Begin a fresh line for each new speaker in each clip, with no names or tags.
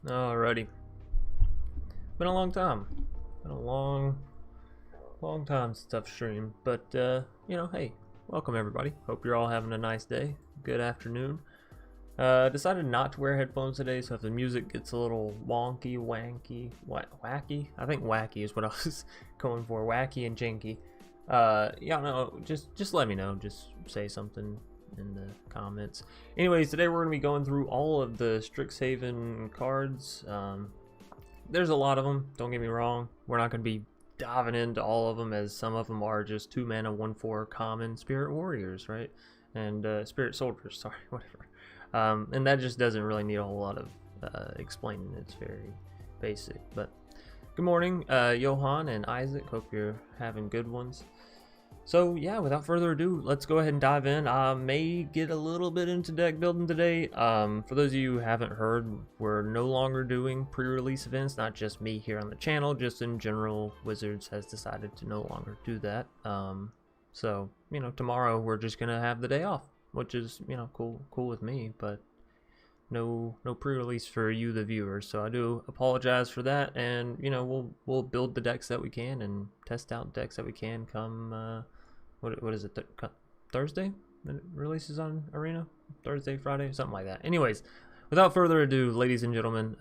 Alrighty. Been a long time. Been a long time since I've streamed. But, you know, hey, welcome everybody. Hope you're all having a nice day. Good afternoon. Decided not to wear headphones today, so if the music gets a little wonky, wacky, I think wacky is what I was going for. Wacky and janky. Yeah, no, just let me know. Just say something in the comments. Anyways, today we're going to be going through all of the Strixhaven cards. There's a lot of them, don't get me wrong. We're not going to be diving into all of them, as some of them are just 2 mana 1/4 common spirit warriors, right? And spirit soldiers, sorry, whatever. And that just doesn't really need a whole lot of explaining. It's very basic. But good morning, Johan and Isaac. Hope you're having good ones. So yeah, without further ado, let's go ahead and dive in. I may get a little bit into deck building today. For those of you who haven't heard, we're no longer doing pre-release events. Not just me here on the channel, just in general, Wizards has decided to no longer do that. So, you know, tomorrow we're just gonna have the day off, which is, you know, cool with me, but no pre-release for you, the viewers. So I do apologize for that, and you know, we'll build the decks that we can and test out decks that we can come what is it, Thursday that it releases on Arena? Thursday, Friday, something like that. Anyways, without further ado, ladies and gentlemen,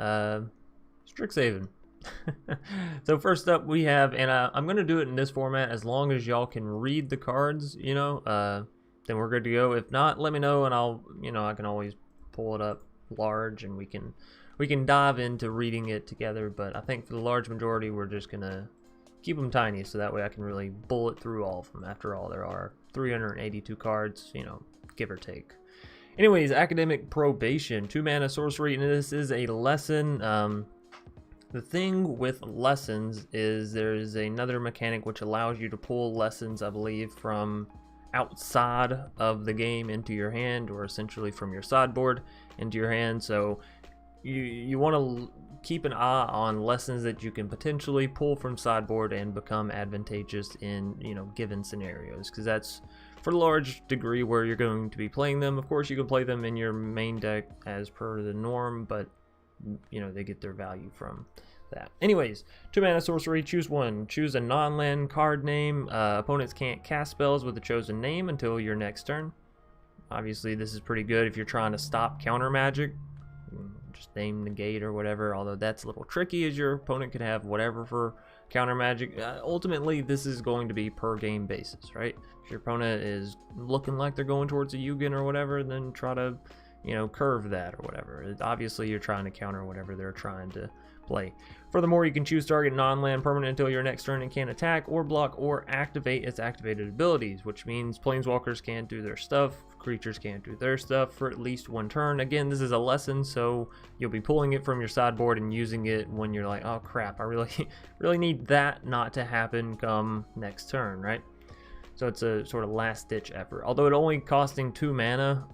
Strixhaven. So first up we have, and I'm gonna do it in this format as long as y'all can read the cards, you know. then we're good to go. If not, let me know, and I'll, I can always pull it up large, and we can dive into reading it together. But I think for the large majority, we're just gonna keep them tiny, so that way I can really bullet through all of them. After all, there are 382 cards, give or take. Anyways, Academic Probation, 2 mana sorcery, and this is a lesson. The thing with lessons is there's another mechanic which allows you to pull lessons, I believe, from outside of the game into your hand, or essentially from your sideboard into your hand. So you want to keep an eye on lessons that you can potentially pull from sideboard and become advantageous in given scenarios, because that's for a large degree where you're going to be playing them. Of course, you can play them in your main deck as per the norm, but they get their value from that. Anyways, 2 mana sorcery, choose one. Choose a non-land card name. Opponents can't cast spells with the chosen name until your next turn. Obviously, this is pretty good if you're trying to stop counter magic. Just name negate or whatever, although that's a little tricky, as your opponent could have whatever for counter magic. Ultimately, this is going to be per game basis, right? If your opponent is looking like they're going towards a Yugen or whatever, then try to curve that or whatever. Obviously, you're trying to counter whatever they're trying to play. Furthermore, you can choose target non-land permanent until your next turn and can't attack or block or activate its activated abilities, which means planeswalkers can't do their stuff, creatures can't do their stuff for at least one turn. Again, this is a lesson, so you'll be pulling it from your sideboard and using it when you're like, oh crap, I really need that not to happen come next turn, right? So it's a sort of last-ditch effort. Although it only costing 2 mana,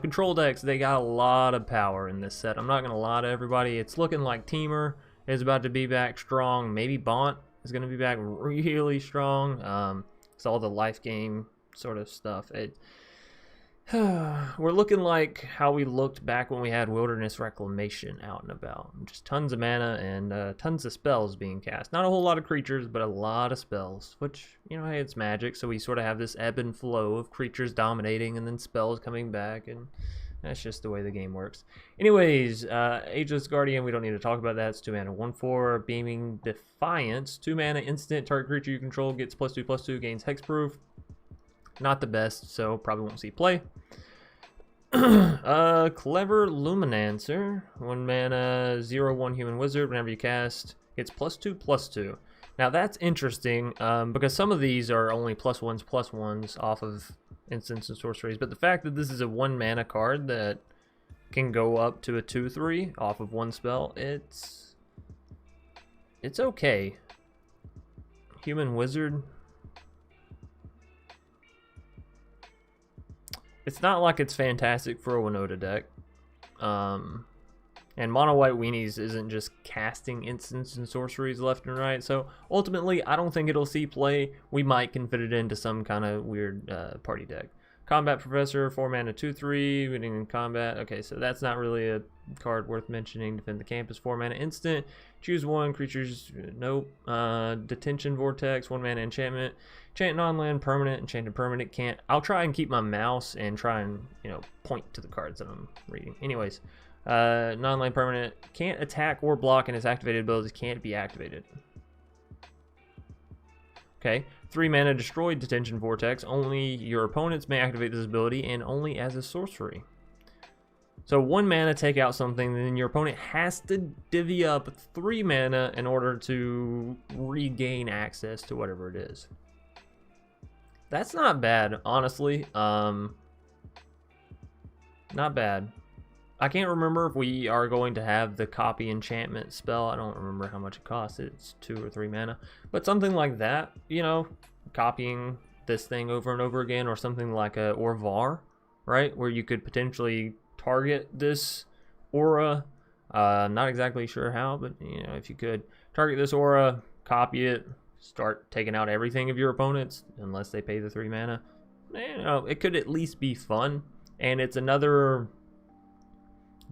control decks, they got a lot of power in this set. I'm not going to lie to everybody. It's looking like Teamer is about to be back strong. Maybe Bont is going to be back really strong. It's all the life game sort of stuff. We're looking like how we looked back when we had Wilderness Reclamation out and about. Just tons of mana and tons of spells being cast. Not a whole lot of creatures, but a lot of spells, which, hey, it's Magic, so we sort of have this ebb and flow of creatures dominating and then spells coming back, and that's just the way the game works. Anyways, Ageless Guardian, we don't need to talk about that. It's 2 mana, 1/4, Beaming Defiance, 2 mana instant. Target creature you control gets +2/+2, gains hexproof. Not the best, so probably won't see play. Clever Luminancer, 1 mana, 0/1 human wizard. Whenever you cast, gets +2/+2. Now that's interesting, because some of these are only +1/+1s off of instants and sorceries, but the fact that this is a 1 mana card that can go up to a 2/3 off of one spell, it's okay. Human wizard. It's not like it's fantastic for a Winota deck. And Mono White Weenies isn't just casting instants and sorceries left and right. So ultimately, I don't think it'll see play. We might can fit it into some kind of weird party deck. Combat Professor, 4 mana, 2/3, winning in combat. Okay, so that's not really a card worth mentioning. Defend the Campus, 4 mana instant. Choose one, creatures, nope. Detention Vortex, 1 mana enchantment. Enchant non-land permanent, enchanted permanent can't. I'll try and keep my mouse and try and, point to the cards that I'm reading. Anyways, non-land permanent can't attack or block, and its activated abilities can't be activated. Okay, 3 mana destroyed Detention Vortex. Only your opponents may activate this ability, and only as a sorcery. So 1 mana take out something, then your opponent has to divvy up 3 mana in order to regain access to whatever it is. That's not bad, honestly. Not bad. I can't remember if we are going to have the copy enchantment spell. I don't remember how much it costs. It's 2 or 3 mana. But something like that, copying this thing over and over again, or something like a Orvar, right? Where you could potentially target this aura. Not exactly sure how, but if you could target this aura, copy it, start taking out everything of your opponents, unless they pay the 3 mana. It could at least be fun. And it's another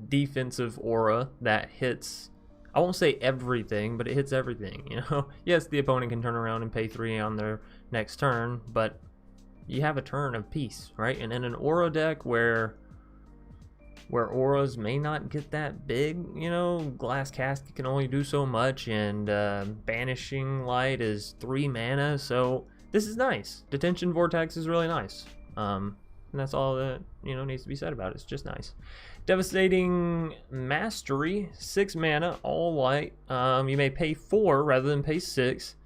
defensive aura that hits, I won't say everything, but it hits everything, Yes, the opponent can turn around and pay 3 on their next turn, but you have a turn of peace, right? And in an aura deck where auras may not get that big, Glass Casket can only do so much, and Banishing Light is 3 mana, so this is nice. Detention Vortex is really nice. And that's all that, you know, needs to be said about it. It's just nice. Devastating Mastery, 6 mana, all white. You may pay 4 rather than pay 6.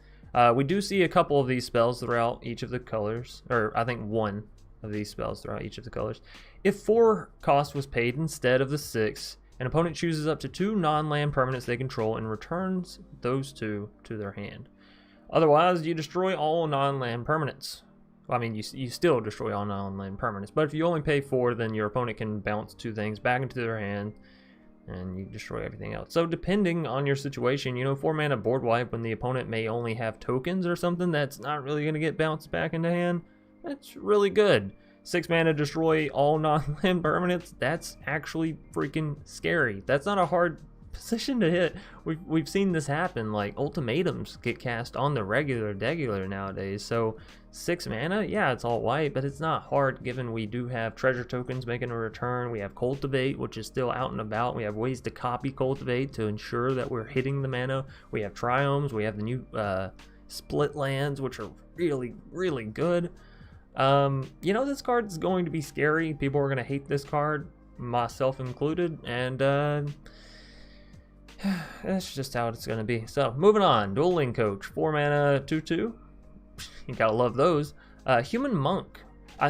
We do see a couple of these spells throughout each of the colors, or I think one of these spells throughout each of the colors. If 4 cost was paid instead of the 6, an opponent chooses up to 2 non-land permanents they control and returns those 2 to their hand. Otherwise, you destroy all non-land permanents. Well, I mean, you still destroy all non-land permanents, but if you only pay 4, then your opponent can bounce 2 things back into their hand, and you destroy everything else. So depending on your situation, you know, 4 mana board wipe when the opponent may only have tokens or something that's not really going to get bounced back into hand, that's really good. 6 mana destroy all non-land permanents, that's actually freaking scary. That's not a hard position to hit. We've seen this happen, like ultimatums get cast on the regular nowadays. So 6 mana, yeah, it's all white, but it's not hard given we do have treasure tokens making a return. We have Cultivate, which is still out and about. We have ways to copy Cultivate to ensure that we're hitting the mana. We have Triomes, we have the new split lands, which are really, really good. You know, this card's going to be scary. People are going to hate this card, myself included, and that's just how it's going to be. So, moving on. Dueling Coach, 4 mana, 2/2. You gotta love those. Human Monk.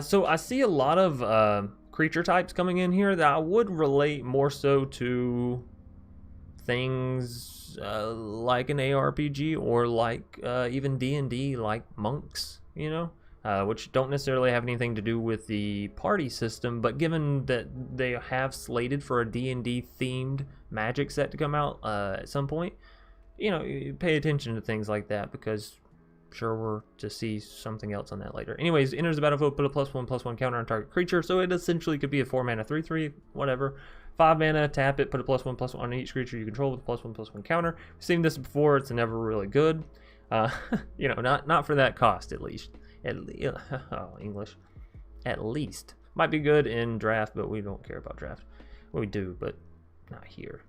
So I see a lot of creature types coming in here that I would relate more so to things like an ARPG or like even D&D, like monks, you know, which don't necessarily have anything to do with the party system, but given that they have slated for a D&D themed magic set to come out at some point, you know, you pay attention to things like that, because sure we're to see something else on that later. Anyways, enters the battlefield, put a +1/+1 counter on target creature, so it essentially could be a 4 mana 3/3, whatever. 5 mana, tap it, put a +1/+1 on each creature you control with a +1/+1 counter. We've seen this before, it's never really good. You know, not for that cost, at least. English. At least. Might be good in draft, but we don't care about draft. Well, we do, but not here.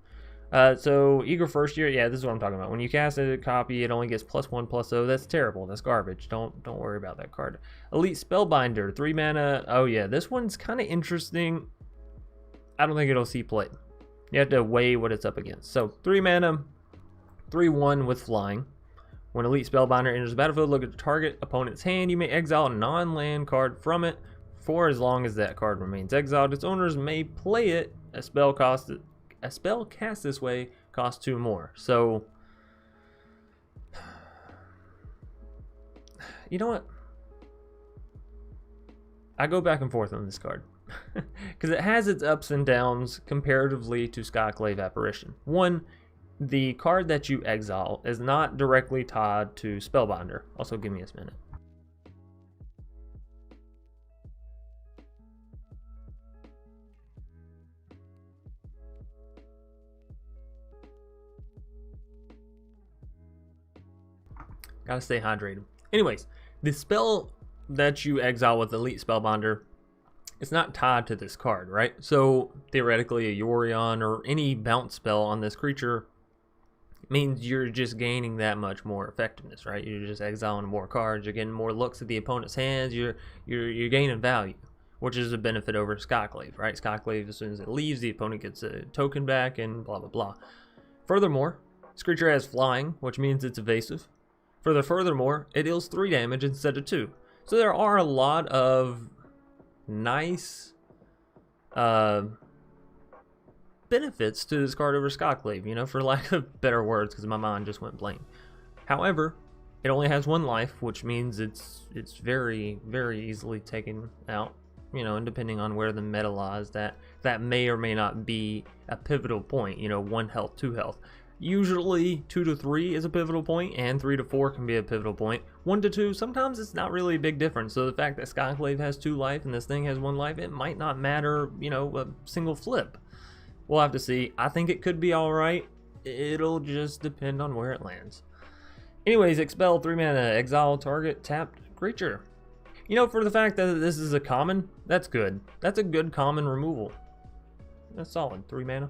So Eager First Year, yeah, this is what I'm talking about. When you cast a copy, it only gets +1/+0. That's terrible. That's garbage. Don't worry about that card. Elite Spellbinder, 3 mana. Oh yeah, this one's kind of interesting. I don't think it'll see play. You have to weigh what it's up against. So 3 mana, 3/1 with flying. When Elite Spellbinder enters the battlefield, look at the target opponent's hand. You may exile a non-land card from it for as long as that card remains exiled. Its owners may play it. A spell cast this way costs 2 more. So, you know what? I go back and forth on this card because it has its ups and downs comparatively to Skyclave Apparition. One, the card that you exile is not directly tied to Spellbinder. Also, give me a minute. Gotta stay hydrated. Anyways, the spell that you exile with Elite Spellbinder, it's not tied to this card, right? So theoretically, a Yorion or any bounce spell on this creature means you're just gaining that much more effectiveness, right? You're just exiling more cards. You're getting more looks at the opponent's hands. You're gaining value, which is a benefit over Skyclave, right? Skyclave, as soon as it leaves, the opponent gets a token back and blah blah blah. Furthermore, this creature has flying, which means it's evasive. Furthermore, it deals 3 damage instead of 2. So there are a lot of nice benefits to this card over Skyclave, you know, for lack of better words, because my mind just went blank. However, it only has 1 life, which means it's very, very easily taken out, you know, and depending on where the meta lies, that may or may not be a pivotal point, you know, 1 health, 2 health. Usually 2 to 3 is a pivotal point, and 3 to 4 can be a pivotal point. 1 to 2, sometimes it's not really a big difference. So the fact that Skyclave has 2 life and this thing has 1 life, it might not matter, you know, a single flip. We'll have to see. I think it could be alright. It'll just depend on where it lands. Anyways, expel 3 mana, exile target tapped creature. You know, for the fact that this is a common, that's good. That's a good common removal. That's solid. 3 mana.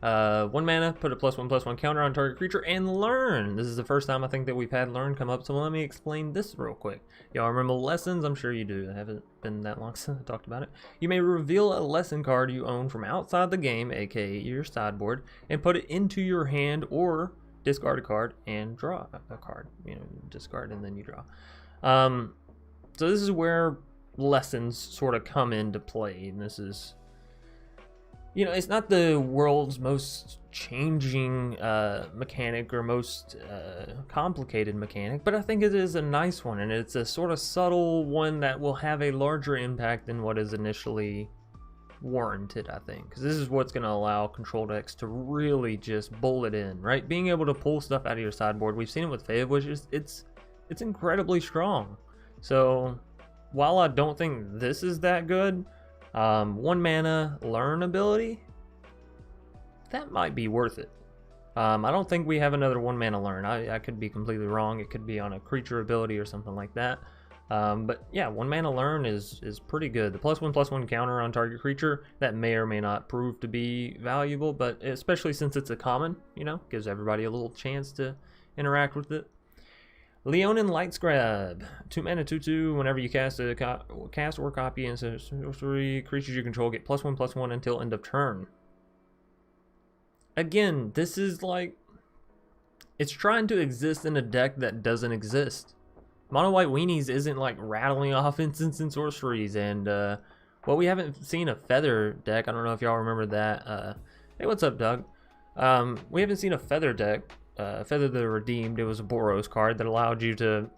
1 mana, put a +1/+1 counter on target creature, and learn. This is the first time I think that we've had learn come up, so let me explain this real quick. Y'all remember lessons? I'm sure you do. I haven't been that long since I talked about it. You may reveal a lesson card you own from outside the game, aka your sideboard, and put it into your hand, or discard a card and draw a card. You know, discard and then you draw. So this is where lessons sort of come into play, and this is, you know, it's not the world's most changing mechanic or most complicated mechanic, but I think it is a nice one, and it's a sort of subtle one that will have a larger impact than what is initially warranted, I think, because this is what's going to allow control decks to really just bullet in, right? Being able to pull stuff out of your sideboard. We've seen it with Fae Wishes. It's incredibly strong. So while I don't think this is that good, 1 mana learn ability, that might be worth it. I don't think we have another 1 mana learn. I could be completely wrong. It could be on a creature ability or something like that. But yeah, 1 mana learn is pretty good. The +1/+1 counter on target creature, that may or may not prove to be valuable, but especially since it's a common, you know, gives everybody a little chance to interact with it. Leona Lightscrap, 2 mana 2/2. Whenever you cast or copy and sorcery, creatures you control get +1/+1 until end of turn. Again, this is like, it's trying to exist in a deck that doesn't exist. Mono White Weenies isn't like rattling off instants and sorceries, and well, we haven't seen a feather deck. I don't know if y'all remember that. Hey, what's up, Doug? We haven't seen a feather deck. Feather the Redeemed, it was a Boros card that allowed you to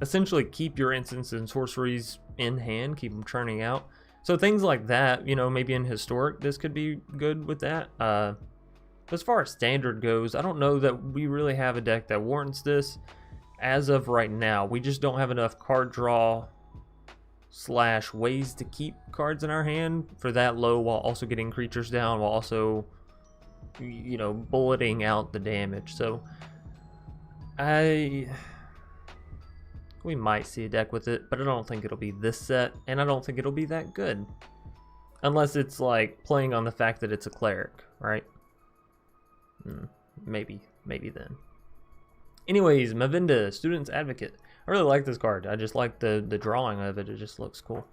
essentially keep your instants and sorceries in hand, keep them churning out. So things like that, you know, maybe in Historic, this could be good with that. As far as Standard goes, I don't know that we really have a deck that warrants this as of right now. We just don't have enough card draw / ways to keep cards in our hand for that low, while also getting creatures down, while also, you know, bulleting out the damage. So we might see a deck with it, but I don't think it'll be this set, and I don't think it'll be that good, unless it's like playing on the fact that it's a cleric, right? Maybe then. Anyways, Mavinda, Student's Advocate. I really like this card. I just like the drawing of it. It just looks cool.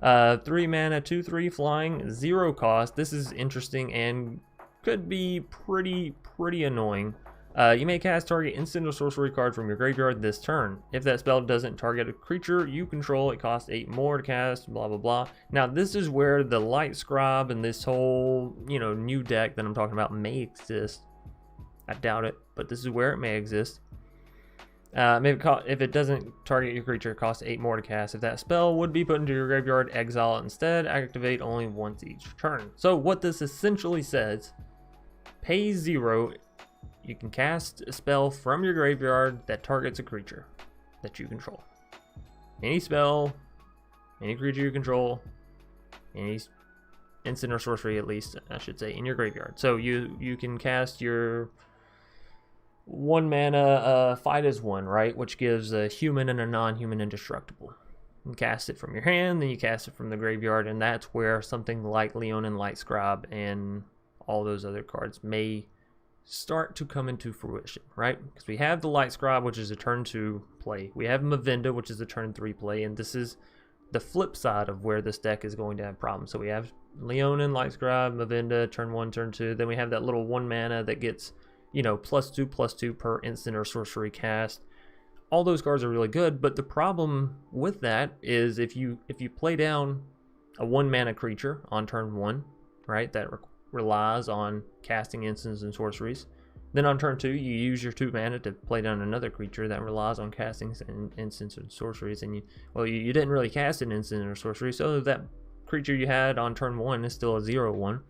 3 mana 2/3 flying, 0 cost. This is interesting and could be pretty annoying. You may cast target instant or sorcery card from your graveyard this turn. If that spell doesn't target a creature you control, it costs 8 more to cast, blah blah blah. Now this is where the Lightscrap and this whole, you know, new deck that I'm talking about may exist. I doubt it, but this is where it may exist. If it doesn't target your creature, it costs 8 more to cast. If that spell would be put into your graveyard, exile it instead. Activate only once each turn. So what this essentially says, pay 0, you can cast a spell from your graveyard that targets a creature that you control. Any spell, any creature you control, any instant or sorcery, at least I should say, in your graveyard. So you can cast your 1 mana Fight as 1, right, which gives a human and a non-human indestructible. You cast it from your hand, then you cast it from the graveyard, and that's where something like Leona and Lightscrap and all those other cards may start to come into fruition, right? Because we have the Lightscrap, which is a turn 2 play. We have Mavinda, which is a turn 3 play, and this is the flip side of where this deck is going to have problems. So we have Leona and Lightscrap, Mavinda, turn 1, turn 2. Then we have that little 1 mana that gets, you know, +2/+2 per instant or sorcery cast. All those cards are really good, but the problem with that is if you play down a 1 mana creature on turn 1, right, that relies on casting instants and sorceries, then on turn 2 you use your 2 mana to play down another creature that relies on casting instants and sorceries, and you didn't really cast an instant or sorcery, so that creature you had on turn 1 is still a 0/1.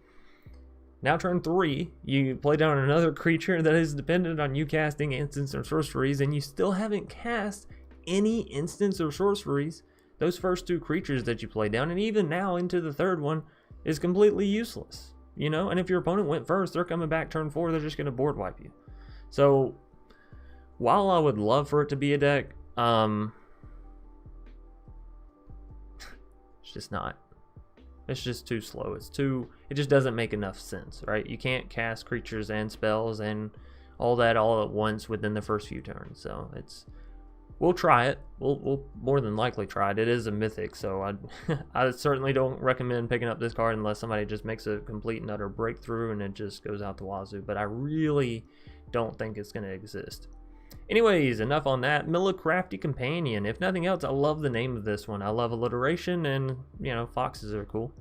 Now turn 3, you play down another creature that is dependent on you casting instants or sorceries, and you still haven't cast any instants or sorceries. Those first 2 creatures that you play down, and even now into the third one, is completely useless. You know, and if your opponent went first, they're coming back turn 4, they're just going to board wipe you. So while I would love for it to be a deck, it's just not. It's just too slow. It just doesn't make enough sense, right? You can't cast creatures and spells and all that all at once within the first few turns. So we'll try it. We'll more than likely try it. It is a mythic, so I certainly don't recommend picking up this card unless somebody just makes a complete and utter breakthrough and it just goes out the wazoo. But I really don't think it's going to exist. Anyways, enough on that. Milla Crafty Companion. If nothing else, I love the name of this one. I love alliteration, and, you know, foxes are cool.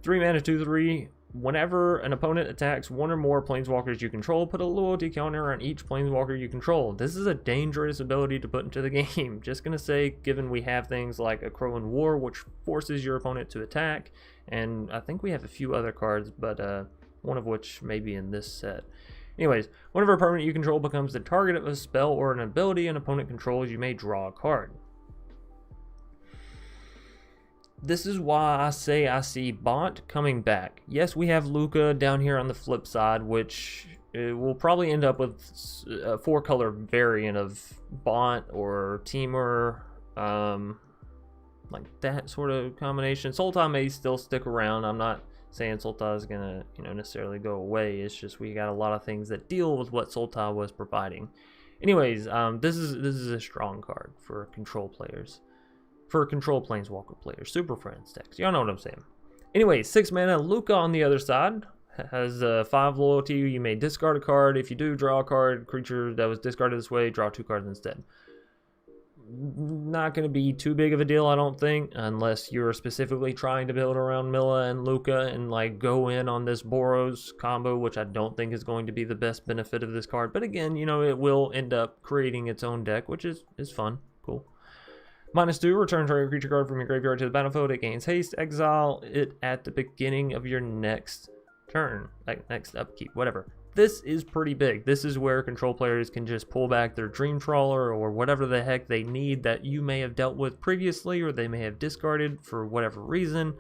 3 mana, 2/3. Whenever an opponent attacks one or more planeswalkers you control, put a loyalty counter on each planeswalker you control. This is a dangerous ability to put into the game. Just gonna say, given we have things like a Crow in War, which forces your opponent to attack, and I think we have a few other cards, but one of which may be in this set. Anyways, whenever a permanent you control becomes the target of a spell or an ability an opponent controls, you may draw a card. This is why I say I see Bont coming back. Yes, we have Luca down here on the flip side, which will probably end up with a 4-color variant of Bont or Teamer, like that sort of combination. Sultai may still stick around. I'm not saying Sultai is gonna, you know, necessarily go away. It's just we got a lot of things that deal with what Sultai was providing. Anyways, this is a strong card for control players, for control planeswalker players, Super Friends decks. Y'all know what I'm saying. Anyway, 6 mana. Luca on the other side has 5 loyalty. You may discard a card. If you do draw a card, creature that was discarded this way, draw 2 cards instead. Not going to be too big of a deal, I don't think, unless you're specifically trying to build around Milla and Luca and like go in on this Boros combo, which I don't think is going to be the best benefit of this card. But again, you know, it will end up creating its own deck, which is fun. Cool. -2, return target creature card from your graveyard to the battlefield. It gains haste. Exile it at the beginning of your next turn, like next upkeep, whatever. This is pretty big. This is where control players can just pull back their Dream Trawler or whatever the heck they need that you may have dealt with previously or they may have discarded for whatever reason,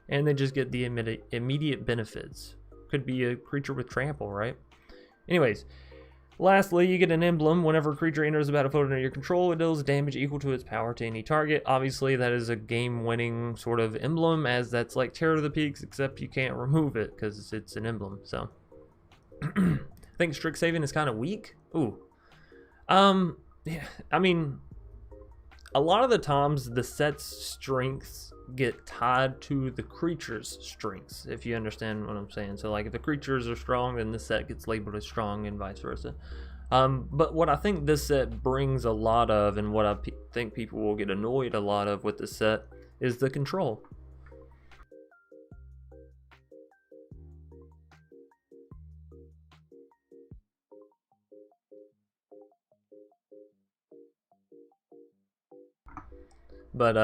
and then just get the immediate benefits. Could be a creature with trample, right? Anyways, lastly, you get an emblem. Whenever a creature enters the battlefield under your control, it deals damage equal to its power to any target. Obviously, that is a game-winning sort of emblem, as that's like Terror to the Peaks, except you can't remove it because it's an emblem, so... I think Strixhaven is kind of weak. Ooh. Yeah, I mean, a lot of the times the set's strengths get tied to the creature's strengths, if you understand what I'm saying. So like if the creatures are strong, then the set gets labeled as strong and vice versa. But what I think this set brings a lot of, and what I think people will get annoyed a lot of with this set, is the control. But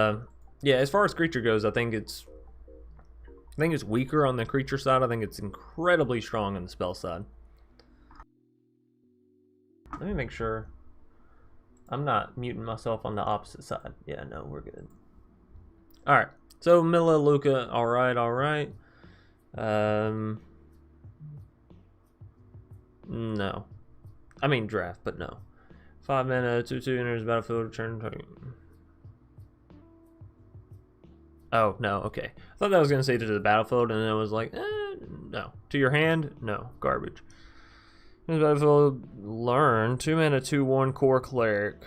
yeah, as far as creature goes, I think it's weaker on the creature side. I think it's incredibly strong on the spell side. Let me make sure I'm not muting myself on the opposite side. Yeah, no, we're good. All right, so Milla, Luca, all right. No, I mean draft, but no. 5 mana, 2/2 enters battlefield, return target. Oh, no, okay. I thought that was going to say to the battlefield, and then I was like, no. To your hand? No, garbage. Battlefield, learn. 2 mana, 2/1 core cleric.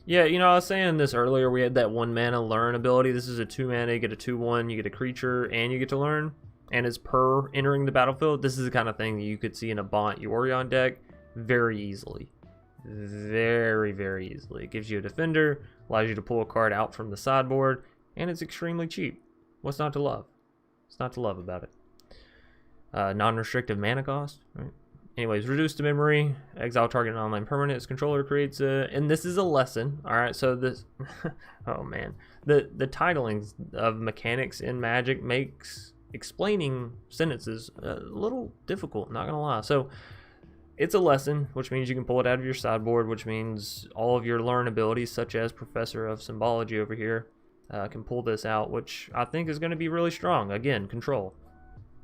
Yeah, you know, I was saying this earlier, we had that 1 mana learn ability. This is a 2 mana, you get a 2/1, you get a creature, and you get to learn. And it's per entering the battlefield. This is the kind of thing that you could see in a Bont Yorion deck very easily. Very, very easily. It gives you a defender, allows you to pull a card out from the sideboard, and it's extremely cheap. What's not to love? What's not to love about it? Non-restrictive mana cost, right? Anyways, reduced to memory, exile target non-land permanent. Its controller creates a, and this is a lesson. All right, so this, oh man, the titling of mechanics in Magic makes explaining sentences a little difficult. Not gonna lie. So it's a lesson, which means you can pull it out of your sideboard, which means all of your learn abilities, such as Professor of Symbology over here, can pull this out, which I think is going to be really strong. Again, control.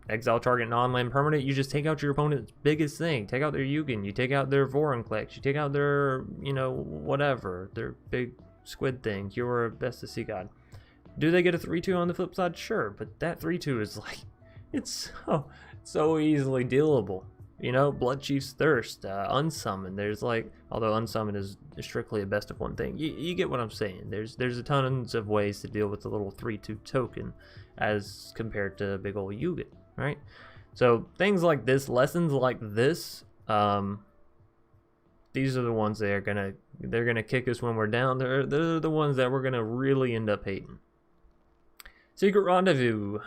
Exile target non-land permanent, you just take out your opponent's biggest thing. Take out their Yugen, you take out their Vorinclex, you take out their, you know, whatever, their big squid thing, your best to see god. Do they get a 3/2 on the flip side? Sure, but that 3/2 is like, it's so easily dealable. You know, Blood Chief's Thirst, Unsummon. There's like, although Unsummon is strictly a best of one thing, you get what I'm saying. There's a tons of ways to deal with the little 3/2 token as compared to big ol' Yuget, right? So things like this, lessons like this, these are the ones they're gonna kick us when we're down. They're the ones that we're gonna really end up hating. Secret Rendezvous.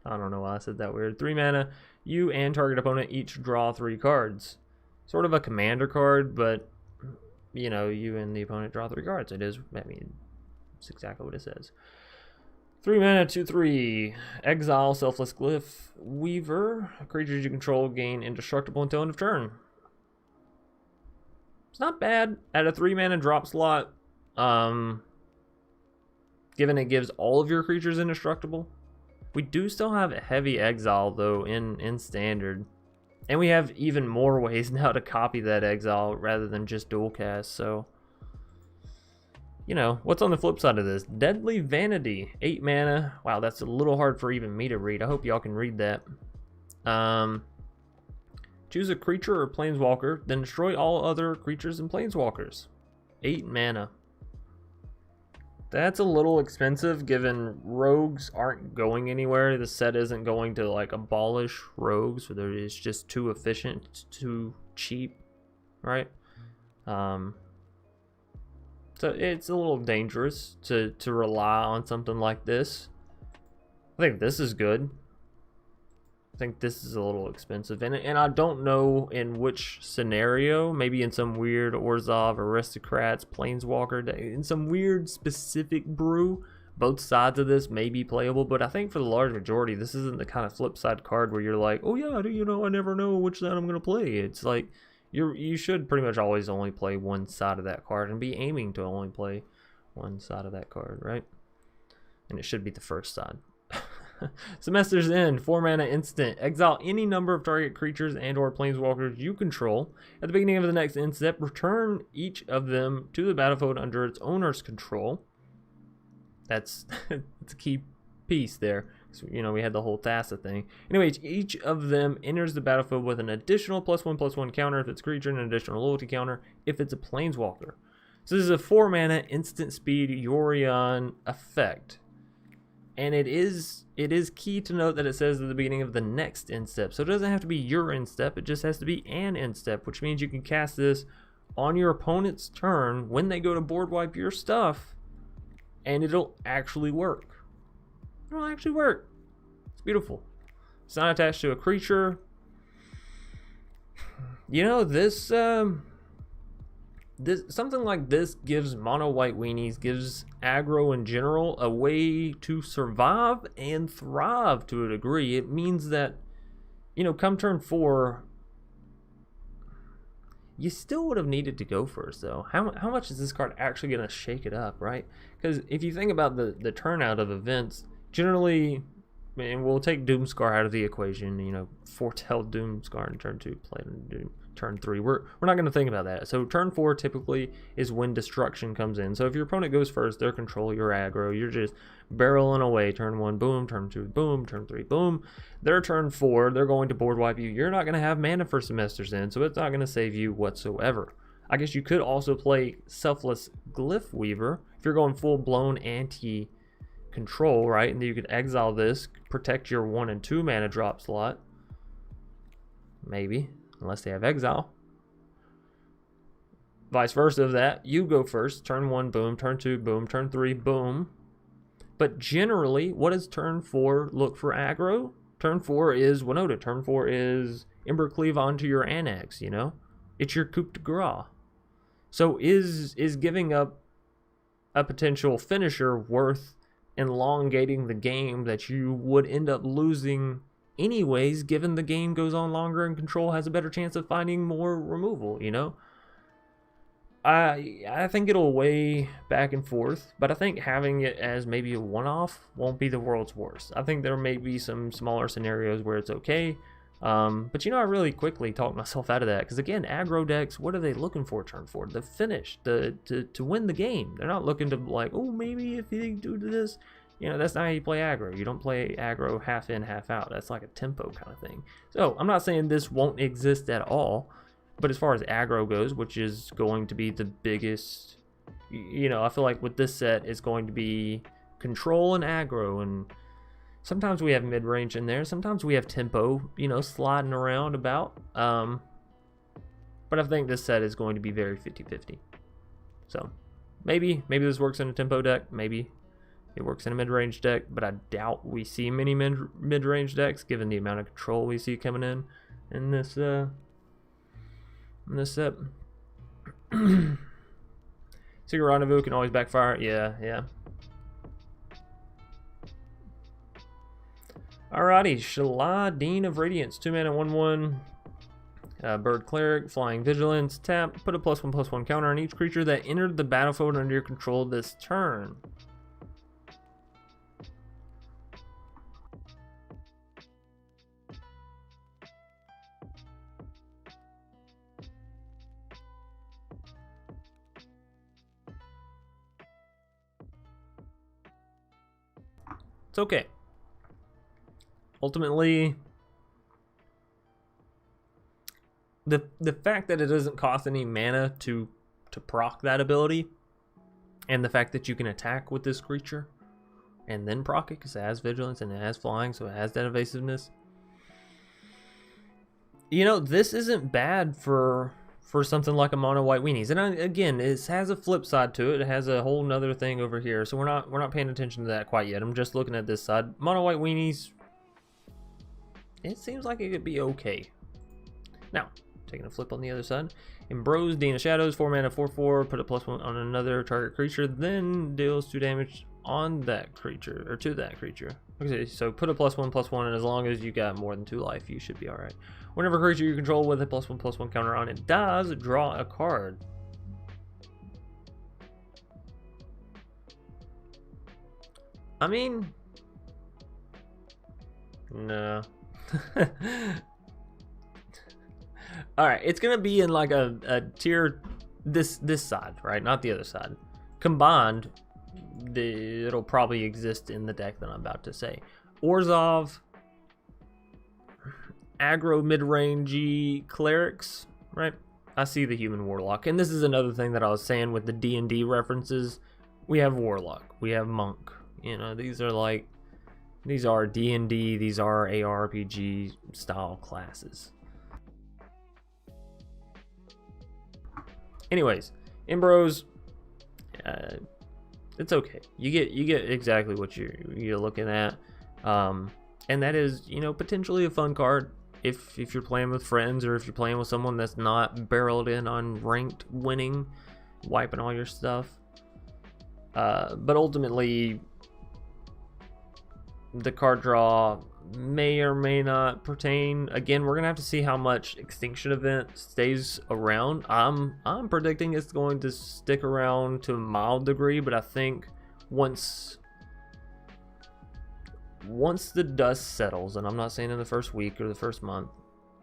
I don't know why I said that weird. 3 mana. You and target opponent each draw 3 cards. Sort of a commander card, but you know, you and the opponent draw 3 cards. It is, I mean, it's exactly what it says. 3 mana, 2/3. Exile Selfless Glyph Weaver. Creatures you control gain indestructible until end of turn. It's not bad at a 3 mana drop slot. Given it gives all of your creatures indestructible. We do still have a heavy exile though in standard. And we have even more ways now to copy that exile rather than just dual cast, so you know, what's on the flip side of this? Deadly Vanity, 8 mana. Wow, that's a little hard for even me to read. I hope y'all can read that. Choose a creature or planeswalker, then destroy all other creatures and planeswalkers. 8 mana. That's a little expensive given rogues aren't going anywhere. The set isn't going to like abolish rogues, so it's just too efficient, too cheap, right? So it's a little dangerous to rely on something like this. I think this is good. I think this is a little expensive, and I don't know in which scenario. Maybe in some weird Orzhov Aristocrats Planeswalker, in some weird specific brew, both sides of this may be playable. But I think for the large majority, this isn't the kind of flip side card where you're like, oh yeah, you know, I never know which side I'm gonna play. It's like you should pretty much always only play one side of that card and be aiming to only play one side of that card, right? And it should be the first side. Semester's End, 4 mana instant. Exile any number of target creatures and or planeswalkers you control. At the beginning of the next end step, return each of them to the battlefield under its owner's control. That's it's a key piece there. So, you know, we had the whole Thassa thing. Anyway, each of them enters the battlefield with an additional +1/+1 counter if it's a creature and an additional loyalty counter if it's a planeswalker. So this is a 4 mana instant speed Yorion effect. And it is key to note that it says at the beginning of the next end step. So it doesn't have to be your end step, it just has to be an end step, which means you can cast this on your opponent's turn when they go to board wipe your stuff, and it'll actually work. It'll actually work. It's beautiful. It's not attached to a creature. You know, this something like this gives mono white weenies, gives aggro in general a way to survive and thrive to a degree. It means that, you know, come turn 4, you still would have needed to go first though. How much is this card actually going to shake it up, right? Because if you think about the turnout of events, generally, and we'll take Doomscar out of the equation, you know, foretell Doomscar in turn 2, play in Doom. Turn 3, we're not going to think about that. So turn 4 typically is when destruction comes in. So if your opponent goes first, their control, your aggro, you're just barreling away. Turn 1, boom. Turn 2, boom. Turn 3, boom. Their turn 4, they're going to board wipe you. You're not going to have mana for Semester's End, so it's not going to save you whatsoever. I guess you could also play Selfless Glyph Weaver if you're going full-blown anti-control, right? And then you could exile this, protect your 1 and 2 mana drop slot. Maybe. Unless they have exile. Vice versa of that, you go first, turn 1, boom, turn 2, boom, turn 3, boom. But generally, what does turn 4 look for aggro? Turn 4 is Winota. Turn 4 is Embercleave onto your Annex, you know? It's your coup de grace. So is giving up a potential finisher worth elongating the game that you would end up losing anyways, given the game goes on longer and control has a better chance of finding more removal, you know? I think it'll weigh back and forth, but I think having it as maybe a one-off won't be the world's worst. I think there may be some smaller scenarios where it's okay. But you know, I really quickly talked myself out of that, because again, aggro decks, what are they looking for turn 4? The finish, to win the game. They're not looking to like, oh, maybe if you do this. You know, that's not how you play aggro. You don't play aggro half in, half out. That's like a tempo kind of thing. So I'm not saying this won't exist at all, but as far as aggro goes, which is going to be the biggest, you know, I feel like with this set it's going to be control and aggro, and sometimes we have mid-range in there, sometimes we have tempo, you know, sliding around about. But I think this set is going to be very 50-50. So maybe this works in a tempo deck, maybe it works in a mid-range deck, but I doubt we see many mid-range decks given the amount of control we see coming in this set. Secret Rendezvous can always backfire. Yeah. Alrighty, Shalai, Dean of Radiance, 2-mana 1/1. Bird Cleric, Flying Vigilance, tap, put a +1/+1 counter on each creature that entered the battlefield under your control this turn. It's okay. Ultimately, the fact that it doesn't cost any mana to proc that ability, and the fact that you can attack with this creature and then proc it because it has vigilance and it has flying, so it has that evasiveness. You know, this isn't bad for something like a mono white weenies. And again, it has a flip side to it. It has a whole nother thing over here, so we're not paying attention to that quite yet. I'm just looking at this side. Mono white weenies, it seems like it could be okay. Now, taking a flip on the other side. Embros, Dean of Shadows, 4-mana 4/4, put a +1 on another target creature, then deals 2 damage on that creature, or to that creature. Okay, so put a +1/+1, and as long as you got more than 2 life, you should be alright. Whenever a creature you control with a +1/+1 counter on it dies, draw a card. I mean, no. Alright, it's gonna be in like a tier this side, right? Not the other side. Combined, it'll probably exist in the deck that I'm about to say. Orzhov, aggro mid-rangey clerics, right? I see the human warlock, and this is another thing that I was saying with the D&D references. We have warlock, we have monk. You know, these are D&D, these are ARPG style classes. Anyways, Embros, it's okay. You get exactly what you're looking at, and that is, you know, potentially a fun card if you're playing with friends, or if you're playing with someone that's not barreled in on ranked winning, wiping all your stuff. But ultimately, the card draw may or may not pertain. Again, we're gonna have to see how much Extinction Event stays around. I'm predicting it's going to stick around to a mild degree, but I think once the dust settles, and I'm not saying in the first week or the first month,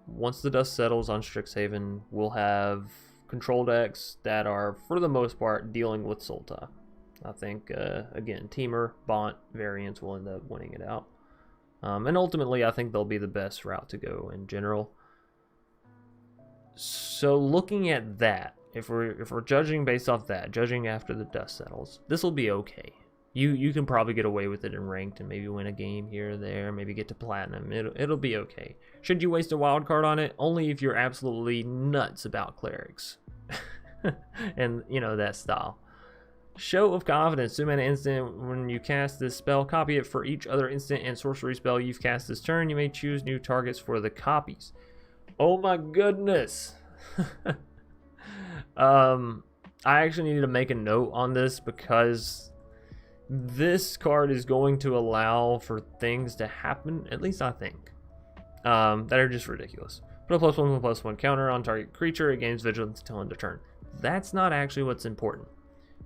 once the dust settles on Strixhaven, we'll have control decks that are, for the most part, dealing with Sultai. I think, again, Teamer, Bont variants will end up winning it out. And ultimately, I think they'll be the best route to go in general. So looking at that, if we're judging based off that, judging after the dust settles, this will be okay. You can probably get away with it in ranked and maybe win a game here or there, maybe get to platinum. It'll be okay. Should you waste a wild card on it? Only if you're absolutely nuts about clerics. And, you know, that style. Show of Confidence, 2-mana instant. When you cast this spell, copy it for each other instant and sorcery spell you've cast this turn. You may choose new targets for the copies. Oh my goodness. I actually need to make a note on this, because this card is going to allow for things to happen, at least I think, that are just ridiculous. Put a +1/+1 counter on target creature. It gains vigilance until end of turn. That's not actually what's important.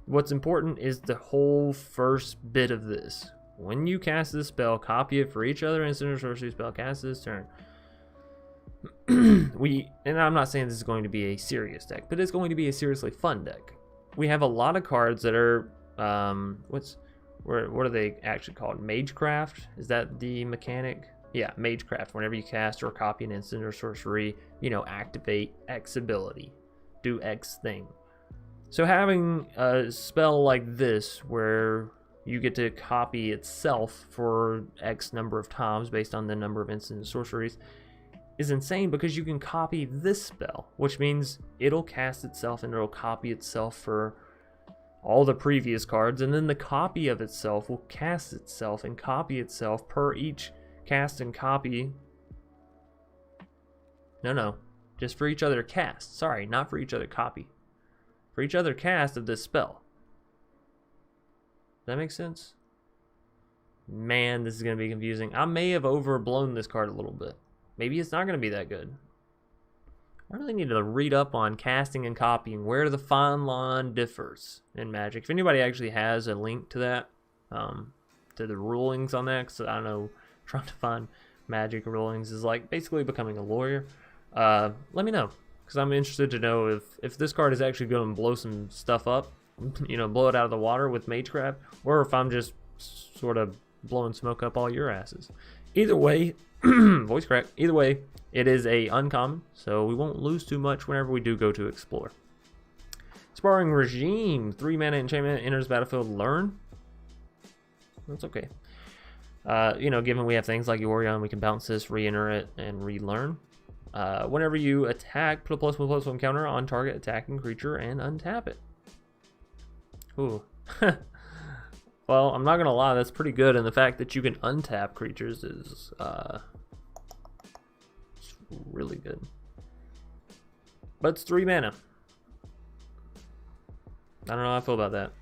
What's important is the whole first bit of this. When you cast this spell, copy it for each other instant or sorcery spell cast this turn. and I'm not saying this is going to be a serious deck, but it's going to be a seriously fun deck. We have a lot of cards that are, what are they actually called? Magecraft? Is that the mechanic? Yeah, Magecraft. Whenever you cast or copy an instant or sorcery, you know, activate X ability, do X thing. So having a spell like this, where you get to copy itself for X number of times based on the number of instant and sorceries, is insane, because you can copy this spell, which means it'll cast itself and it'll copy itself for all the previous cards, and then the copy of itself will cast itself and copy itself per each cast and copy. No, just for each other cast. Sorry, not for each other copy. For each other cast of this spell. Does that make sense? Man, this is going to be confusing. I may have overblown this card a little bit. Maybe it's not going to be that good. I really need to read up on casting and copying, where the fine line differs in Magic. If anybody actually has a link to that, to the rulings on that, because I don't know, trying to find Magic rulings is like basically becoming a lawyer. Let me know, because I'm interested to know if this card is actually going to blow some stuff up, you know, blow it out of the water with Magecraft, or if I'm just sort of blowing smoke up all your asses. Either way, voice crack. Either way, it is a uncommon, so we won't lose too much whenever we do go to explore. Sparring Regime, 3 mana enchantment, enters battlefield, learn. That's okay. You know, given we have things like Yorion, we can bounce this, re-enter it, and relearn. Whenever you attack, put a +1/+1 counter on target attacking creature and untap it. Ooh. Well, I'm not gonna lie, that's pretty good, and the fact that you can untap creatures is really good. But it's 3 mana. I don't know how I feel about that.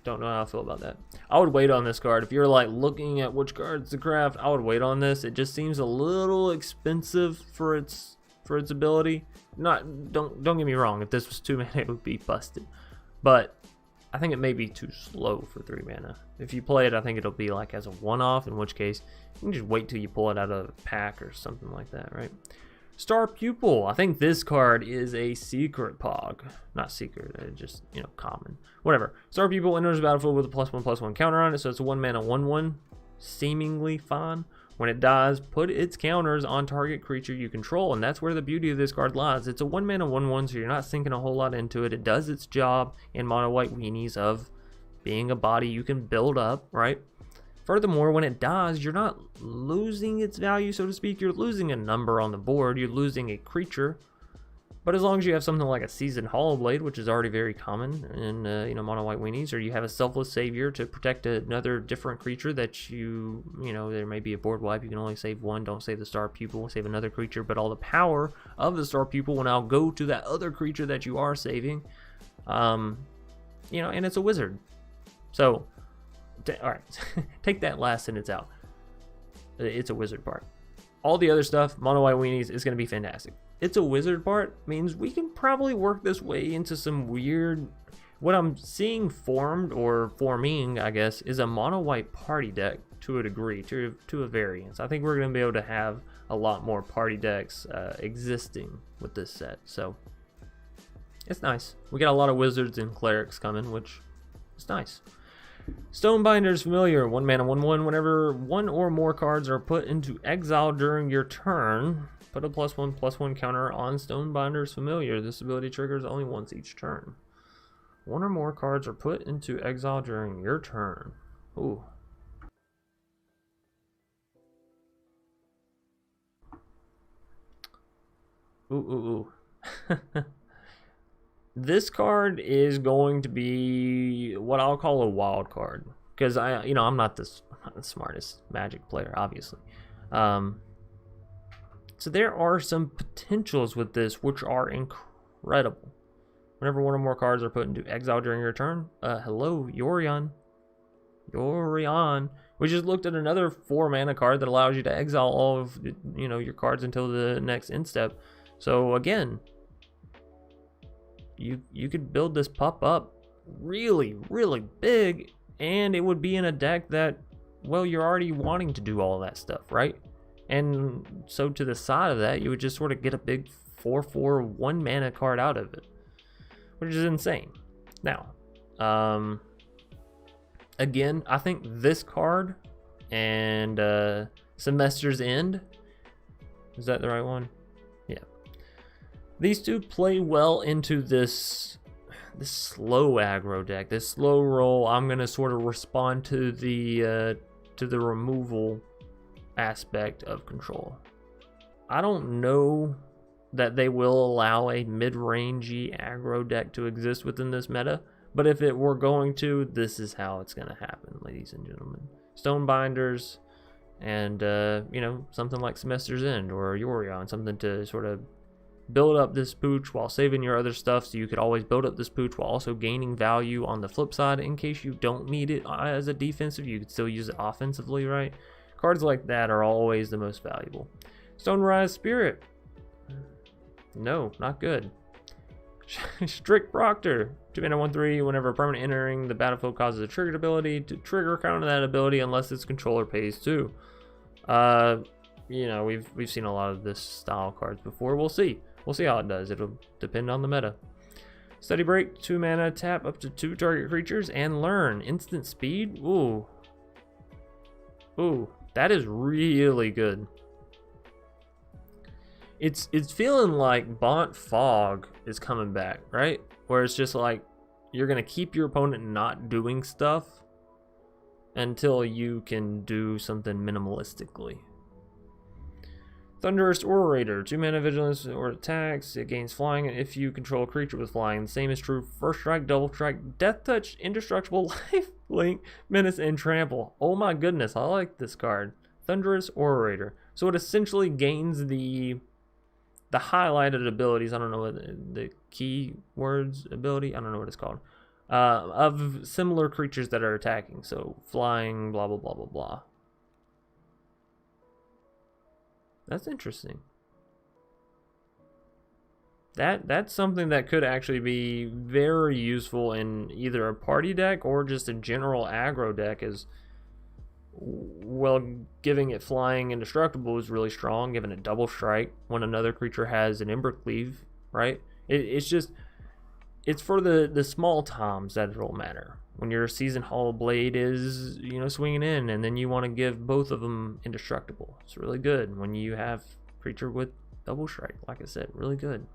Don't know how I feel about that. I would wait on this card. If you're like looking at which cards to craft, I would wait on this. It just seems a little expensive for its ability. Don't get me wrong, if this was 2 mana it would be busted. But I think it may be too slow for 3 mana. If you play it, I think it'll be like as a one-off, in which case you can just wait till you pull it out of a pack or something like that, right? Star Pupil. I think this card is a secret pog. Not secret, just, you know, common. Whatever. Star Pupil enters the battlefield with a +1/+1 counter on it, so it's a 1 mana 1/1. Seemingly fine. When it dies, put its counters on target creature you control, and that's where the beauty of this card lies. It's a 1 mana 1/1, so you're not sinking a whole lot into it. It does its job in mono white weenies of being a body you can build up, right? Furthermore, when it dies, you're not losing its value, so to speak. You're losing a number on the board. You're losing a creature. But as long as you have something like a Seasoned Hollowblade, which is already very common in you know, mono white weenies, or you have a Selfless Savior to protect another different creature that you know, there may be a board wipe, you can only save one, don't save the Star Pupil, save another creature, but all the power of the Star Pupil will now go to that other creature that you are saving. You know, and it's a wizard. So, alright, take that last sentence out. It's a wizard part. All the other stuff, mono white weenies, is going to be fantastic. It's a wizard part means we can probably work this way into some weird... What I'm seeing formed, or forming, I guess, is a mono white party deck to a degree, to a variance. I think we're going to be able to have a lot more party decks existing with this set. So, it's nice. We got a lot of wizards and clerics coming, which is nice. Stonebinder's Familiar, 1 mana 1/1. Whenever 1 or more cards are put into exile during your turn, put a +1/+1 counter on Stonebinder's Familiar. This ability triggers only once each turn. 1 or more cards are put into exile during your turn. Ooh. Ooh. This card is going to be what I'll call a wild card, because I'm not the smartest Magic player, obviously. So there are some potentials with this which are incredible. Whenever 1 or more cards are put into exile during your turn, hello, Yorion. We just looked at another 4 mana card that allows you to exile all of your cards until the next end step. So again, you could build this pup up really, really big, and it would be in a deck that, well, you're already wanting to do all that stuff, right? And so to the side of that, you would just sort of get a big 4/4 1 mana card out of it, which is insane. Now, again, I think this card and Semester's End, is that the right one? Yeah. These two play well into this slow aggro deck, this slow roll. I'm gonna sort of respond to the removal aspect of control. I don't know that they will allow a mid-rangey aggro deck to exist within this meta, but if it were going to, this is how it's going to happen, ladies and gentlemen. Stonebinders and, you know, something like Semester's End or Yorion, something to sort of build up this pooch while saving your other stuff, so you could always build up this pooch while also gaining value on the flip side in case you don't need it as a defensive. You could still use it offensively, right? Cards like that are always the most valuable. Stonerise Spirit. No, not good. Strict Proctor. 2 mana 1/3. Whenever a permanent entering the battlefield causes a triggered ability, to trigger counter that ability unless its controller pays too. You know, we've seen a lot of this style cards before. We'll see. We'll see how it does. It'll depend on the meta. Study Break. 2 mana. Tap up to 2 target creatures and learn. Instant speed. Ooh. Ooh. That is really good. It's feeling like Bont Fog is coming back, right? Where it's just like you're gonna keep your opponent not doing stuff until you can do something minimalistically. Thunderous Orator, 2 mana vigilance or attacks. It gains flying if you control a creature with flying. The same is true for First Strike, Double Strike, Death Touch, Indestructible, Life Link, Menace, and Trample. Oh my goodness, I like this card. Thunderous Orator. So it essentially gains the highlighted abilities. I don't know what the keywords ability. I don't know what it's called. Of similar creatures that are attacking. So flying, blah blah blah blah blah. That's interesting. That's something that could actually be very useful in either a party deck or just a general aggro deck. Is well, giving it flying indestructible is really strong. Giving it double strike when another creature has an Ember Cleave, right? It's for the small times that it'll matter. When your Seasoned Hollow Blade is, you know, swinging in, and then you want to give both of them indestructible. It's really good when you have creature with double strike. Like I said, really good.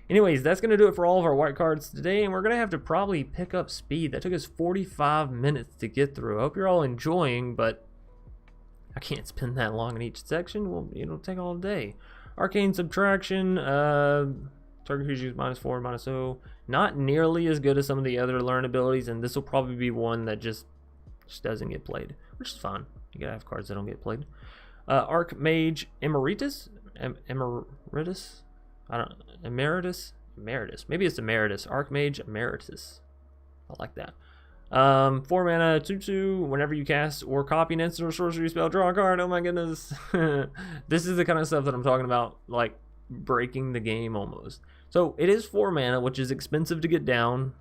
Anyways, that's going to do it for all of our white cards today, and we're going to have to probably pick up speed. That took us 45 minutes to get through. I hope you're all enjoying, but I can't spend that long in each section. Well, it'll take all day. Arcane Subtraction, target creatures -4, -0. Not nearly as good as some of the other learn abilities, and this will probably be one that just doesn't get played, which is fine. You gotta have cards that don't get played. Archmage Emeritus? Emeritus? I don't know. Emeritus? Maybe it's Emeritus. Archmage Emeritus. I like that. 4 mana, 2/2. Whenever you cast or copy an instant or sorcery spell, draw a card. Oh my goodness. This is the kind of stuff that I'm talking about, like breaking the game almost. So it is 4 mana, which is expensive to get down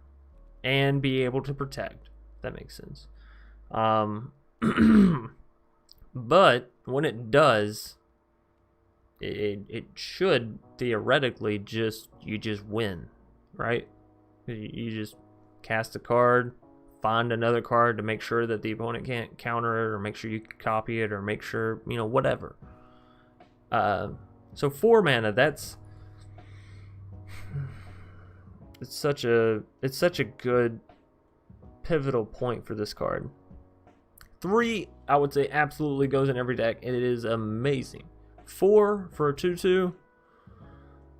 and be able to protect. That makes sense. But when it does, it should theoretically you just win, right? You just cast a card, find another card to make sure that the opponent can't counter it, or make sure you can copy it, or make sure, you know, whatever. So 4 mana, it's such a good pivotal point for this card. 3, I would say, absolutely goes in every deck, and it is amazing. 4 for a 2/2,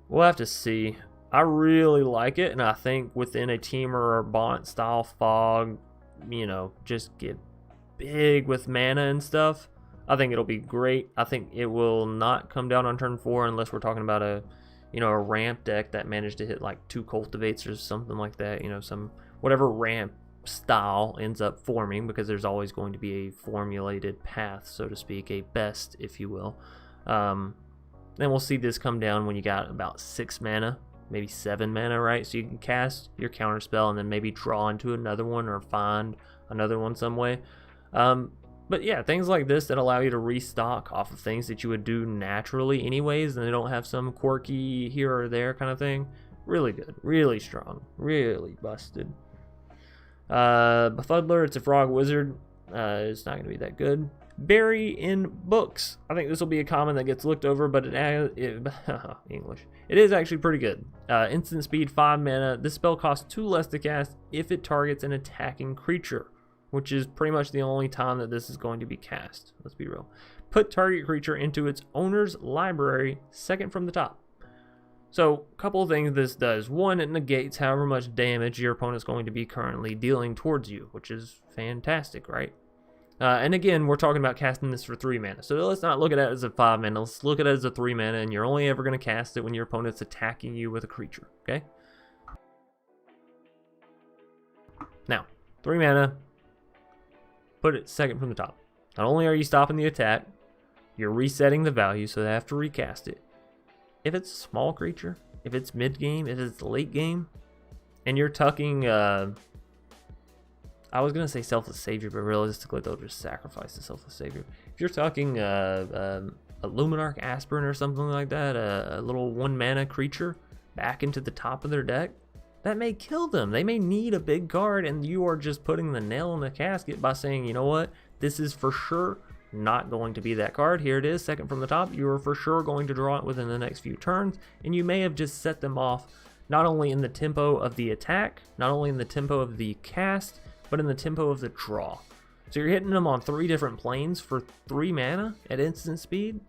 we'll have to see. I really like it, and I think within a Teamer or Bont style fog, you know, just get big with mana and stuff, I think it'll be great. I think it will not come down on turn 4 unless we're talking about a ramp deck that managed to hit like 2 Cultivates or something like that. You know, whatever ramp style ends up forming, because there's always going to be a formulated path, so to speak, a best, if you will. Then we'll see this come down when you got about 6 mana, maybe 7 mana, right? So you can cast your counter spell and then maybe draw into another one or find another one some way. But yeah, things like this that allow you to restock off of things that you would do naturally anyways, and they don't have some quirky here or there kind of thing. Really good, really strong, really busted. Befuddler, it's a frog wizard. It's not going to be that good. Bury in books. I think this will be a common that gets looked over, but English. It is actually pretty good. Instant speed, 5 mana. This spell costs 2 less to cast if it targets an attacking creature, which is pretty much the only time that this is going to be cast. Let's be real. Put target creature into its owner's library, second from the top. So, a couple of things this does. One, it negates however much damage your opponent's going to be currently dealing towards you, which is fantastic, right? And again, we're talking about casting this for 3 mana. So let's not look at it as a 5 mana. Let's look at it as a 3 mana, and you're only ever going to cast it when your opponent's attacking you with a creature, okay? Now, 3 mana, put it second from the top. Not only are you stopping the attack, you're resetting the value, so they have to recast it. If it's a small creature, if it's mid-game, if it's late game, and you're tucking... I was going to say Selfless Savior, but realistically, they'll just sacrifice the Selfless Savior. If you're talking a Luminarch Aspirant or something like that, a little 1 mana creature back into the top of their deck, that may kill them. They may need a big card, and you are just putting the nail in the casket by saying, you know what, this is for sure not going to be that card. Here it is, second from the top. You are for sure going to draw it within the next few turns, and you may have just set them off not only in the tempo of the attack, not only in the tempo of the cast, but in the tempo of the draw. So you're hitting them on 3 different planes for 3 mana at instant speed.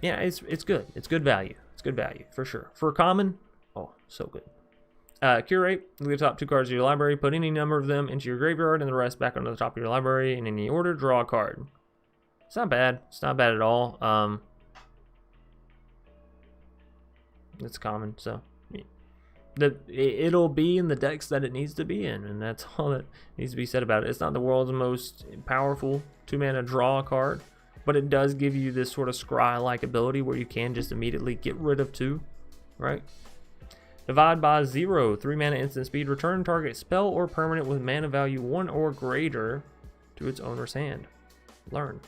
Yeah, it's good. It's good value. It's good value for sure. For a common, oh, so good. Curate, look at the top 2 cards of your library, put any number of them into your graveyard and the rest back onto the top of your library in any order, draw a card. It's not bad. It's not bad at all. It's common, so it'll be in the decks that it needs to be in, and that's all that needs to be said about it. It's not the world's most powerful 2 mana draw card, but it does give you this sort of scry-like ability where you can just immediately get rid of 2, right? Divide by 0, 3 mana instant speed, return target spell or permanent with mana value 1 or greater to its owner's hand. Learn.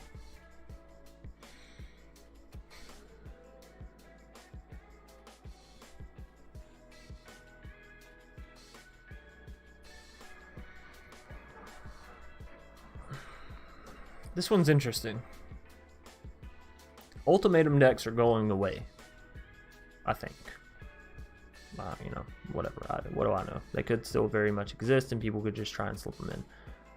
This one's interesting. Ultimatum decks are going away, I think. You know, whatever. What do I know? They could still very much exist, and people could just try and slip them in.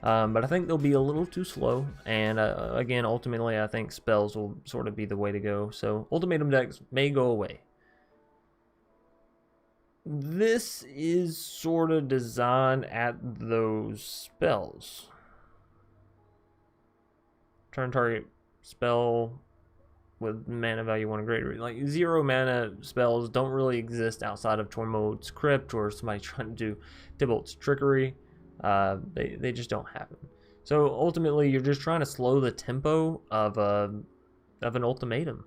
But I think they'll be a little too slow. And again, ultimately, I think spells will sort of be the way to go. So ultimatum decks may go away. This is sort of designed at those spells. Turn target spell with mana value 1 or greater. Like 0 mana spells don't really exist outside of Tormod's Crypt or somebody trying to do Tybalt's Trickery. They just don't happen. So ultimately, you're just trying to slow the tempo of an ultimatum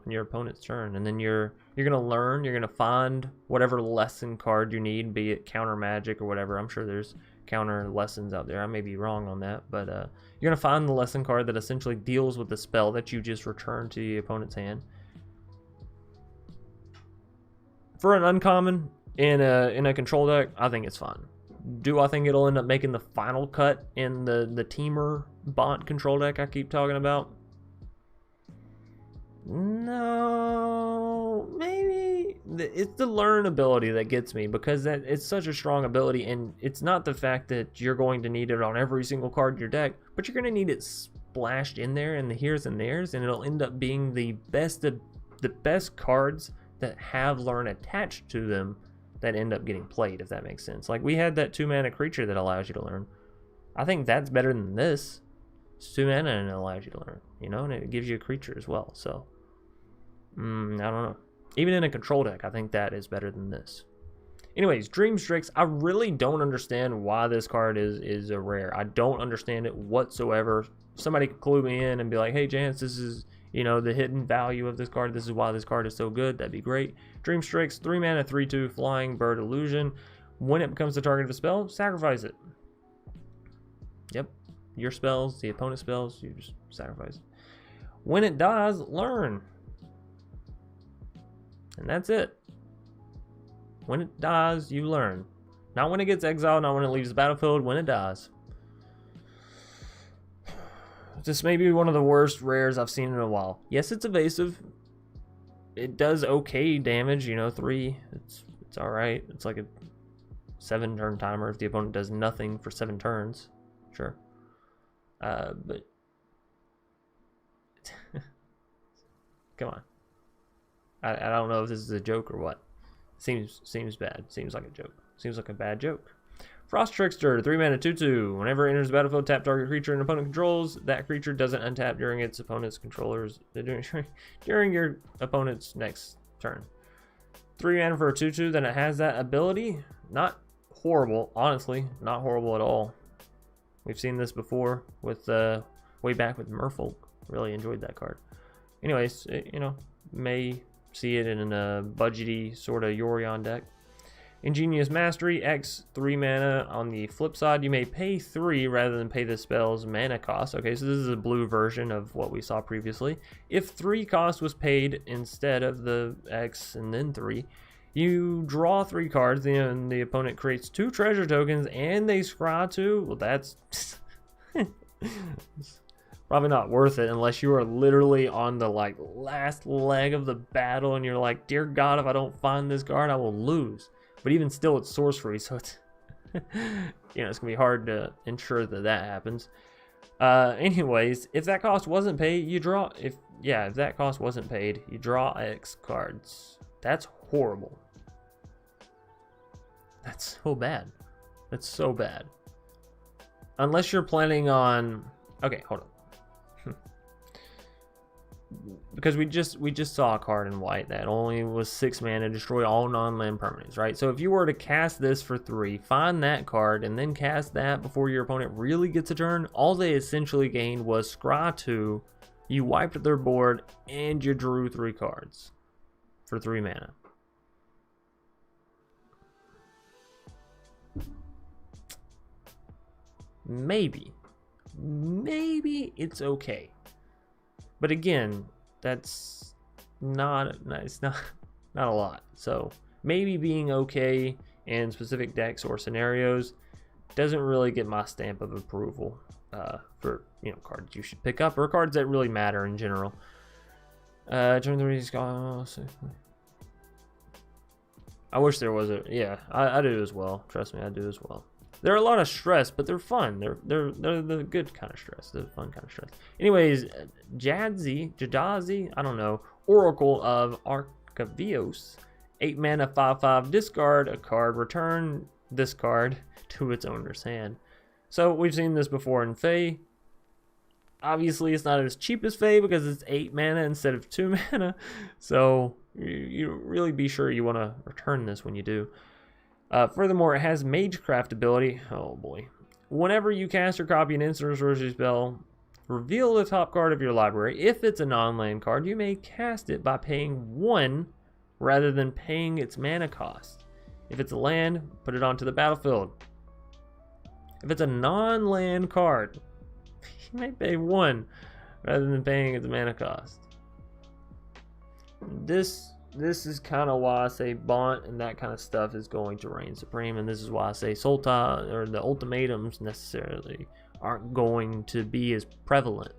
on your opponent's turn, and then you're gonna learn. You're gonna find whatever lesson card you need, be it counter magic or whatever. I'm sure there's counter lessons out there. I may be wrong on that, but you're gonna find the lesson card that essentially deals with the spell that you just returned to the opponent's hand. For an uncommon in a control deck, I think it's fine. Do I think it'll end up making the final cut in the Teamer Bont control deck I keep talking about? No, maybe. It's the learn ability that gets me, because it's such a strong ability, and it's not the fact that you're going to need it on every single card in your deck, but you're going to need it splashed in there in the here's and there's, and it'll end up being the best cards that have learn attached to them that end up getting played, if that makes sense. Like, we had that 2 mana creature that allows you to learn. I think that's better than this. It's 2 mana and it allows you to learn, you know, and it gives you a creature as well. So I don't know. Even in a control deck, I think that is better than this. Anyways, Dream Strix, I really don't understand why this card is a rare. I don't understand it whatsoever. Somebody could clue me in and be like, hey, Jance, this is, you know, the hidden value of this card. This is why this card is so good. That'd be great. Dream Strix, 3 mana, 3/2, flying bird illusion. When it becomes the target of a spell, sacrifice it. your spells, the opponent's spells, you just sacrifice. When it dies, learn. And that's it. When it dies, you learn. Not when it gets exiled, not when it leaves the battlefield, when it dies. This may be one of the worst rares I've seen in a while. Yes, it's evasive. It does okay damage, you know, 3. It's alright. It's like a 7-turn timer if the opponent does nothing for 7 turns. Sure. But come on. I don't know if this is a joke or what. Seems bad. Seems like a joke. Seems like a bad joke. Frost Trickster, 3-mana 2/2. Whenever it enters the battlefield, tap target creature an opponent controls. That creature doesn't untap during its opponent's controllers during your opponent's next turn. 3 mana for a 2/2. Then it has that ability. Not horrible, honestly. Not horrible at all. We've seen this before with way back with Merfolk. Really enjoyed that card. Anyways, you know, may see it in a budgety sort of Yorion deck. Ingenious Mastery, X, 3 mana. On the flip side, you may pay 3 rather than pay the spell's mana cost. Okay, so this is a blue version of what we saw previously. If 3 cost was paid instead of the X and then 3, you draw 3 cards, and the opponent creates 2 treasure tokens, and they scry 2. Well, that's probably not worth it unless you are literally on the like last leg of the battle, and you're like, dear God, if I don't find this card, I will lose. But even still, it's sorcery, so it's you know, it's gonna be hard to ensure that that happens. Anyways, if that cost wasn't paid, you draw. If that cost wasn't paid, you draw X cards. That's horrible. That's so bad. That's so bad. Unless you're planning on. Okay, hold on. Because we just saw a card in white that only was 6 mana, destroy all non-land permanents, right? So if you were to cast this for 3, find that card, and then cast that before your opponent really gets a turn, all they essentially gained was scry 2, you wiped their board, and you drew 3 cards for 3 mana. Maybe it's okay. But again, that's not a lot. So maybe being okay in specific decks or scenarios doesn't really get my stamp of approval for, you know, cards you should pick up or cards that really matter in general. Turn 3 I wish there was I do as well. Trust me, I do as well. They're a lot of stress, but they're fun. They're the good kind of stress. They're the fun kind of stress. Anyways, jidasi, I don't know. Oracle of Arcavios, 8 mana, 5/5. Discard a card. Return this card to its owner's hand. So we've seen this before in Fae. Obviously, it's not as cheap as Fae because it's 8 mana instead of 2 mana. So you really be sure you want to return this when you do. Furthermore, it has Magecraft ability. Oh boy. Whenever you cast or copy an instant or sorcery spell, reveal the top card of your library. If it's a non-land card, you may cast it by paying 1 rather than paying its mana cost. If it's a land, put it onto the battlefield. If it's a non-land card, you may pay 1 rather than paying its mana cost. This is kind of why I say Bont and that kind of stuff is going to reign supreme, and this is why I say Sultai or the ultimatums necessarily aren't going to be as prevalent.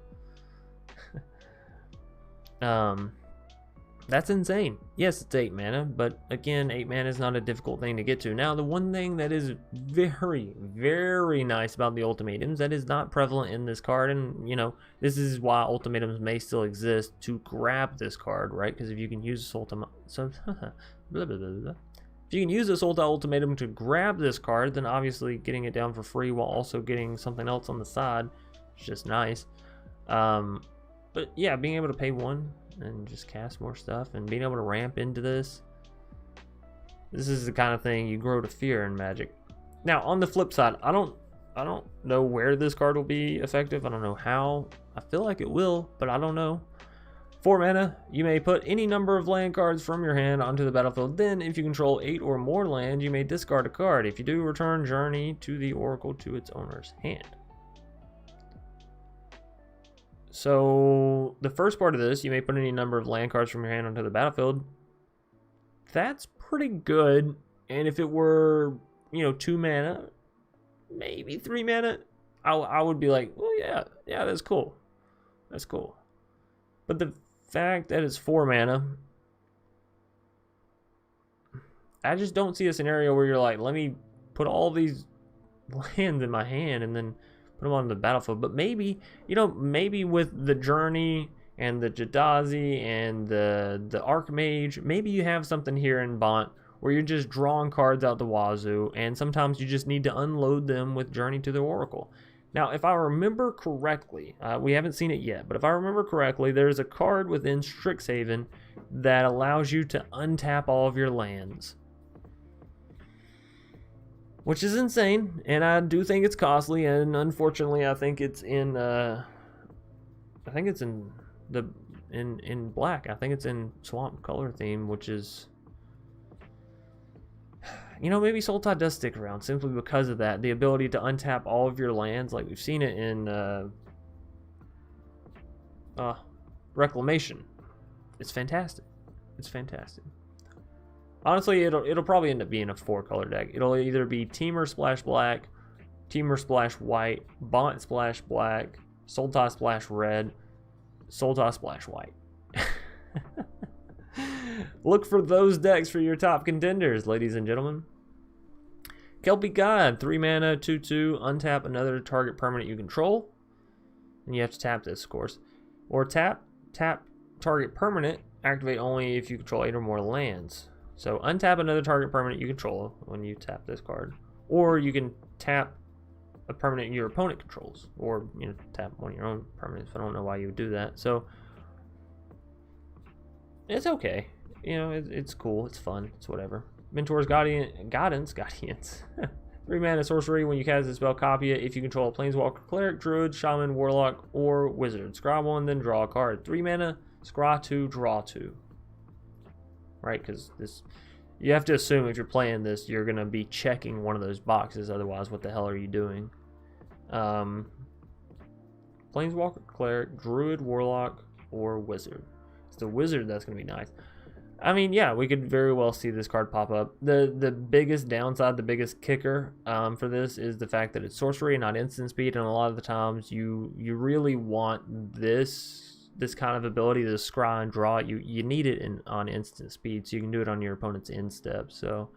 That's insane. Yes, it's 8 mana, but again, 8 mana is not a difficult thing to get to. Now, the one thing that is very, very nice about the ultimatums that is not prevalent in this card, and you know, this is why ultimatums may still exist, to grab this card, right? Because if you can use a Sultai, if you can use a Sultai ultimatum to grab this card, then obviously getting it down for free while also getting something else on the side is just nice. But yeah, being able to pay 1 and just cast more stuff and being able to ramp into this is the kind of thing you grow to fear in Magic. Now, on the flip side, I don't know where this card will be effective. I don't know how. I feel like it will, but I don't know. 4 mana, you may put any number of land cards from your hand onto the battlefield. Then, if you control 8 or more land, you may discard a card. If you do, return Journey to the Oracle to its owner's hand. So the first part of this, you may put any number of land cards from your hand onto the battlefield. That's pretty good. And if it were, you know, 2 mana, maybe 3 mana, I would be like, well, yeah, that's cool. That's cool. But the fact that it's 4 mana, I just don't see a scenario where you're like, let me put all these lands in my hand and then put them on the battlefield. But maybe, you know, maybe with the Journey and the Jidasi and the Archmage, maybe you have something here in Bont where you're just drawing cards out the wazoo, and sometimes you just need to unload them with Journey to the Oracle. Now, if I remember correctly, we haven't seen it yet, but if I remember correctly, there's a card within Strixhaven that allows you to untap all of your lands, which is insane, and I do think it's costly, and unfortunately, I think it's in in black. I think it's in Swamp Color theme, which is, you know, maybe Sultai does stick around simply because of that. The ability to untap all of your lands, like we've seen it in Reclamation. It's fantastic. It's fantastic. Honestly, it'll probably end up being a 4-color deck. It'll either be Temur Splash Black, Temur Splash White, Bont Splash Black, Sultai Splash Red, Sultai Splash White. Look for those decks for your top contenders, ladies and gentlemen. Kelpie God, 3 mana, 2/2, untap another target permanent you control. And you have to tap this, of course. Or tap target permanent, activate only if you control 8 or more lands. So untap another target permanent you control when you tap this card. Or you can tap a permanent your opponent controls. Or, you know, tap one of your own permanents. I don't know why you would do that. So it's okay. You know, it's cool. It's fun. It's whatever. Mentor's Guidance. 3 mana sorcery. When you cast a spell, copy it. If you control a Planeswalker, Cleric, Druid, Shaman, Warlock, or Wizard. Scry 1, then draw a card. 3 mana, scry 2, draw 2. Right? Because this, you have to assume if you're playing this, you're going to be checking one of those boxes. Otherwise, what the hell are you doing? Planeswalker, Cleric, Druid, Warlock, or Wizard. It's the Wizard that's going to be nice. I mean, yeah, we could very well see this card pop up. The biggest downside, the biggest kicker for this is the fact that it's sorcery and not instant speed, and a lot of the times you really want this kind of ability to scry and draw. You need it on instant speed, so you can do it on your opponent's end step. So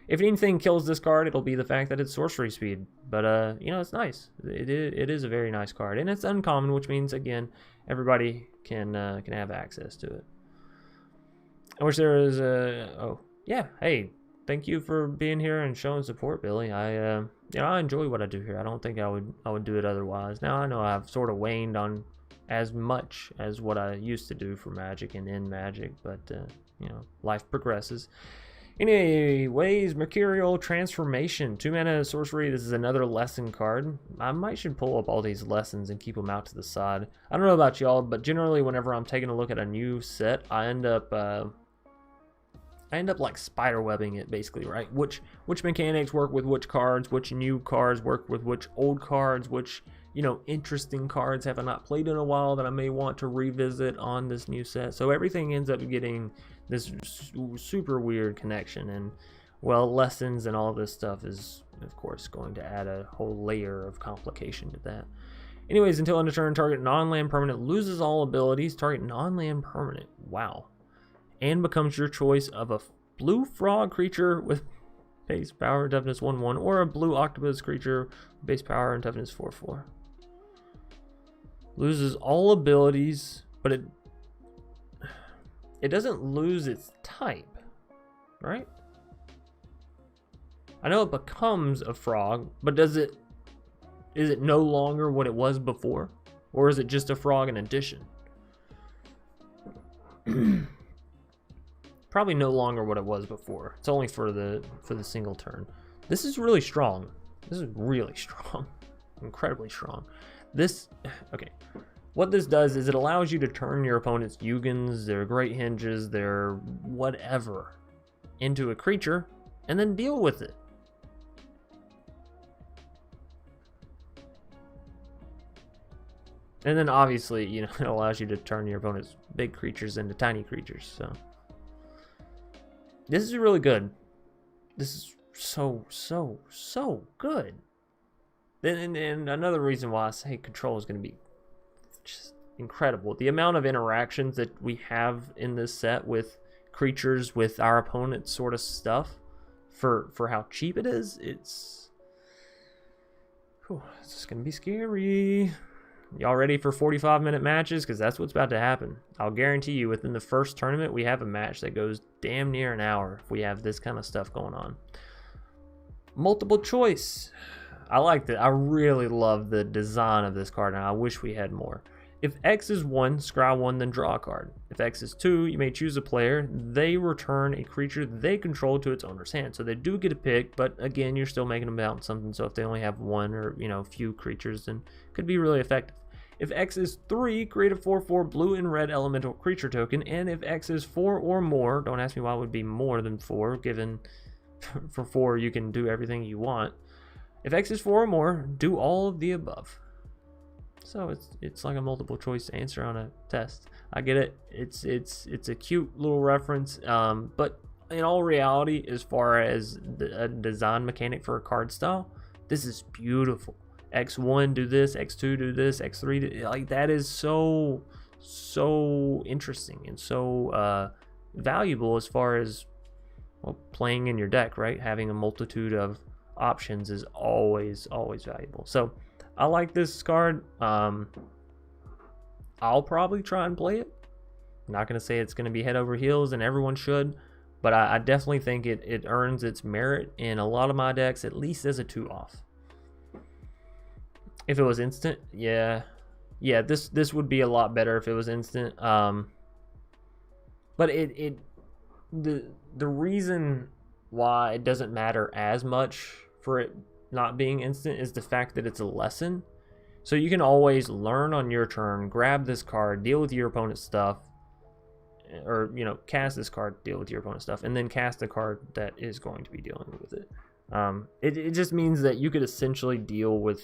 if anything kills this card, it'll be the fact that it's sorcery speed. But you know, it's nice. It is a very nice card, and it's uncommon, which means again everybody can have access to it. I wish there was a... Oh, yeah. Hey, thank you for being here and showing support, Billy. You know, I enjoy what I do here. I don't think I would do it otherwise. Now, I know I've sort of waned on as much as what I used to do for Magic and in Magic, but, you know, life progresses. Anyways, Mercurial Transformation. 2 mana sorcery. This is another lesson card. I should pull up all these lessons and keep them out to the side. I don't know about y'all, but generally whenever I'm taking a look at a new set, I end up like spiderwebbing it, basically, right? Which mechanics work with which cards, which new cards work with which old cards, which, you know, interesting cards have I not played in a while that I may want to revisit on this new set. So everything ends up getting this super weird connection, and, well, lessons and all this stuff is, of course, going to add a whole layer of complication to that. Anyways, until end of turn, target non-land permanent loses all abilities. Target non-land permanent. Wow. And becomes your choice of a blue frog creature with base power and toughness 1/1, or a blue octopus creature with base power and toughness 4/4. Loses all abilities, but it doesn't lose its type, right? I know it becomes a frog, but is it no longer what it was before, or is it just a frog in addition? Probably no longer what it was before. It's only for the single turn. This is really strong. This is really strong. Incredibly strong. Okay. What this does is it allows you to turn your opponent's Ugins, their Great Hinges, their whatever, into a creature, and then deal with it. And then obviously, you know, it allows you to turn your opponent's big creatures into tiny creatures. So this is really good. This is so good. And another reason why I say control is going to be just incredible. The amount of interactions that we have in this set with creatures, with our opponent's sort of stuff, for how cheap it is, it's just going to be scary. Y'all ready for 45-minute matches? Because that's what's about to happen. I'll guarantee you within the first tournament, we have a match that goes damn near an hour if we have this kind of stuff going on. Multiple choice. I like that. I really love the design of this card, and I wish we had more. If X is 1, scry 1, then draw a card. If X is 2, you may choose a player. They return a creature they control to its owner's hand. So they do get a pick, but again, you're still making them bounce something. So if they only have 1 or, you know, a few creatures, then it could be really effective. If X is 3, create a 4/4 blue and red elemental creature token. And if X is 4 or more, don't ask me why it would be more than 4, given for 4 you can do everything you want. If X is 4 or more, do all of the above. So it's like a multiple choice answer on a test. I get it. It's a cute little reference, but in all reality, as far as a design mechanic for a card style, this is beautiful. X1 do this, X2 do this, X3 do, like that is so interesting and so valuable as far as, well, playing in your deck, right? Having a multitude of options is always valuable. So I like this card. I'll probably try and play it. I'm not going to say it's going to be head over heels and everyone should, but I definitely think it earns its merit in a lot of my decks, at least as a 2-off. If it was instant, yeah, this would be a lot better if it was instant. But the reason why it doesn't matter as much for it not being instant is the fact that it's a lesson. So you can always learn on your turn, grab this card, deal with your opponent's stuff, or, you know, cast this card, deal with your opponent's stuff, and then cast a card that is going to be dealing with it. It just means that you could essentially deal with,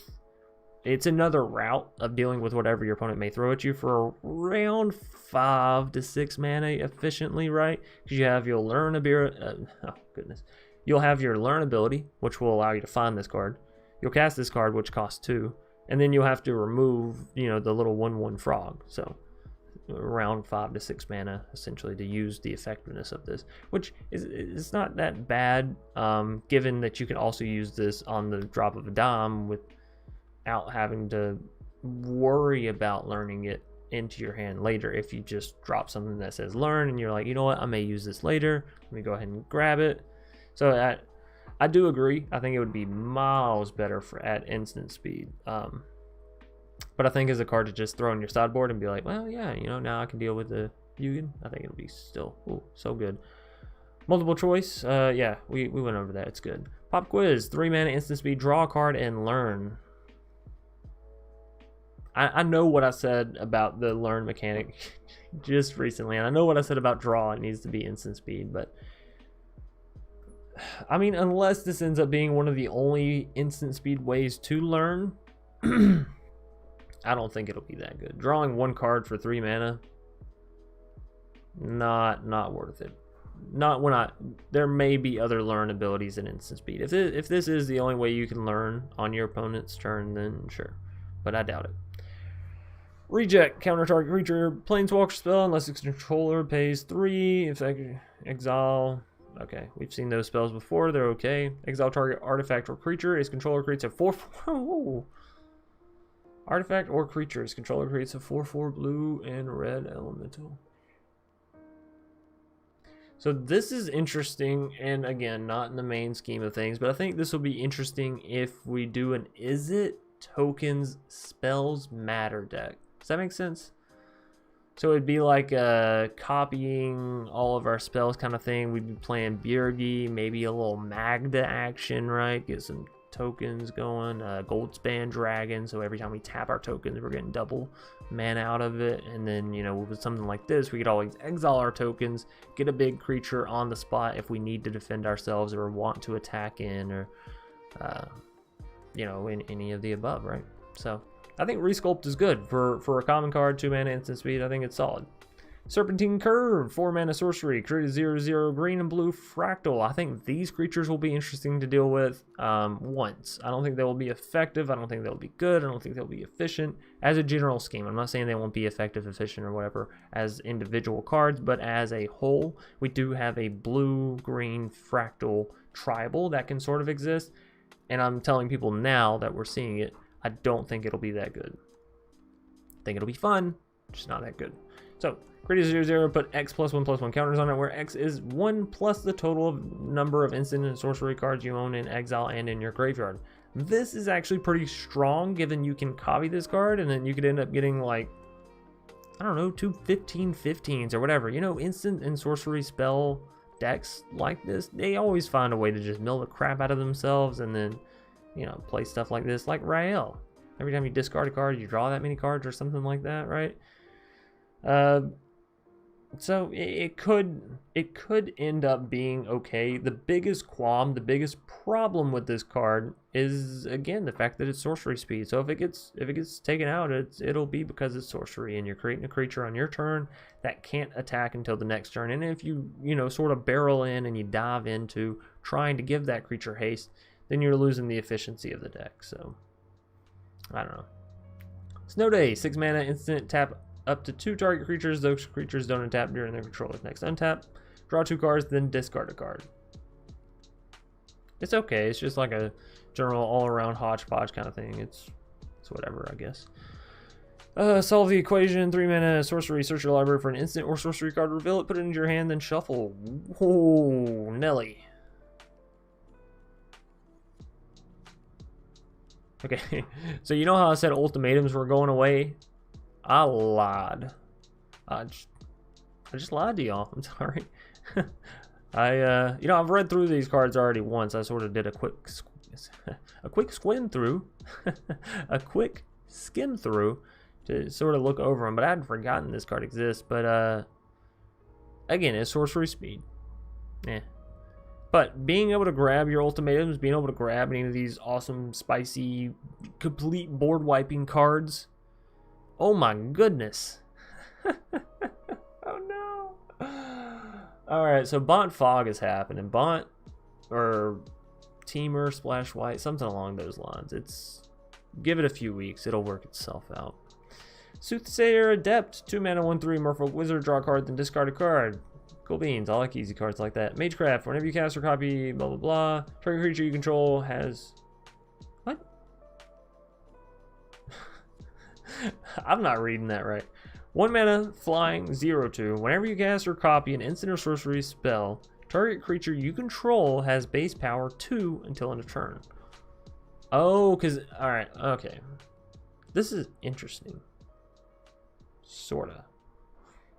it's another route of dealing with whatever your opponent may throw at you for around 5 to 6 mana efficiently, right? Because you have your learn ability, you'll have your learn ability, which will allow you to find this card. You'll cast this card, which costs 2, and then you'll have to remove, you know, the little 1/1 frog. So around 5 to 6 mana essentially to use the effectiveness of this, which is not that bad, given that you can also use this on the drop of a dime without having to worry about learning it into your hand later. If you just drop something that says learn and you're like, you know what, I may use this later, let me go ahead and grab it. So I do agree. I think it would be miles better at instant speed. But I think as a card to just throw in your sideboard and be like, well, yeah, you know, now I can deal with the Yugen, I think it'll be still so good. Multiple choice, yeah, we went over that. It's good. Pop quiz, 3 mana instant speed, draw a card and learn. I know what I said about the learn mechanic just recently, and I know what I said about draw. It needs to be instant speed, but I mean, unless this ends up being one of the only instant speed ways to learn, I don't think it'll be that good. Drawing 1 card for 3 mana, not worth it. Not when there may be other learn abilities in instant speed. If this is the only way you can learn on your opponent's turn, then sure, but I doubt it. Reject, counter target creature, planeswalker spell unless its controller pays 3. If I exile, okay, we've seen those spells before, they're okay. Exile target artifact or creature, its controller creates a 4/4. Artifact or creature, its controller creates a 4/4 blue and red elemental. So this is interesting, and again, not in the main scheme of things, but I think this will be interesting if we do an is it tokens spells matter deck. Does that make sense? So it'd be like copying all of our spells kind of thing. We'd be playing Bjergi, maybe a little Magda action, right? Get some tokens going. Goldspan Dragon, so every time we tap our tokens, we're getting double mana out of it. And then, you know, with something like this, we could always exile our tokens, get a big creature on the spot if we need to defend ourselves or want to attack in, or, you know, in any of the above, right? So I think Resculpt is good for a common card, 2 mana instant speed. I think it's solid. Serpentine Curve, 4 mana sorcery, create a 0/0 green and blue fractal. I think these creatures will be interesting to deal with once. I don't think they will be effective. I don't think they'll be good. I don't think they'll be efficient as a general scheme. I'm not saying they won't be effective, efficient, or whatever as individual cards, but as a whole, we do have a blue-green fractal tribal that can sort of exist. And I'm telling people now that we're seeing it, I don't think it'll be that good. I think it'll be fun, just not that good. So, create a 0/0, put X +1/+1 counters on it, where X is 1 plus the total number of instant and sorcery cards you own in exile and in your graveyard. This is actually pretty strong, given you can copy this card, and then you could end up getting, like, I don't know, 2 15/15s or whatever. You know, instant and sorcery spell decks like this, they always find a way to just mill the crap out of themselves and then, you know, play stuff like this, like Rael. Every time you discard a card, you draw that many cards or something like that, right? So it could end up being okay. The biggest qualm, the biggest problem with this card is, again, the fact that it's sorcery speed. So if it gets taken out, it'll be because it's sorcery, and you're creating a creature on your turn that can't attack until the next turn. And if you sort of barrel in and you dive into trying to give that creature haste, then you're losing the efficiency of the deck. So I don't know. Snow Day, 6 mana instant, tap up to 2 target creatures. Those creatures don't untap during their controller's next untap. Draw 2 cards, then discard a card. It's okay. It's just like a general all-around hodgepodge kind of thing. It's whatever, I guess. Solve the equation. 3 mana sorcery. Search your library for an instant or sorcery card. Reveal it. Put it into your hand. Then shuffle. Oh, Nelly. Okay. So you know how I said ultimatums were going away? I lied. I just lied to y'all. I'm sorry. I've read through these cards already once. I sort of did a quick skim through, a quick skim through to sort of look over them. But I hadn't forgotten this card exists. But again, it's sorcery speed. Yeah. But being able to grab your ultimatums, being able to grab any of these awesome, spicy, complete board wiping cards. Oh my goodness. Oh no. Alright, so Bont Fog is happening. Bont, or Teamer, Splash White, something along those lines. Give it a few weeks, it'll work itself out. Soothsayer Adept, 2 mana, 1/3, Merfolk Wizard, draw a card, then discard a card. Cool beans, I like easy cards like that. Magecraft, whenever you cast or copy, blah blah blah. Target creature you control has... What? I'm not reading that right. 1 mana, flying, 0/2. Whenever you cast or copy an instant or sorcery spell, target creature you control has base power 2 until end of turn. Oh, because... Alright, okay. This is interesting. Sorta.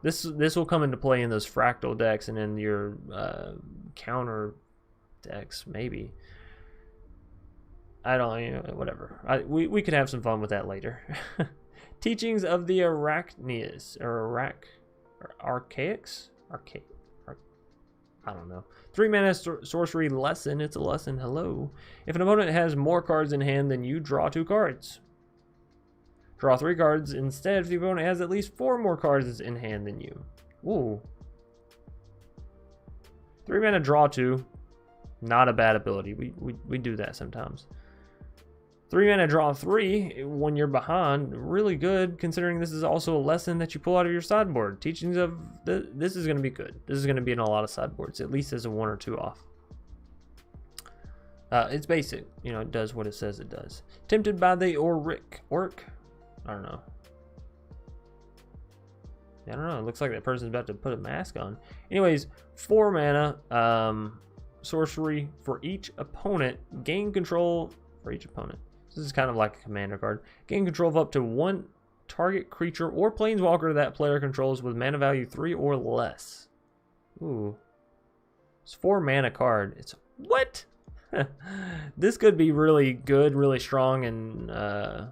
This will come into play in those fractal decks and in your counter decks, maybe. I don't, whatever. We could have some fun with that later. Teachings of the Arachnius, or Archaics? I don't know. 3 mana sorcery lesson. It's a lesson. Hello. If an opponent has more cards in hand than you, draw 2 cards. Draw 3 cards instead if the opponent has at least 4 more cards in hand than you. Ooh. 3 mana, draw 2. Not a bad ability. We do that sometimes. 3 mana, draw 3 when you're behind. Really good, considering this is also a lesson that you pull out of your sideboard. Teachings of... This is going to be good. This is going to be in a lot of sideboards, at least as a 1 or 2 off. It's basic. You know, it does what it says it does. Tempted by the Orc? I don't know. I don't know. It looks like that person's about to put a mask on. Anyways, 4 mana, sorcery for each opponent. Gain control for each opponent. This is kind of like a commander card. Gain control of up to 1 target creature or planeswalker that player controls with mana value 3 or less. Ooh. It's 4 mana card. It's... What? This could be really good, really strong, and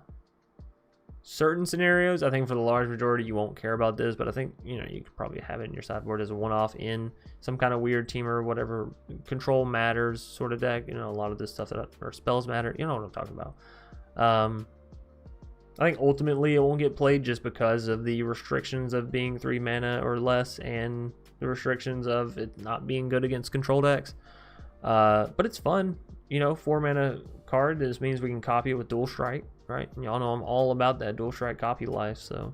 certain scenarios. I think for the large majority you won't care about this, but I think, you know, you could probably have it in your sideboard as a one-off in some kind of weird team or whatever, control matters sort of deck. You know, a lot of this stuff that, or spells matter, you know what I'm talking about. I think ultimately it won't get played just because of the restrictions of being 3 mana or less and the restrictions of it not being good against control decks. But it's fun. You know, 4 mana card. This means we can copy it with Dual Strike, right? Y'all know I'm all about that Dual Strike copy life, so.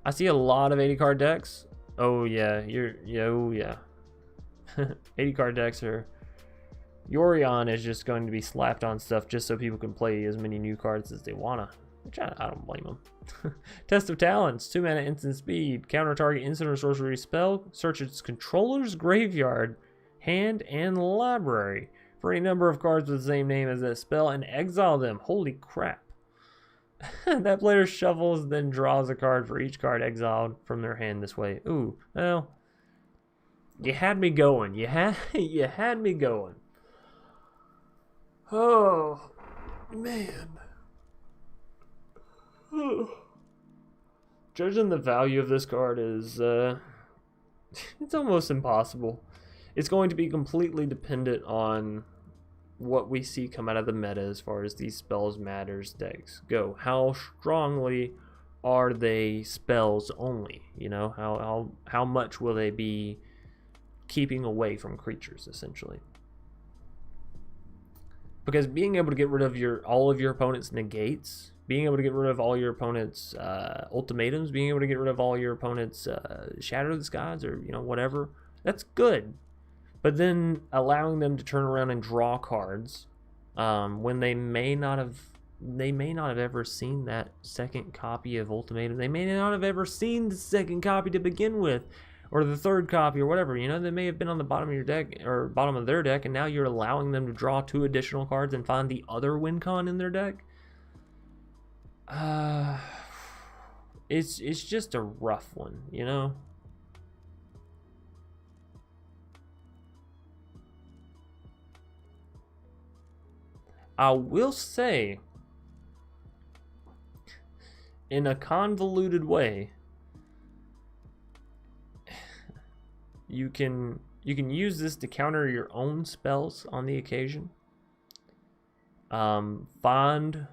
I see a lot of 80 card decks. Oh yeah, oh yeah. 80 card decks are... Yorion is just going to be slapped on stuff just so people can play as many new cards as they wanna. Which I don't blame them. Test of Talents, 2 mana instant speed. Counter target instant or sorcery spell. Search its controller's graveyard, hand, and library for any number of cards with the same name as that spell and exile them. Holy crap. That player shuffles, then draws a card for each card exiled from their hand this way. Ooh, well, you had me going. You had me going. Oh, man. Judging the value of this card is, it's almost impossible. It's going to be completely dependent on what we see come out of the meta as far as these spells matters decks go. How strongly are they spells only? You know, how much will they be keeping away from creatures, essentially? Because being able to get rid of all of your opponent's negates, being able to get rid of all your opponent's ultimatums, being able to get rid of all your opponent's Shadow of the Skies, or you know, whatever, that's good. But then allowing them to turn around and draw cards when they may not have ever seen that second copy of ultimatum. They may not have ever seen the second copy to begin with, or the third copy, or whatever. You know, they may have been on the bottom of your deck, or bottom of their deck, and now you're allowing them to draw 2 additional cards and find the other win con in their deck. It's just a rough one, you know. I will say, in a convoluted way, you can use this to counter your own spells on the occasion. Find,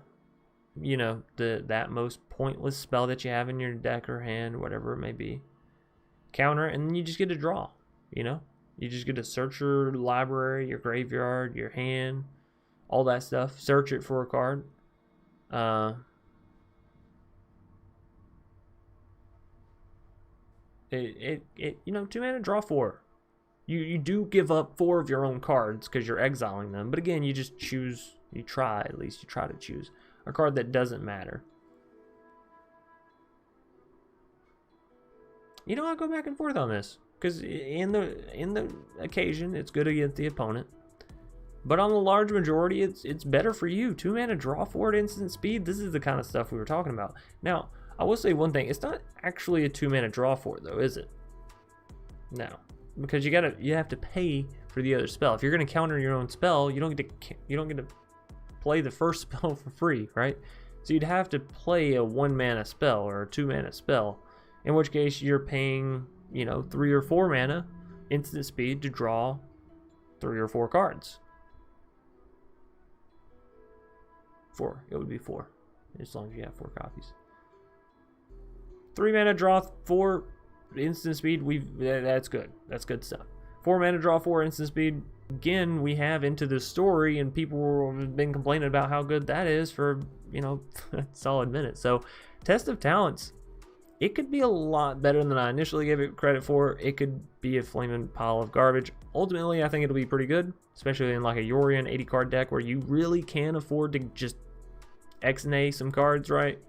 you know, that most pointless spell that you have in your deck or hand, whatever it may be. Counter, and then you just get to draw. You know, you just get to search your library, your graveyard, your hand, all that stuff. Search it for a card. You know, 2 mana, draw 4. You do give up 4 of your own cards because you're exiling them, but again, you just choose, you try to choose a card that doesn't matter. You know, I'll go back and forth on this because in the occasion it's good against the opponent, but on the large majority it's better for you. 2 mana, draw 4 at instant speed. This is the kind of stuff we were talking about. Now, I will say one thing. It's not actually a 2 mana draw 4 though, is it? No, because you have to pay for the other spell. If you're gonna counter your own spell, you don't get to play the first spell for free, right? So you'd have to play a 1 mana spell or a 2 mana spell, in which case you're paying, you know, 3 or 4 mana instant speed to draw 3 or 4 cards. 4. It would be 4, as long as you have 4 copies. 3 mana, draw 4 instant speed. That's good. That's good stuff. 4 mana, draw 4 instant speed. Again, we have Into the Story, and people have been complaining about how good that is for, you know, a solid minute. So, Test of Talents, it could be a lot better than I initially gave it credit for. It could be a flaming pile of garbage. Ultimately, I think it'll be pretty good, especially in like a Yorion 80 card deck where you really can afford to just X-nay some cards, right?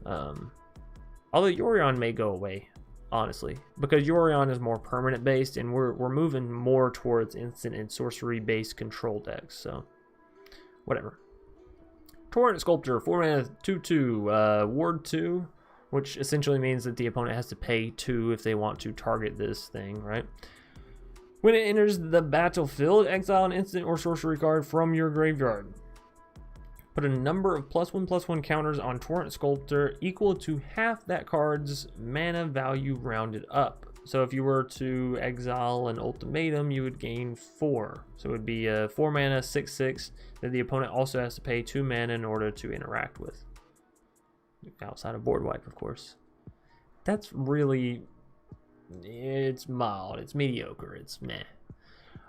Although Yorion may go away, honestly, because Yorion is more permanent based, and we're moving more towards instant and sorcery based control decks. So, whatever. Torrent Sculptor, 4 mana, 2/2, ward 2, which essentially means that the opponent has to pay 2 if they want to target this thing, right? When it enters the battlefield, exile an instant or sorcery card from your graveyard. Put a number of +1/+1 counters on Torrent Sculptor equal to half that card's mana value rounded up. So if you were to exile an ultimatum, you would gain 4. So it would be 4 mana, 6/6 that the opponent also has to pay 2 mana in order to interact with. Outside of board wipe, of course. That's really, it's mild, it's mediocre, it's meh.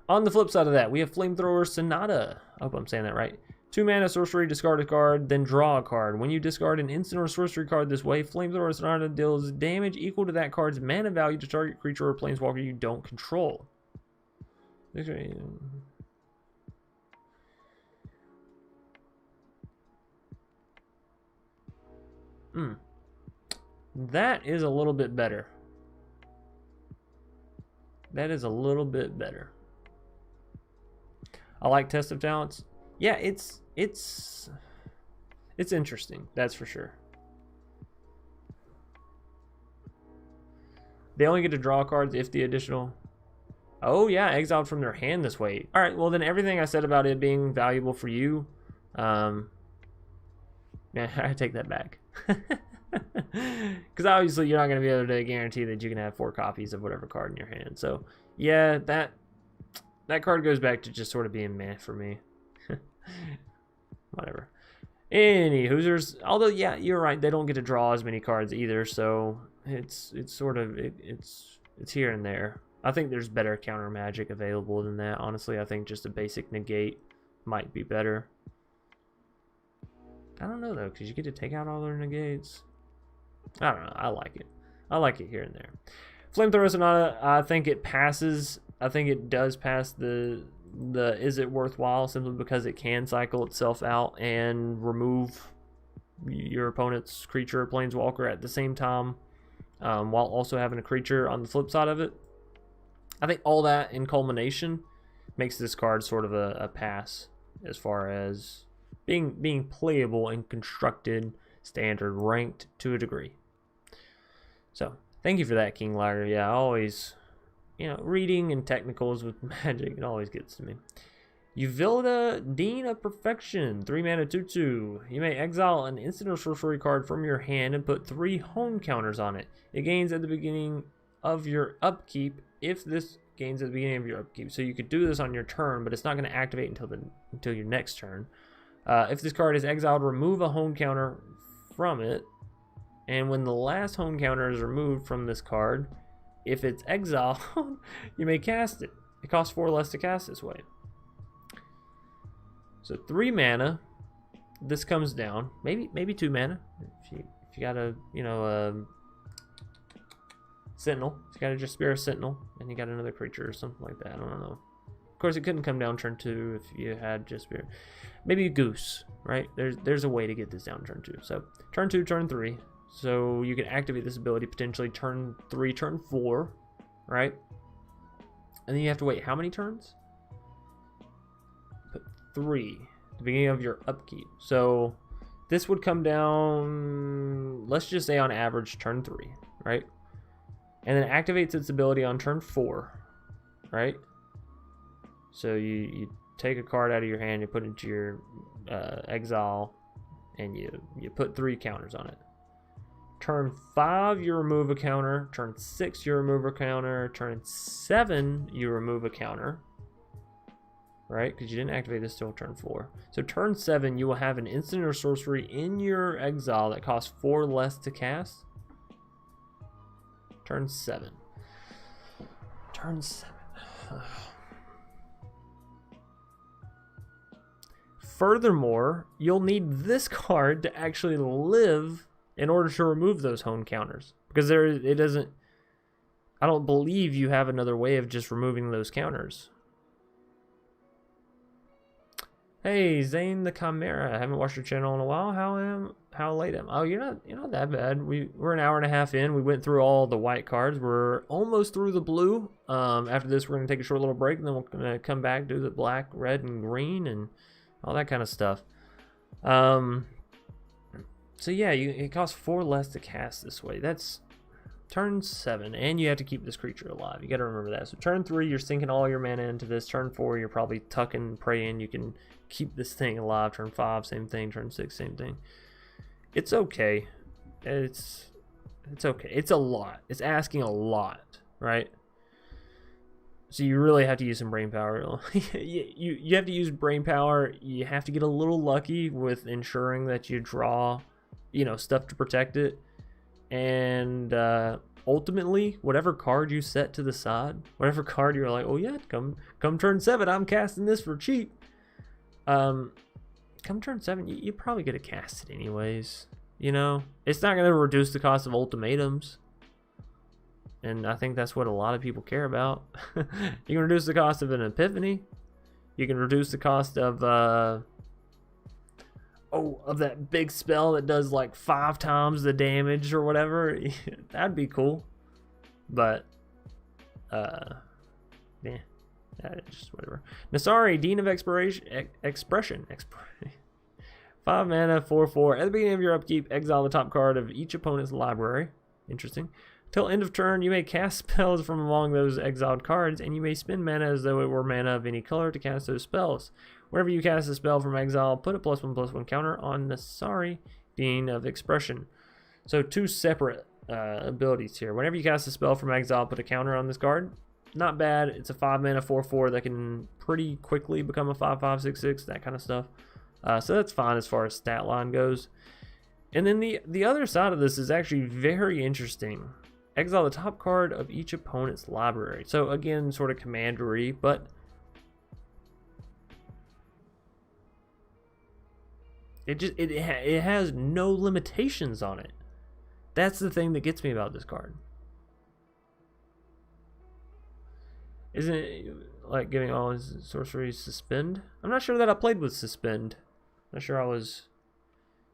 On the flip side of that, we have Flamethrower Sonata. I hope I'm saying that right. 2 mana sorcery, discard a card, then draw a card. When you discard an instant or sorcery card this way, Flamethrower Sonata deals damage equal to that card's mana value to target creature or planeswalker you don't control. That is a little bit better. That is a little bit better. I like Test of Talents. Yeah, it's interesting, that's for sure. They only get to draw cards if the additional... Oh yeah, exiled from their hand this way. Alright, well then everything I said about it being valuable for you, yeah, I take that back. Because obviously you're not going to be able to guarantee that you can have 4 copies of whatever card in your hand. So yeah, that card goes back to just sort of being meh for me. Whatever. Any Hoosers. Although yeah, you're right, they don't get to draw as many cards either, so it's sort of it's here and there. I think there's better counter magic available than that. Honestly, I think just a basic negate might be better. I don't know though, because you get to take out all their negates. I don't know. I like it. I like it here and there. Flamethrower Sonata, I think it passes. I think it does pass the is it worthwhile, simply because it can cycle itself out and remove your opponent's creature or planeswalker at the same time, while also having a creature on the flip side of it. I think all that in culmination makes this card sort of a pass as far as being playable and constructed, standard, ranked to a degree. So thank you for that, King Liger. Yeah, I always, you know, reading and technicals with Magic, it always gets to me. Uvilda, Dean of Perfection, 3 mana 2/2. You may exile an instant or sorcery card from your hand and put 3 hone counters on it. It gains at the beginning of your upkeep if this gains at the beginning of your upkeep. So you could do this on your turn, but it's not going to activate until your next turn. If this card is exiled, remove a hone counter from it. And when the last hone counter is removed from this card, if it's exiled, you may cast it. It costs 4 less to cast this way. So 3 mana. This comes down. Maybe 2 mana. If you got a, you know, Sentinel. If you got to just Spirit Sentinel and you got another creature or something like that. I don't know. Of course, it couldn't come down turn 2 if you had just Spirit. Maybe a Goose, right? There's a way to get this down turn 2. So turn 2, turn 3. So you can activate this ability potentially turn 3, turn 4, right? And then you have to wait how many turns? Put 3 at the beginning of your upkeep. So this would come down, let's just say on average, turn 3, right? And then activates its ability on turn 4, right? So you take a card out of your hand, you put it into your exile, and you put 3 counters on it. Turn 5, you remove a counter. Turn 6, you remove a counter. Turn 7, you remove a counter. Right? Because you didn't activate this till turn 4. So turn 7, you will have an instant or sorcery in your exile that costs 4 less to cast. Turn 7. Turn 7. Furthermore, you'll need this card to actually live in order to remove those hone counters, because I don't believe you have another way of just removing those counters. Hey, Zane the Chimera, I haven't watched your channel in a while. How late am I? Oh, you're not that bad. We're an hour and a half in. We went through all the white cards. We're almost through the blue. After this, we're gonna take a short little break, and then we're gonna come back, do the black, red, and green, and all that kind of stuff. So yeah, it costs 4 less to cast this way. That's turn 7, and you have to keep this creature alive. You got to remember that. So turn 3, you're sinking all your mana into this. Turn 4, you're probably tucking, praying you can keep this thing alive. Turn 5, same thing. Turn 6, same thing. It's okay. It's okay. It's a lot. It's asking a lot right? So you really have to use some brain power. you have to use brain power. You have to get a little lucky with ensuring that you draw, you know, stuff to protect it. And ultimately, whatever card you set to the side, whatever card you're like, oh yeah, come turn 7, I'm casting this for cheap. Come turn 7, you're probably gonna cast it anyways. You know, it's not gonna reduce the cost of ultimatums. And I think that's what a lot of people care about. You can reduce the cost of an epiphany. You can reduce the cost of of that big spell that does like 5 times the damage or whatever. That'd be cool. But yeah, just whatever. Nasari, Dean of Expression. 5 mana, 4/4. At the beginning of your upkeep, exile the top card of each opponent's library. Interesting. Till end of turn, you may cast spells from among those exiled cards, and you may spend mana as though it were mana of any color to cast those spells. Whenever you cast a spell from exile, put a +1/+1 counter on Nasari, Dean of Expression. So 2 separate abilities here. Whenever you cast a spell from exile, put a counter on this card. Not bad. It's a 5 mana 4/4 that can pretty quickly become a 5/5 6/6, that kind of stuff. So that's fine as far as stat line goes. And then the other side of this is actually very interesting. Exile the top card of each opponent's library. So again, sort of commandery, but it has no limitations on it. That's the thing that gets me about this card. Isn't it like giving all his sorcery suspend? I'm not sure that I played with suspend. Not sure I was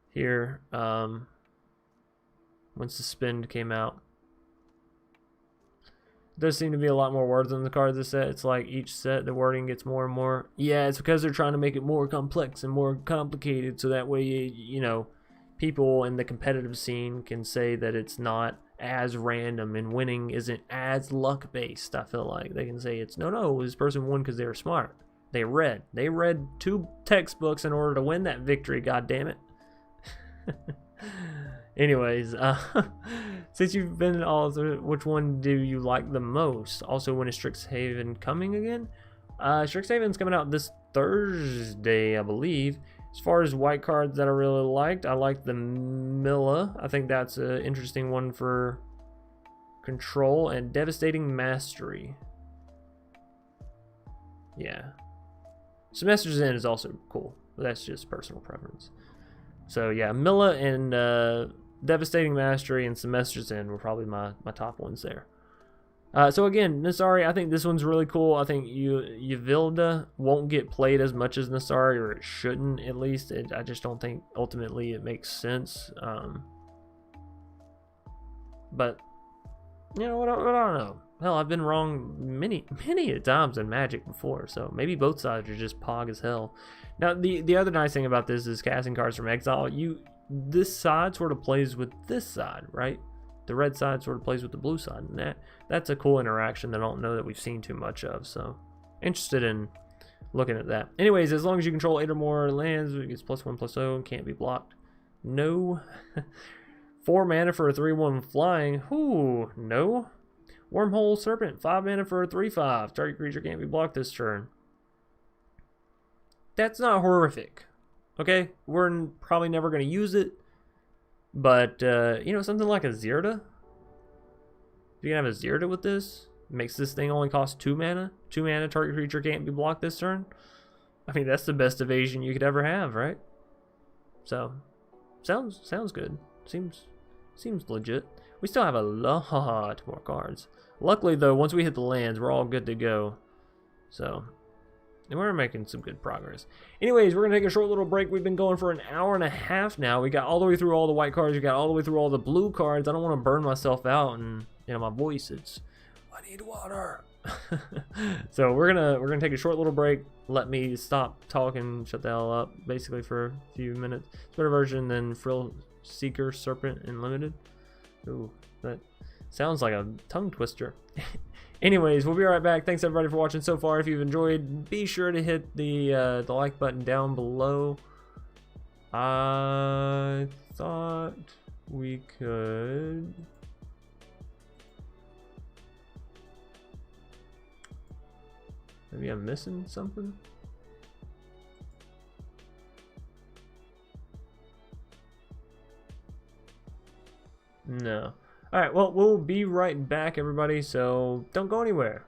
here when suspend came out. Does seem to be a lot more words on the cards this set. It's like each set the wording gets more and more. Yeah, it's because they're trying to make it more complex and more complicated, so that way you know, people in the competitive scene can say that it's not as random and winning isn't as luck based. I feel like they can say it's no, this person won because they were smart. They read 2 textbooks in order to win that victory. God damn it. Anyways, since you've been all through, which one do you like the most? Also, when is Strixhaven coming again? Strixhaven's coming out this Thursday, I believe. As far as white cards that I really liked, I like the Milla. I think that's an interesting one for control, and Devastating Mastery. Yeah. Semester's End is also cool, but that's just personal preference. So yeah, Milla and Devastating Mastery and Semester's End were probably my top ones there. So again, Nasari, I think this one's really cool. I think Yvilda won't get played as much as Nasari, or it shouldn't at least. I just don't think ultimately it makes sense. But you know what? I don't know. Hell, I've been wrong many times in Magic before, so maybe both sides are just pog as hell. Now, the other nice thing about this is casting cards from exile. This side sort of plays with this side, right? The red side sort of plays with the blue side, and that's a cool interaction that I don't know that we've seen too much of. So, interested in looking at that. Anyways, as long as you control 8 or more lands, it gets +1/+0 and can't be blocked. No. 4 mana for a 3/1 flying. Ooh, no. Wormhole Serpent, 5 mana for a 3/5. Target creature can't be blocked this turn. That's not horrific. Okay, we're probably never going to use it. But, you know, something like a Zirda. If you can have a Zirda with this, makes this thing only cost 2 mana. 2 mana, target creature can't be blocked this turn. I mean, that's the best evasion you could ever have, right? So, sounds good. Seems legit. We still have a lot more cards. Luckily, though, once we hit the lands, we're all good to go. So, and we're making some good progress. Anyways, we're going to take a short little break. We've been going for an hour and a half now. We got all the way through all the white cards. We got all the way through all the blue cards. I don't want to burn myself out, and you know, my voice, I need water. So we're gonna take a short little break. Let me stop talking, shut the hell up, basically for a few minutes. It's better version than Frill Seeker Serpent Unlimited. Ooh, that sounds like a tongue twister. Anyways, we'll be right back. Thanks everybody for watching so far. If you've enjoyed, be sure to hit the like button down below. I thought we could Maybe I'm missing something? No. Alright, well, we'll be right back, everybody, so don't go anywhere.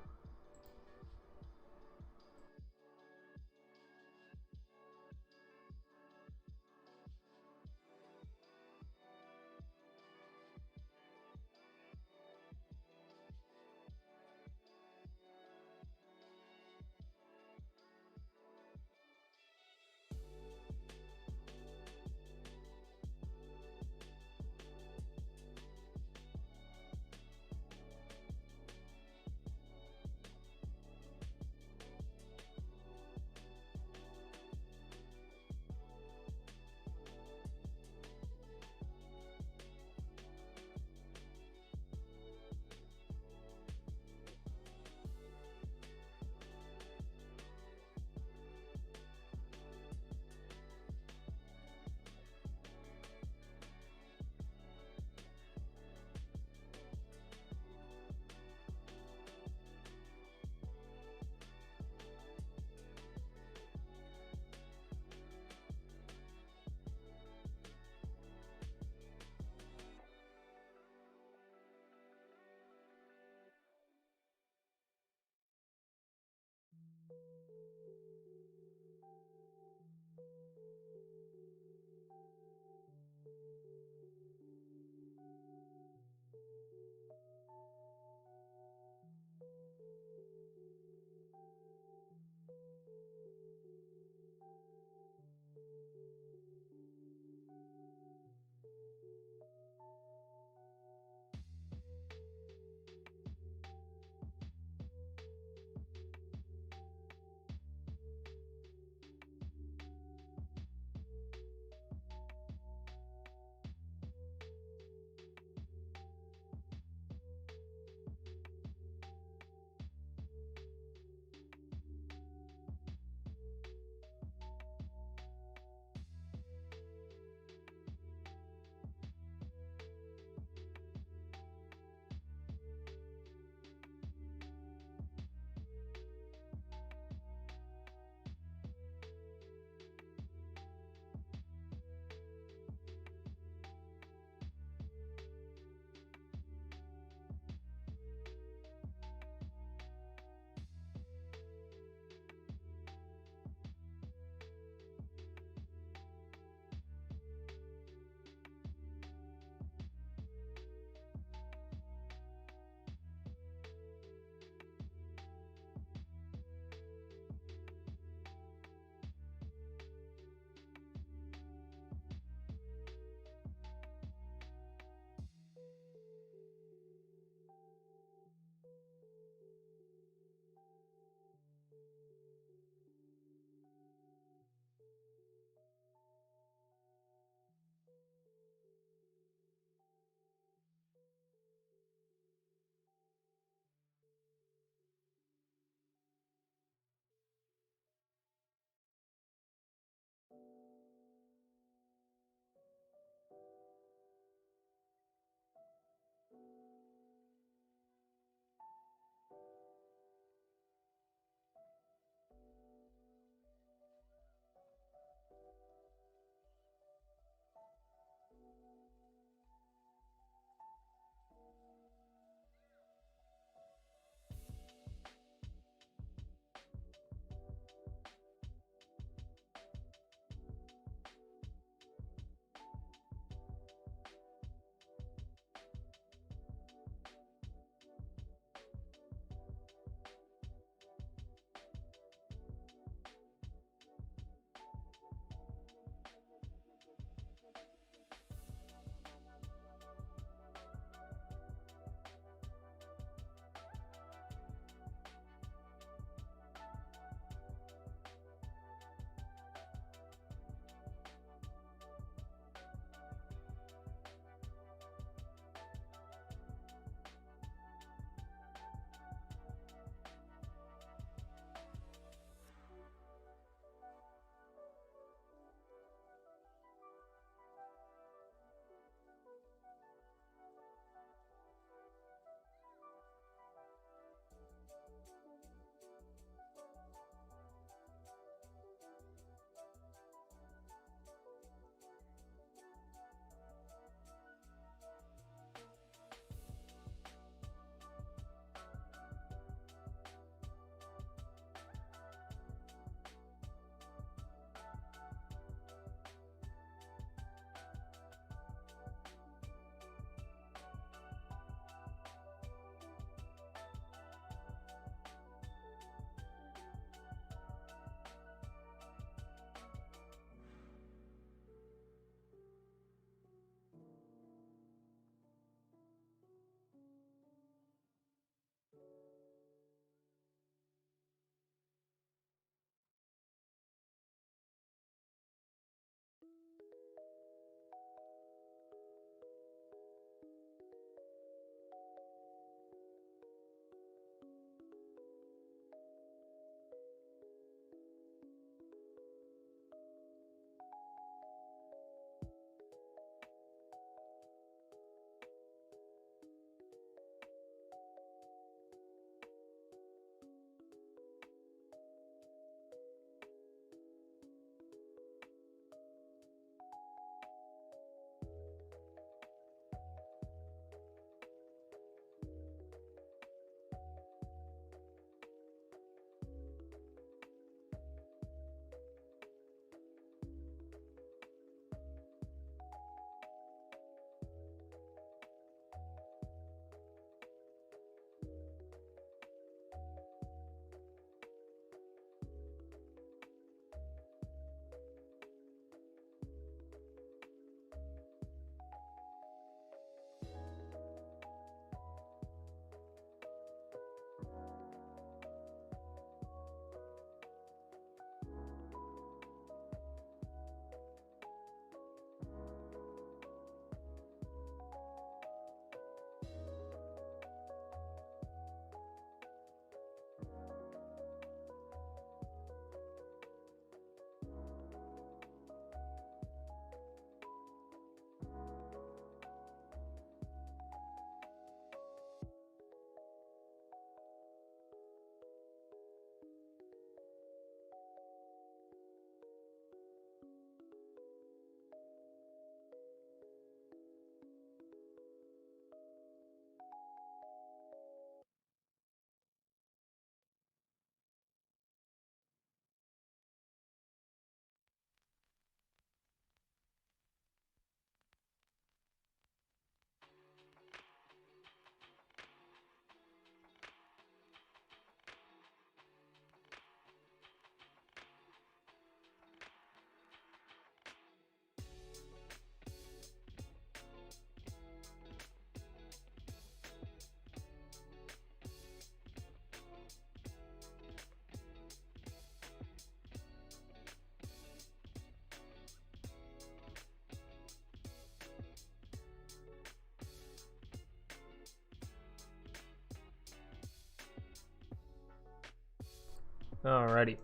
Alrighty.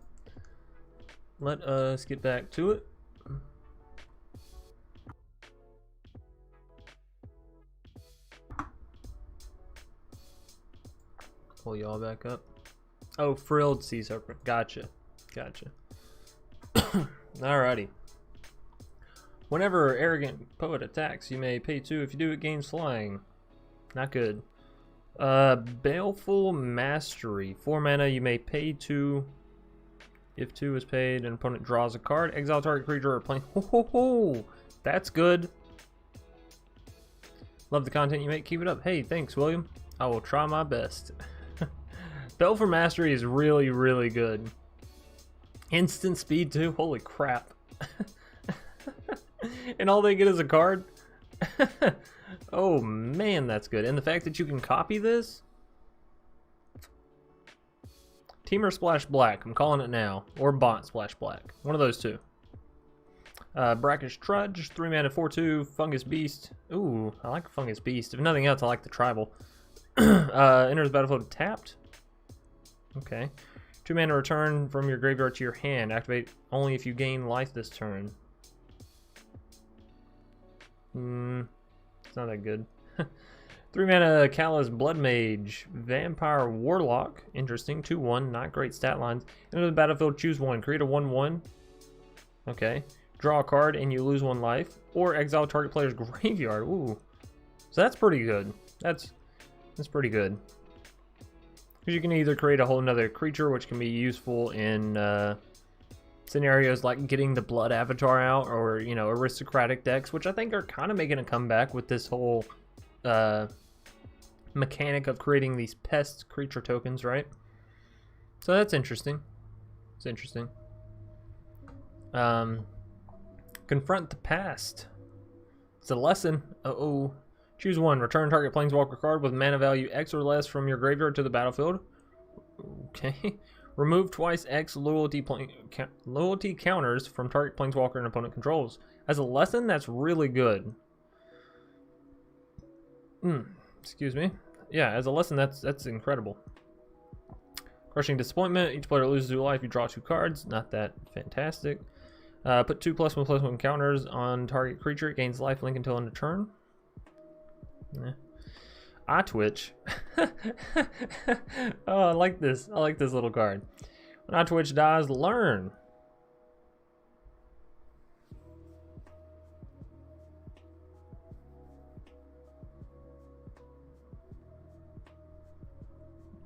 Let us get back to it. Pull y'all back up. Oh, frilled sea serpent. Gotcha. Gotcha. Alrighty. Whenever arrogant poet attacks, you may pay 2. If you do, it gains flying. Not good. Baleful Mastery. 4 mana, you may pay 2. If 2 is paid, an opponent draws a card. Exile target creature or plane. Ho ho ho! That's good. Love the content you make. Keep it up. Hey, thanks, William. I will try my best. Baleful Mastery is really, really good. Instant speed too. Holy crap! And all they get is a card. Oh man, that's good. And the fact that you can copy this. Teamer Splash Black. I'm calling it now. Or Bot Splash Black. One of those two. Brackish Trudge. 3 mana, 4/2. Fungus Beast. Ooh, I like Fungus Beast. If nothing else, I like the tribal. Enters the battlefield tapped. Okay. 2 mana, return from your graveyard to your hand. Activate only if you gain life this turn. It's not that good. 3 mana, Callous Blood Mage. Vampire Warlock. Interesting. 2/1. Not great stat lines. Enter the battlefield, choose 1. Create a 1/1. Okay. Draw a card and you lose 1 life. Or exile target player's graveyard. Ooh. So that's pretty good. That's pretty good. Because you can either create a whole nother creature, which can be useful in scenarios like getting the Blood Avatar out, or, you know, aristocratic decks, which I think are kind of making a comeback with this whole mechanic of creating these pest creature tokens, right? So that's interesting. It's interesting. Confront the past. It's a lesson. Uh-oh. Choose 1. Return target planeswalker card with mana value X or less from your graveyard to the battlefield. Okay. Remove twice X loyalty counters from target planeswalker and opponent controls. As a lesson, that's really good. Excuse me. Yeah, as a lesson, that's incredible. Crushing Disappointment. Each player loses 2 life. You draw 2 cards. Not that fantastic. Put 2 +1/+1 counters on target creature. It gains life link until end of turn. Eye Twitch. Oh, I like this. I like this little card. When Eye Twitch dies, learn.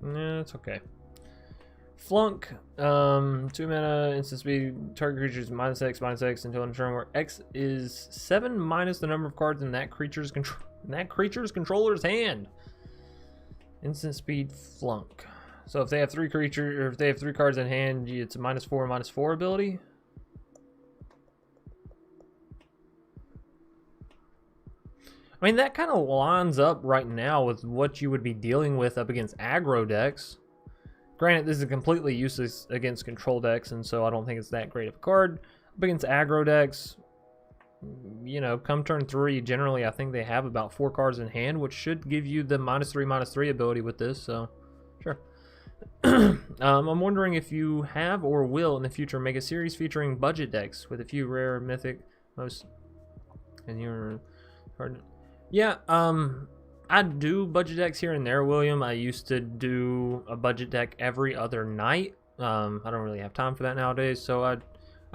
Yeah, it's okay. Flunk. 2 mana, instant speed. Target creatures -X until end of turn, where X is 7 minus the number of cards in that creature's controller's hand. Instant speed Flunk. So if they have 3 creatures, or if they have 3 cards in hand, it's a -4/-4 ability. I mean, that kind of lines up right now with what you would be dealing with up against aggro decks. Granted, this is completely useless against control decks, and so I don't think it's that great of a card. Up against aggro decks, you know, come turn 3, generally I think they have about 4 cards in hand, which should give you the -3/-3 ability with this, so sure. I'm wondering if you have or will in the future make a series featuring budget decks with a few rare, mythic, most, and your card. Yeah, I do budget decks here and there, William. I used to do a budget deck every other night. I don't really have time for that nowadays, so I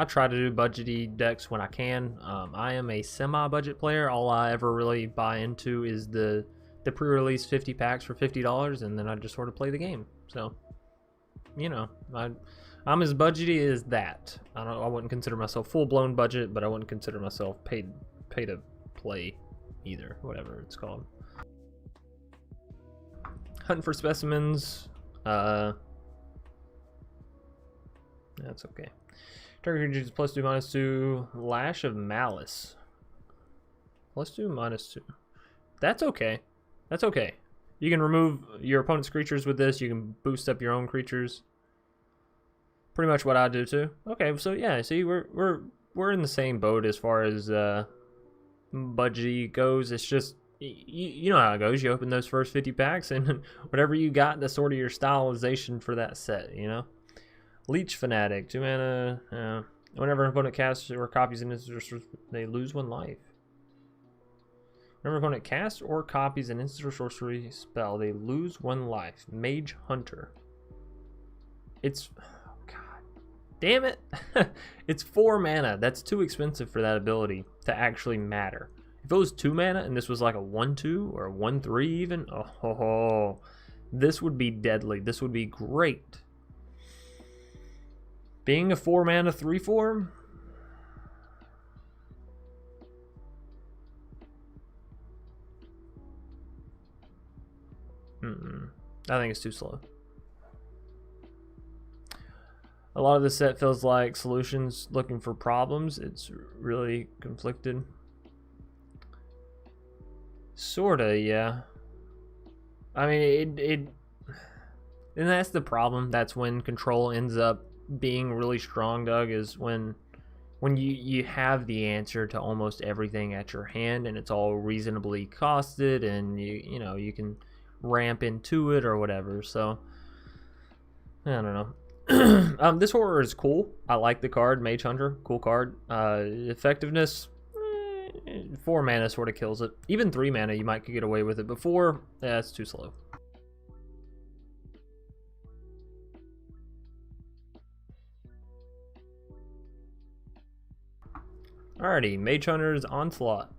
try to do budgety decks when I can. I am a semi-budget player. All I ever really buy into is the pre-release 50 packs for $50, and then I just sort of play the game. So, you know, I'm as budgety as that. I wouldn't consider myself full-blown budget, but I wouldn't consider myself pay to play either, whatever it's called. Hunting for specimens. That's okay. Target creatures +2/-2. Lash of Malice. +2/-2. That's okay. That's okay. You can remove your opponent's creatures with this. You can boost up your own creatures. Pretty much what I do too. Okay, so yeah, see, we're in the same boat as far as budget goes. It's just, you know how it goes. You open those first 50 packs and whatever you got, that's sort of your stylization for that set, you know. Leech Fanatic, 2 mana. Whenever an opponent casts or copies an instant sorcery, they lose 1 life. Whenever an opponent casts or copies an instant or sorcery spell, they lose 1 life. Mage Hunter. It's... Oh, God. Damn it! It's 4 mana. That's too expensive for that ability to actually matter. If it was 2 mana and this was like a 1-2 or a 1-3 even, oh, this would be deadly. This would be great. Being a 4 mana 3/4, I think it's too slow. A lot of this set feels like solutions looking for problems. It's really conflicted. Sorta, yeah. I mean, and that's the problem. That's when control ends up being really strong, Doug, is when you have the answer to almost everything at your hand and it's all reasonably costed and you know you can ramp into it or whatever. So I don't know. This horror is cool. I like the card. Mage Hunter, cool card. Effectiveness, 4 mana sort of kills it. Even 3 mana you might could get away with it, but 4, yeah, it's too slow. Alrighty, Mage Hunter's Onslaught.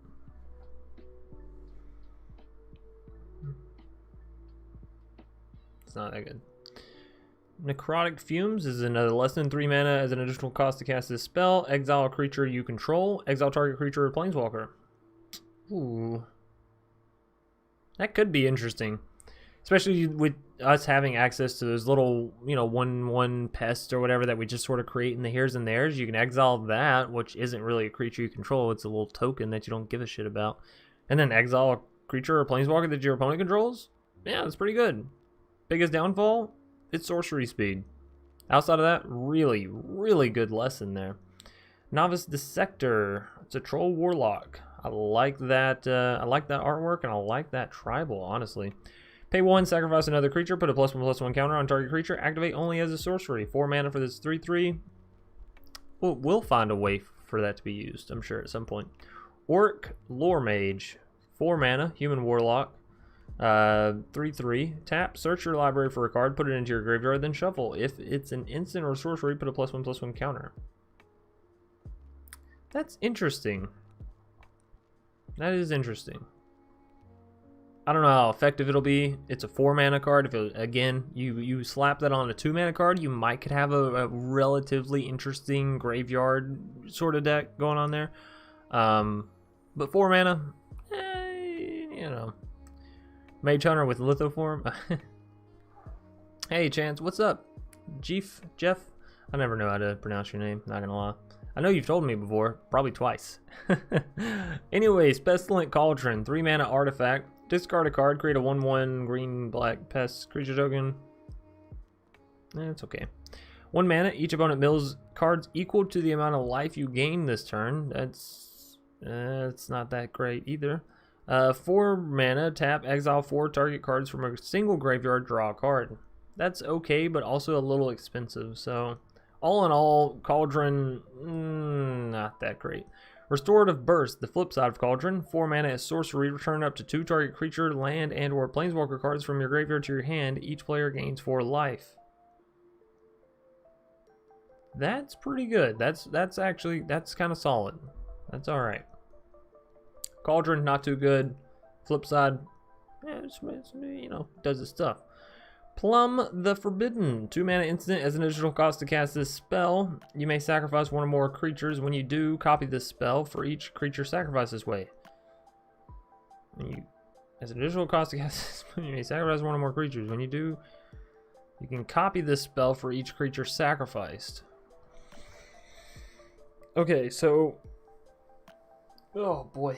It's not that good. Necrotic Fumes is another less than 3 mana as an additional cost to cast this spell. Exile a creature you control. Exile target creature or planeswalker. Ooh. That could be interesting. Especially with us having access to those little, you know, 1/1 pests or whatever that we just sort of create in the here's and there's. You can exile that, which isn't really a creature you control. It's a little token that you don't give a shit about. And then exile a creature or planeswalker that your opponent controls. Yeah, that's pretty good. Biggest downfall? It's sorcery speed. Outside of that, really, really good lesson there. Novice Dissector. It's a troll warlock. I like that. I like that artwork, and I like that tribal. Honestly, pay 1, sacrifice another creature, put a +1/+1 counter on target creature. Activate only as a sorcery. 4 mana for this 3/3. We'll find a way for that to be used, I'm sure, at some point. Orc Lore Mage. 4 mana, human warlock. 3/3. Tap, search your library for a card, put it into your graveyard, then shuffle. If it's an instant or sorcery, put a +1/+1 counter. That's interesting. That is interesting. I don't know how effective it'll be. It's a 4 mana card. If it, again, you slap that on a 2 mana card, you might could have a relatively interesting graveyard sort of deck going on there. But 4 mana, you know. Mage Hunter with Lithoform. Hey Chance, what's up? Jeff? I never know how to pronounce your name, not gonna lie. I know you've told me before, probably twice. Anyways, Pestilent Cauldron, 3 mana artifact. Discard a card, create a 1/1 green-black pest creature token. It's okay. 1 mana, each opponent mills cards equal to the amount of life you gain this turn. That's not that great either. 4 mana, tap, exile 4 target cards from a single graveyard, draw a card. That's okay, but also a little expensive. So, all in all, Cauldron, not that great. Restorative Burst, the flip side of Cauldron. 4 mana as sorcery, return up to 2 target creature, land, and or planeswalker cards from your graveyard to your hand. Each player gains 4 life. That's pretty good. That's kind of solid. That's all right. Cauldron, not too good. Flip side, yeah, it's, you know, does its stuff. Plum the Forbidden, 2 mana instant as an additional cost to cast this spell. You may sacrifice 1 or more creatures. When you do, copy this spell for each creature sacrificed this way. As an additional cost to cast this spell, you may sacrifice 1 or more creatures. When you do, you can copy this spell for each creature sacrificed. Okay, so, oh boy.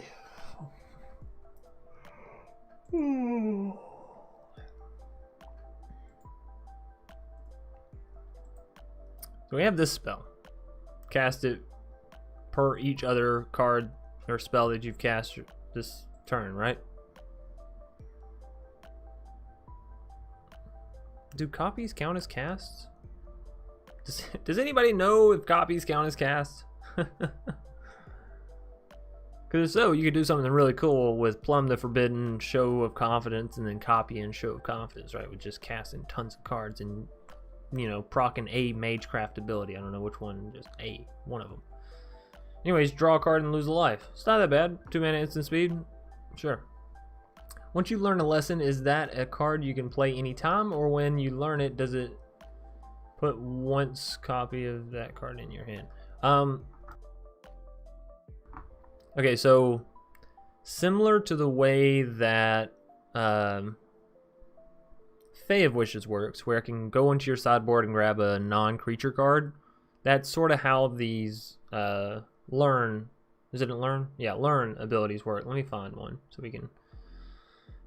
So we have this spell. Cast it per each other card or spell that you've cast this turn, right? Do copies count as casts? Does anybody know if copies count as cast? Because if so, you could do something really cool with Plumb the Forbidden, Show of Confidence, and then copy and Show of Confidence, right? With just casting tons of cards and, you know, procking a Magecraft ability. I don't know which one, just one of them. Anyways, draw a card and lose a life. It's not that bad. 2 mana instant speed. Sure. Once you learn a lesson, is that a card you can play anytime, or when you learn it, does it put once copy of that card in your hand? Okay, so similar to the way that Fae of Wishes works, where I can go into your sideboard and grab a non-creature card, that's sort of how these learn, is it a learn? Yeah, learn abilities work. Let me find one so we can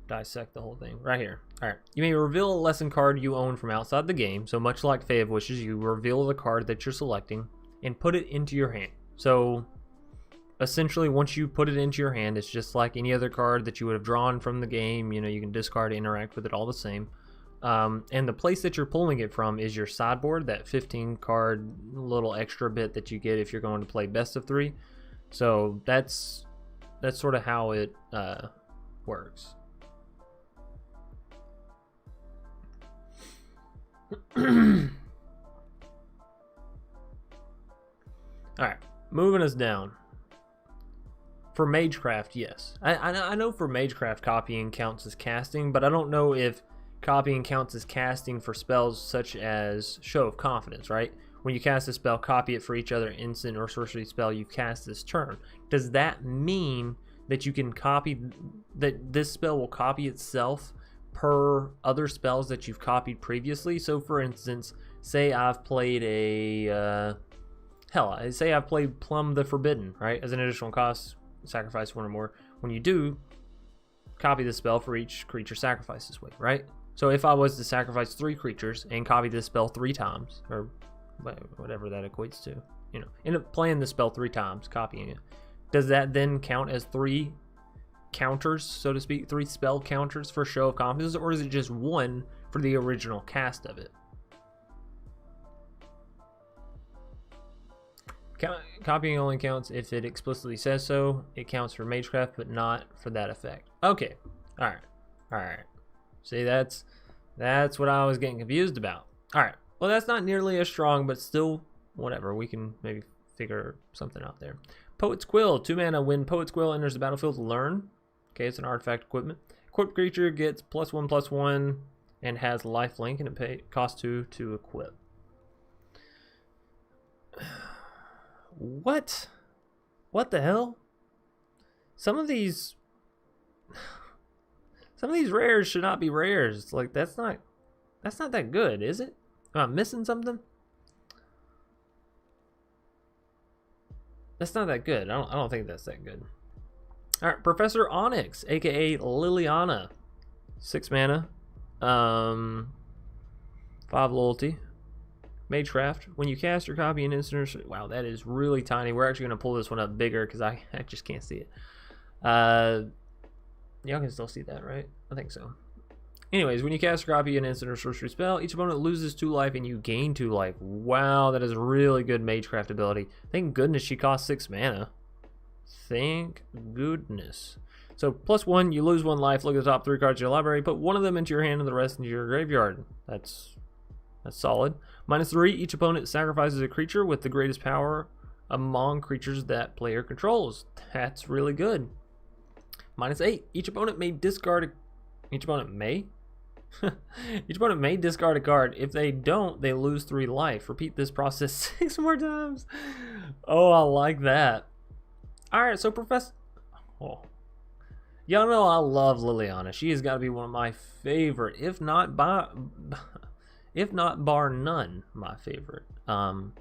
dissect the whole thing. Right here. Alright, you may reveal a lesson card you own from outside the game. So much like Fae of Wishes, you reveal the card that you're selecting and put it into your hand. So essentially, once you put it into your hand, it's just like any other card that you would have drawn from the game. You know, you can discard, interact with it, all the same. And the place that you're pulling it from is your sideboard, that 15 card little extra bit that you get if you're going to play best of 3. So that's sort of how it works. Alright, moving us down. For Magecraft, yes. I know for Magecraft copying counts as casting, but I don't know if copying counts as casting for spells such as Show of Confidence, right? When you cast a spell, copy it for each other instant or sorcery spell you cast this turn. Does that mean that you can copy, that this spell will copy itself per other spells that you've copied previously? So for instance, say I've played say I've played Plumb the Forbidden, right? As an additional cost, sacrifice 1 or more. When you do, copy the spell for each creature sacrificed this way, right? So if I was to sacrifice 3 creatures and copy this spell 3 times, or whatever that equates to, you know, end up playing the spell 3 times, copying it, does that then count as 3 counters, so to speak, 3 spell counters for Show of Confidence, or is it just 1 for the original cast of it? Copying only counts if it explicitly says so. It counts for Magecraft, but not for that effect. Okay. Alright. See, that's what I was getting confused about. Alright. Well, that's not nearly as strong, but still, whatever. We can maybe figure something out there. Poet's Quill. 2 mana. When Poet's Quill enters the battlefield, learn. Okay, it's an artifact equipment. Equipped creature gets +1/+1 and has lifelink, and it costs 2 to equip. What the hell? Some of these rares should not be rares. Like, that's not that good, is it? Am I missing something? That's not that good. I don't think that's that good. All right, Professor Onyx, aka Liliana, 6 mana, 5 loyalty. Magecraft. When you cast or copy an instant, wow, that is really tiny. We're actually going to pull this one up bigger because I just can't see it. Y'all can still see that, right? I think so. Anyways, when you cast or copy an instant or sorcery spell, each opponent loses 2 life and you gain 2 life. Wow, that is a really good Magecraft ability. Thank goodness she costs 6 mana. Thank goodness. So +1, you lose 1 life. Look at the top 3 cards of your library. Put 1 of them into your hand and the rest into your graveyard. That's solid. -3, each opponent sacrifices a creature with the greatest power among creatures that player controls. That's really good. -8, each opponent may discard each opponent may discard a card. If they don't, they lose 3 life. Repeat this process 6 more times. Oh, I like that. Alright, so Professor... Oh. Y'all know I love Liliana. She has got to be one of my favorite, if not bar none, my favorite. So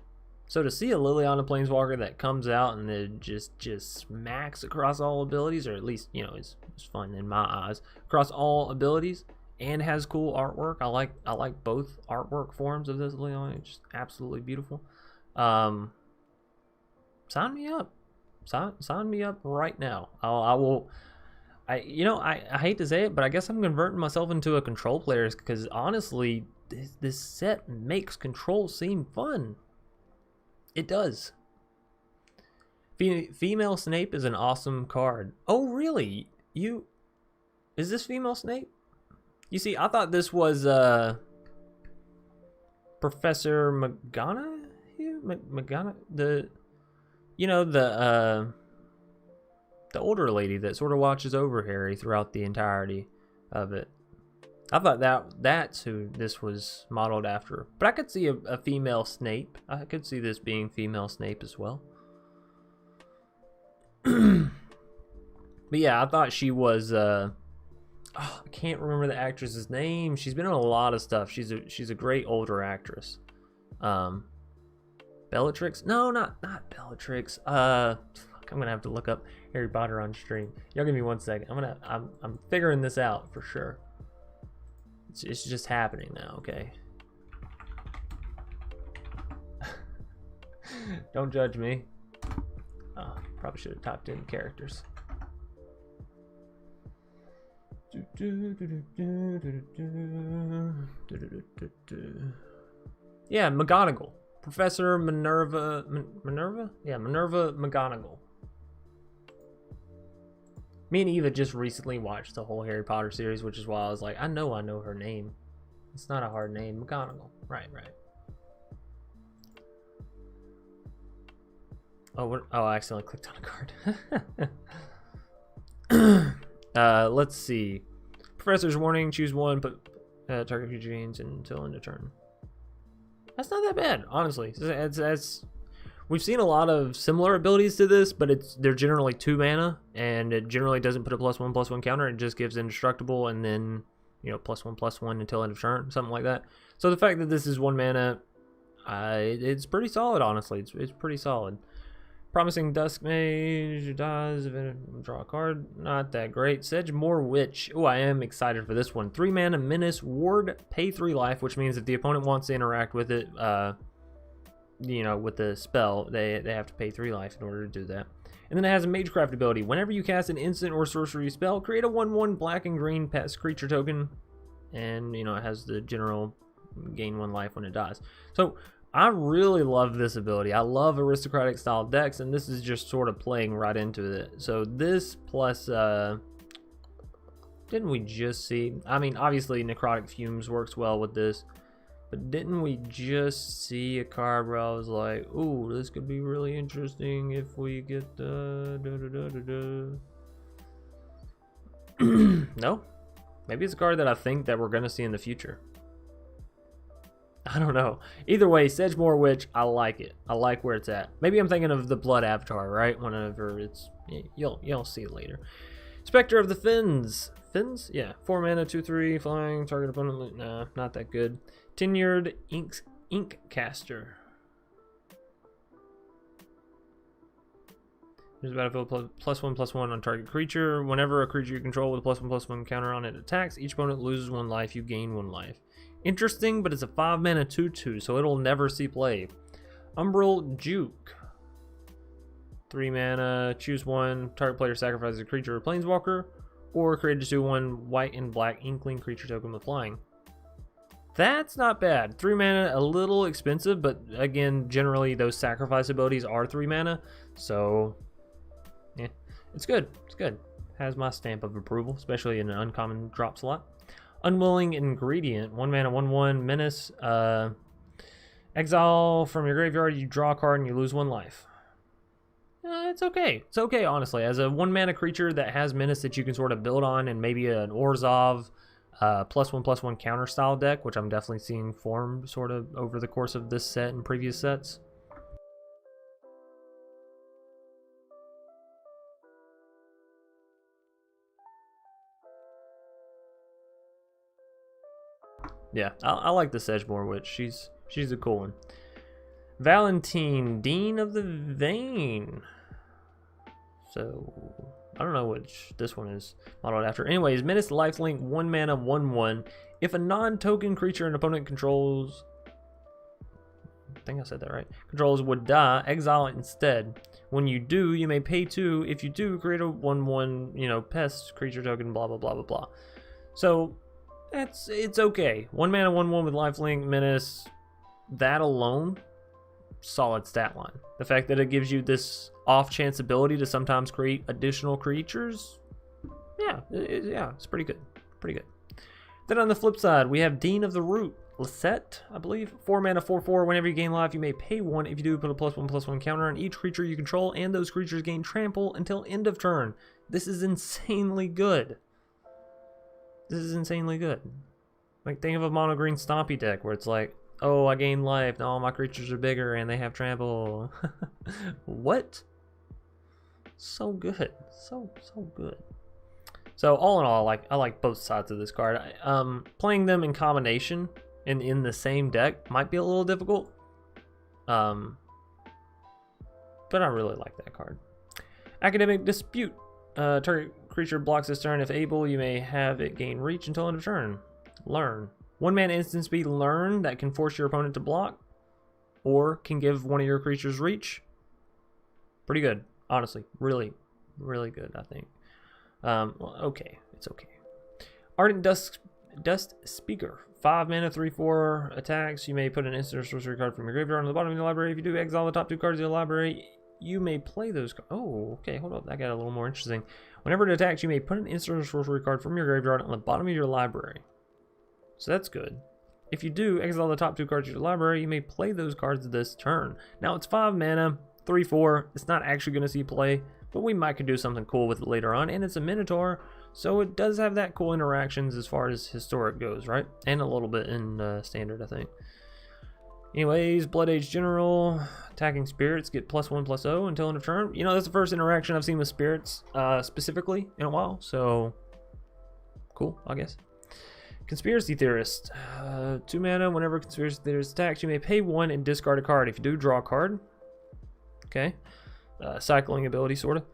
to see a Liliana Planeswalker that comes out and it just smacks across all abilities, or at least, you know, it's fun in my eyes, across all abilities, and has cool artwork. I like both artwork forms of this Liliana. It's just absolutely beautiful. Sign me up. Sign me up right now. I hate to say it, but I guess I'm converting myself into a control player, because honestly, this set makes control seem fun. It does. Female Snape is an awesome card. Oh, really? Is this female Snape? You see, I thought this was Professor McGonagall? The older lady that sort of watches over Harry throughout the entirety of it. I thought that's who this was modeled after. But I could see a female Snape. I could see this being female Snape as well. But yeah, I thought she was I can't remember the actress's name. She's been in a lot of stuff. She's a great older actress. Bellatrix? No, not Bellatrix. I'm gonna have to look up Harry Potter on stream. Y'all give me 1 second. I'm figuring this out for sure. It's just happening now, okay? Don't judge me. Oh, probably should have typed in characters. Yeah, McGonagall. Professor Minerva. Minerva? Yeah, Minerva McGonagall. Me and Eva just recently watched the whole Harry Potter series, which is why I was like, I know her name. It's not a hard name. McGonagall. Right. Oh, I accidentally clicked on a card. Let's see. Professor's warning, choose one, put target few genes until end of turn. That's not that bad, honestly. We've seen a lot of similar abilities to this, but they're generally 2 mana, and it generally doesn't put a +1/+1 counter. It just gives indestructible, and then +1/+1 until end of turn, something like that. So the fact that this is 1 mana, it's pretty solid, honestly. It's pretty solid. Promising Dusk Mage, dies, draw a card, not that great. Sedgemoor Witch, oh, I am excited for this one. 3 mana, Menace, Ward, pay 3 life, which means if the opponent wants to interact with it, with the spell, they have to pay 3 life in order to do that. And then it has a Magecraft ability. Whenever you cast an instant or sorcery spell, create a 1/1 black and green pest creature token, and it has the general gain 1 life when it dies. So I really love this ability. I love aristocratic style decks, and this is just sort of playing right into it. So this plus, didn't we just see? I mean, obviously Necrotic Fumes works well with this, but didn't we just see a card where I was like, ooh, this could be really interesting if we get the No? Maybe it's a card that I think that we're gonna see in the future. I don't know. Either way, Sedgemoor Witch, I like it. I like where it's at. Maybe I'm thinking of the Blood Avatar, right? Whenever it's... You'll see it later. Spectre of the Fins. Fins? Yeah. 4 mana, 2/3, flying, target opponent... Nah, not that good. Tenured Ink Caster. There's a battlefield +1/+1 on target creature. Whenever a creature you control with a +1/+1 counter on it attacks, each opponent loses 1 life, you gain 1 life. Interesting, but it's a 5 mana 2/2, so it'll never see play. Umbral Juke. 3 mana, choose 1, target player sacrifices a creature or planeswalker, or create a 2/1 white and black inkling creature token with flying. That's not bad. 3 mana, a little expensive, but again, generally those sacrifice abilities are 3 mana, so yeah, it's good. It's good. Has my stamp of approval, especially in an uncommon drop slot. Unwilling Ingredient, 1 mana, 1/1, Menace. Exile from your graveyard, you draw a card and you lose 1 life. It's okay. It's okay, honestly. As a 1 mana creature that has Menace that you can sort of build on, and maybe an Orzhov +1/+1 counter style deck, which I'm definitely seeing form sort of over the course of this set and previous sets. Yeah, I like the Sedgemoor Witch. She's a cool one. Valentine, Dean of the Vein. So I don't know which this one is modeled after. Anyways, Menace lifelink, 1 mana, 1/1. If a non-token creature an opponent controls, I think I said that right, controls would die, exile it instead. When you do, you may pay 2. If you do, create a 1/1, pest creature token, blah blah blah blah blah. So It's okay. 1 mana, 1/1 with lifelink, menace. That alone, solid stat line. The fact that it gives you this off chance ability to sometimes create additional creatures, yeah, it's pretty good. Pretty good. Then on the flip side, we have Dean of the Root. Lisette, I believe. 4 mana, 4/4. Whenever you gain life, you may pay 1. If you do, put a +1/+1 counter on each creature you control, and those creatures gain trample until end of turn. This is insanely good. This is insanely good. Like, think of a mono green stompy deck where it's like, oh, I gain life, now all my creatures are bigger and they have trample. What? So good. So good. So all in all, I like both sides of this card. Playing them in combination and in the same deck might be a little difficult. But I really like that card. Academic Dispute. Target creature blocks this turn. If able, you may have it gain reach until end of turn. Learn. 1 mana instant speed learn that can force your opponent to block, or can give one of your creatures reach. Pretty good, honestly. Really good, I think. Well, okay, it's okay. Ardent Dust Speaker. 5 mana, 3/4 attacks. You may put an instant or sorcery card from your graveyard on the bottom of your library. If you do, exile the top 2 cards of your library. You may play those cards. Oh, okay, hold up. That got a little more interesting. Whenever it attacks, you may put an instant or sorcery card from your graveyard on the bottom of your library. So that's good. If you do, exile the top 2 cards of your library. You may play those cards this turn. Now, it's 5 mana, 3/4. It's not actually going to see play, but we might could do something cool with it later on. And it's a Minotaur, so it does have that cool interactions as far as historic goes, right? And a little bit in standard, I think. Anyways, Blood Age General, attacking spirits get +1/+0 until end of turn. You know, that's the first interaction I've seen with spirits specifically in a while, so cool, I guess. Conspiracy Theorist. 2 mana, whenever Conspiracy Theorist attacks, you may pay 1 and discard a card. If you do, draw a card. Okay. Cycling ability, sort of.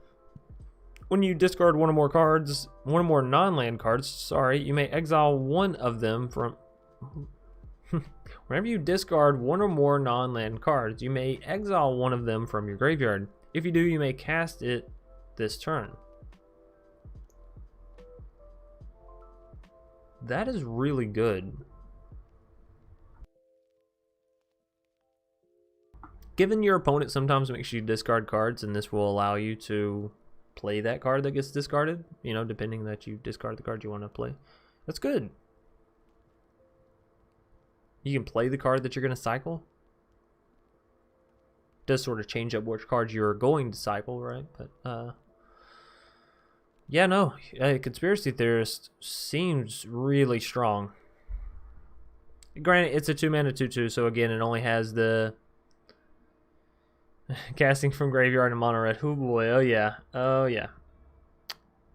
When you discard one or more cards, one or more non-land cards, sorry, you may exile one of them from... Whenever you discard one or more non-land cards, you may exile one of them from your graveyard. If you do, you may cast it this turn. That is really good. Given your opponent sometimes makes you discard cards, and this will allow you to play that card that gets discarded, you know, depending that you discard the card you want to play. That's good. You can play the card that you're going to cycle. Does sort of change up which cards you're going to cycle, right? But, yeah, no. Conspiracy Theorist seems really strong. Granted, it's a 2 mana 2/2, so again, it only has the casting from graveyard and mono red. Oh boy, oh yeah. Oh yeah.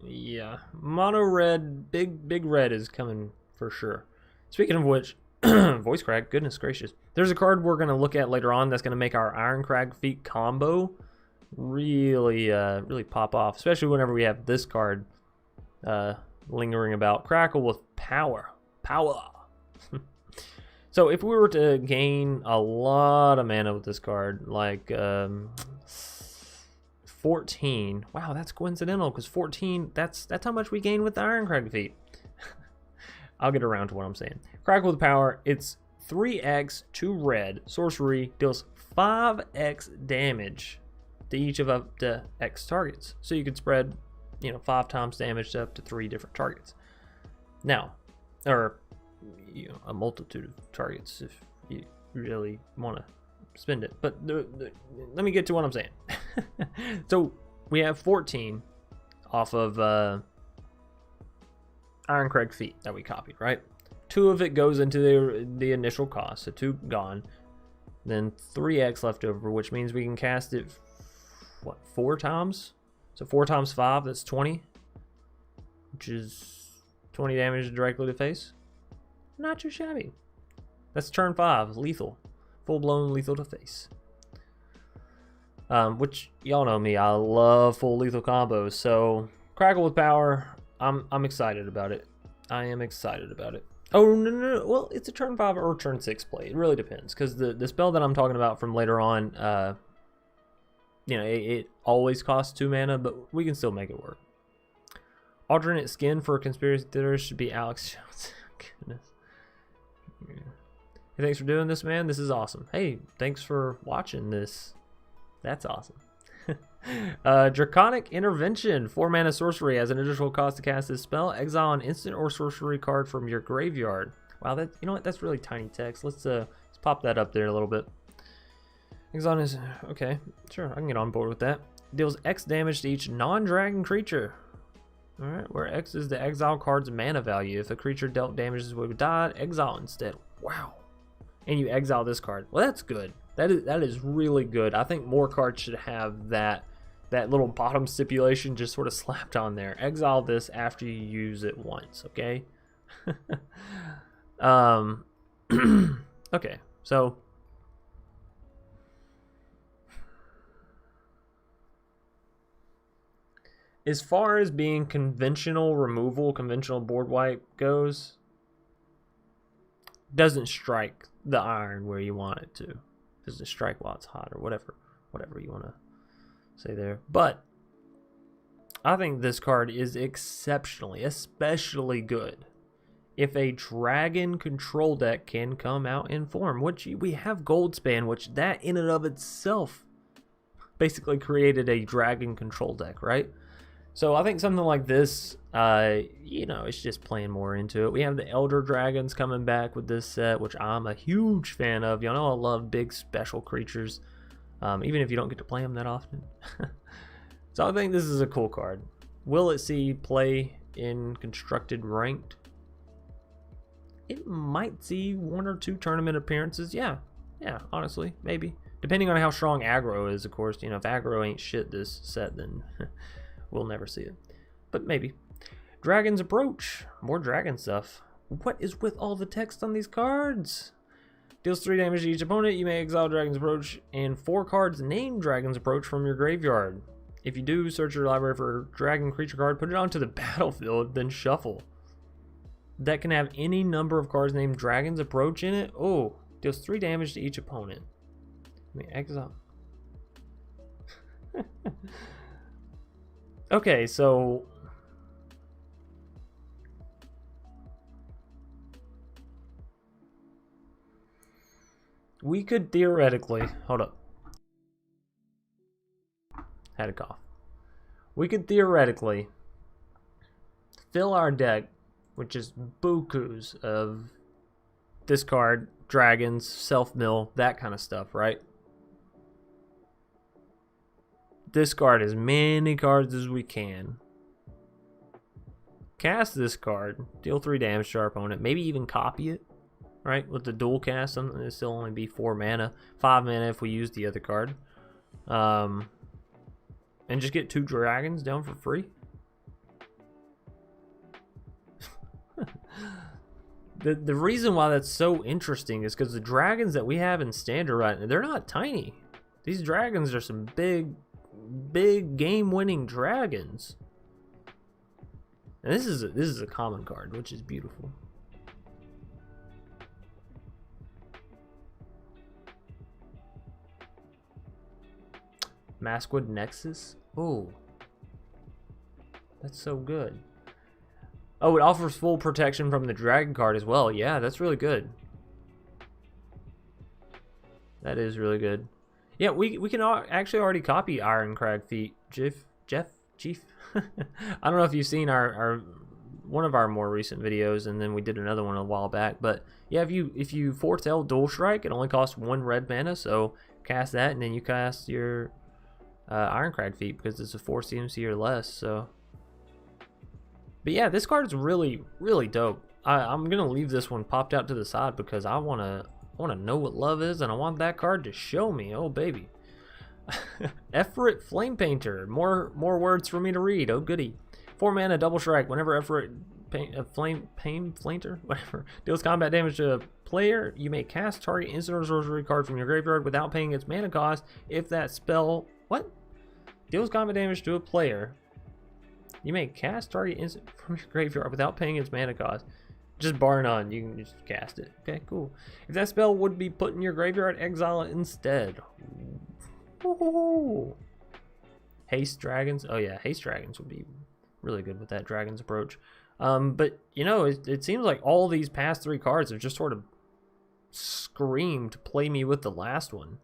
Yeah. Mono red, big red is coming for sure. Speaking of which, voice crack, goodness gracious. There's a card we're going to look at later on that's going to make our Ironcrag Feat combo really pop off, especially whenever we have this card lingering about. Crackle with power. So if we were to gain a lot of mana with this card, like 14, wow, that's coincidental, because 14, that's how much we gain with the Ironcrag Feat. I'll get around to what I'm saying. Crackle with power, it's 3x, 2 red, sorcery, deals 5x damage to each of up to X targets. So you could spread, 5 times damage to up to 3 different targets. Now, or a multitude of targets if you really want to spend it. But let me get to what I'm saying. So we have 14 off of Ironcrag Feat that we copied, right? 2 of it goes into the initial cost, so 2 gone. Then 3x left over, which means we can cast it, 4 times? So 4 times 5, that's 20. Which is 20 damage directly to face. Not too shabby. That's turn 5, lethal. Full-blown lethal to face. Which, y'all know me, I love full lethal combos. So, Crackle with power, I'm excited about it. I am excited about it. Oh, no. Well, it's a turn 5 or turn 6 play. It really depends. Because the spell that I'm talking about from later on, it always costs 2 mana, but we can still make it work. Alternate skin for Conspiracy Theorist should be Alex Jones. Goodness. Yeah. Hey, thanks for doing this, man. This is awesome. Hey, thanks for watching this. That's awesome. Draconic Intervention. 4 mana sorcery. Has an additional cost to cast this spell. Exile an instant or sorcery card from your graveyard. Wow, that, you know what? That's really tiny text. Let's pop that up there a little bit. Exile is okay. Sure, I can get on board with that. Deals X damage to each non-dragon creature. All right, where X is the exile card's mana value. If a creature dealt damage this way would die, exile instead. Wow. And you exile this card. Well, that's good. That is really good. I think more cards should have that little bottom stipulation just sort of slapped on there. Exile this after you use it once, okay? Okay, so as far as being conventional removal, conventional board wipe goes, doesn't strike the iron where you want it to. Doesn't strike while it's hot or whatever you want to say there. But I think this card is exceptionally, especially good if a dragon control deck can come out in form, which we have Goldspan, which that in and of itself basically created a dragon control deck, right? So I think something like this, you know, it's just playing more into it. We have the Elder Dragons coming back with this set, which I'm a huge fan of. Y'all know I love big special creatures, even if you don't get to play them that often. So I think this is a cool card. Will it see play in constructed ranked? It might see 1 or 2 tournament appearances. Yeah, honestly, maybe. Depending on how strong aggro is, of course. You know, if aggro ain't shit this set, then we'll never see it. But maybe. Dragon's Approach. More dragon stuff. What is with all the text on these cards? Deals 3 damage to each opponent. You may exile Dragon's Approach and 4 cards named Dragon's Approach from your graveyard. If you do, search your library for a dragon creature card, put it onto the battlefield, then shuffle. That can have any number of cards named Dragon's Approach in it. Oh, deals 3 damage to each opponent. I mean, exile. Okay, so we could theoretically, hold up, had a cough. We could theoretically fill our deck with just bukus of discard, dragons, self-mill, that kind of stuff, right? Discard as many cards as we can. Cast this card, deal 3 damage to our opponent, maybe even copy it, right? With the dual cast, it'll still only be 4 mana, 5 mana if we use the other card. And just get 2 dragons down for free. The reason why that's so interesting is because the dragons that we have in standard right now, they're not tiny. These dragons are some big game-winning dragons. And this is a common card, which is beautiful. Maskwood Nexus. Oh, that's so good. Oh, it offers full protection from the dragon card as well. Yeah, that's really good. That is really good. Yeah, we can actually already copy Ironcrag Feet. Chief. I don't know if you've seen our one of our more recent videos, and then we did another one a while back. But yeah, if you foretell Dual Strike, it only costs 1 red mana, so cast that, and then you cast your Ironcrag Feet because it's a 4 CMC or less. So, but yeah, this card is really dope. I'm gonna leave this one popped out to the side because I wanna know what love is, and I want that card to show me. Oh baby. Efrit Flame Painter. More words for me to read. Oh goody. 4 mana, double strike. Whenever Efrit Flame Painter, whatever, deals combat damage to a player, you may cast target instant or sorcery card from your graveyard without paying its mana cost. If that spell deals combat damage to a player, you may cast target instant from your graveyard without paying its mana cost. Just bar none, you can just cast it. Okay, cool. If that spell would be put in your graveyard, exile it instead. Ooh. Haste Dragons. Oh yeah, Haste Dragons would be really good with that Dragon's Approach. But, you know, it seems like all these past 3 cards have just sort of screamed, play me with the last one.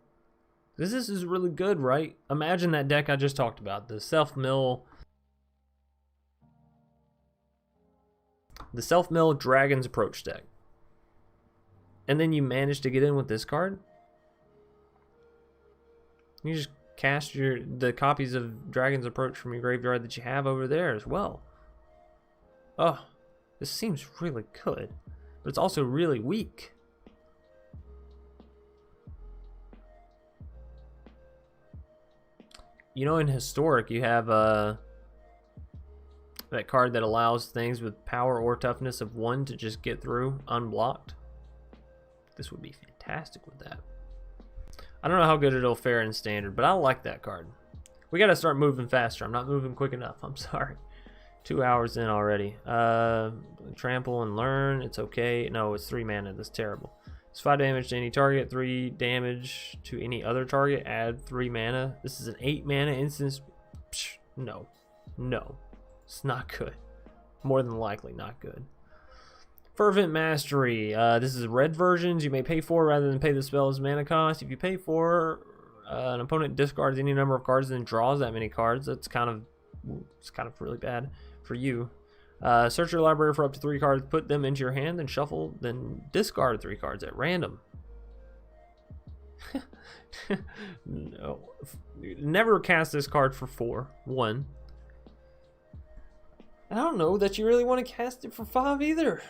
This is really good, right? Imagine that deck I just talked about, the self-mill Dragon's Approach deck. And then you manage to get in with this card. You just cast the copies of Dragon's Approach from your graveyard that you have over there as well. Oh, this seems really good, but it's also really weak. You know, in Historic, you have that card that allows things with power or toughness of 1 to just get through unblocked. This would be fantastic with that. I don't know how good it'll fare in Standard, but I like that card. We got to start moving faster. I'm not moving quick enough. I'm sorry. 2 hours in already. Trample and Learn. It's okay. No, it's 3 mana. That's terrible. It's 5 damage to any target, 3 damage to any other target. Add 3 mana. This is an 8 mana instance. Psh, no. No. It's not good. More than likely not good. Fervent Mastery. This is red versions. You may pay 4 rather than pay the spell's mana cost. If you pay 4, an opponent discards any number of cards and then draws that many cards. It's kind of really bad for you. Search your library for up to 3 cards, put them into your hand, then shuffle, then discard 3 cards at random. No. Never cast this card for 4. 1. I don't know that you really want to cast it for 5 either.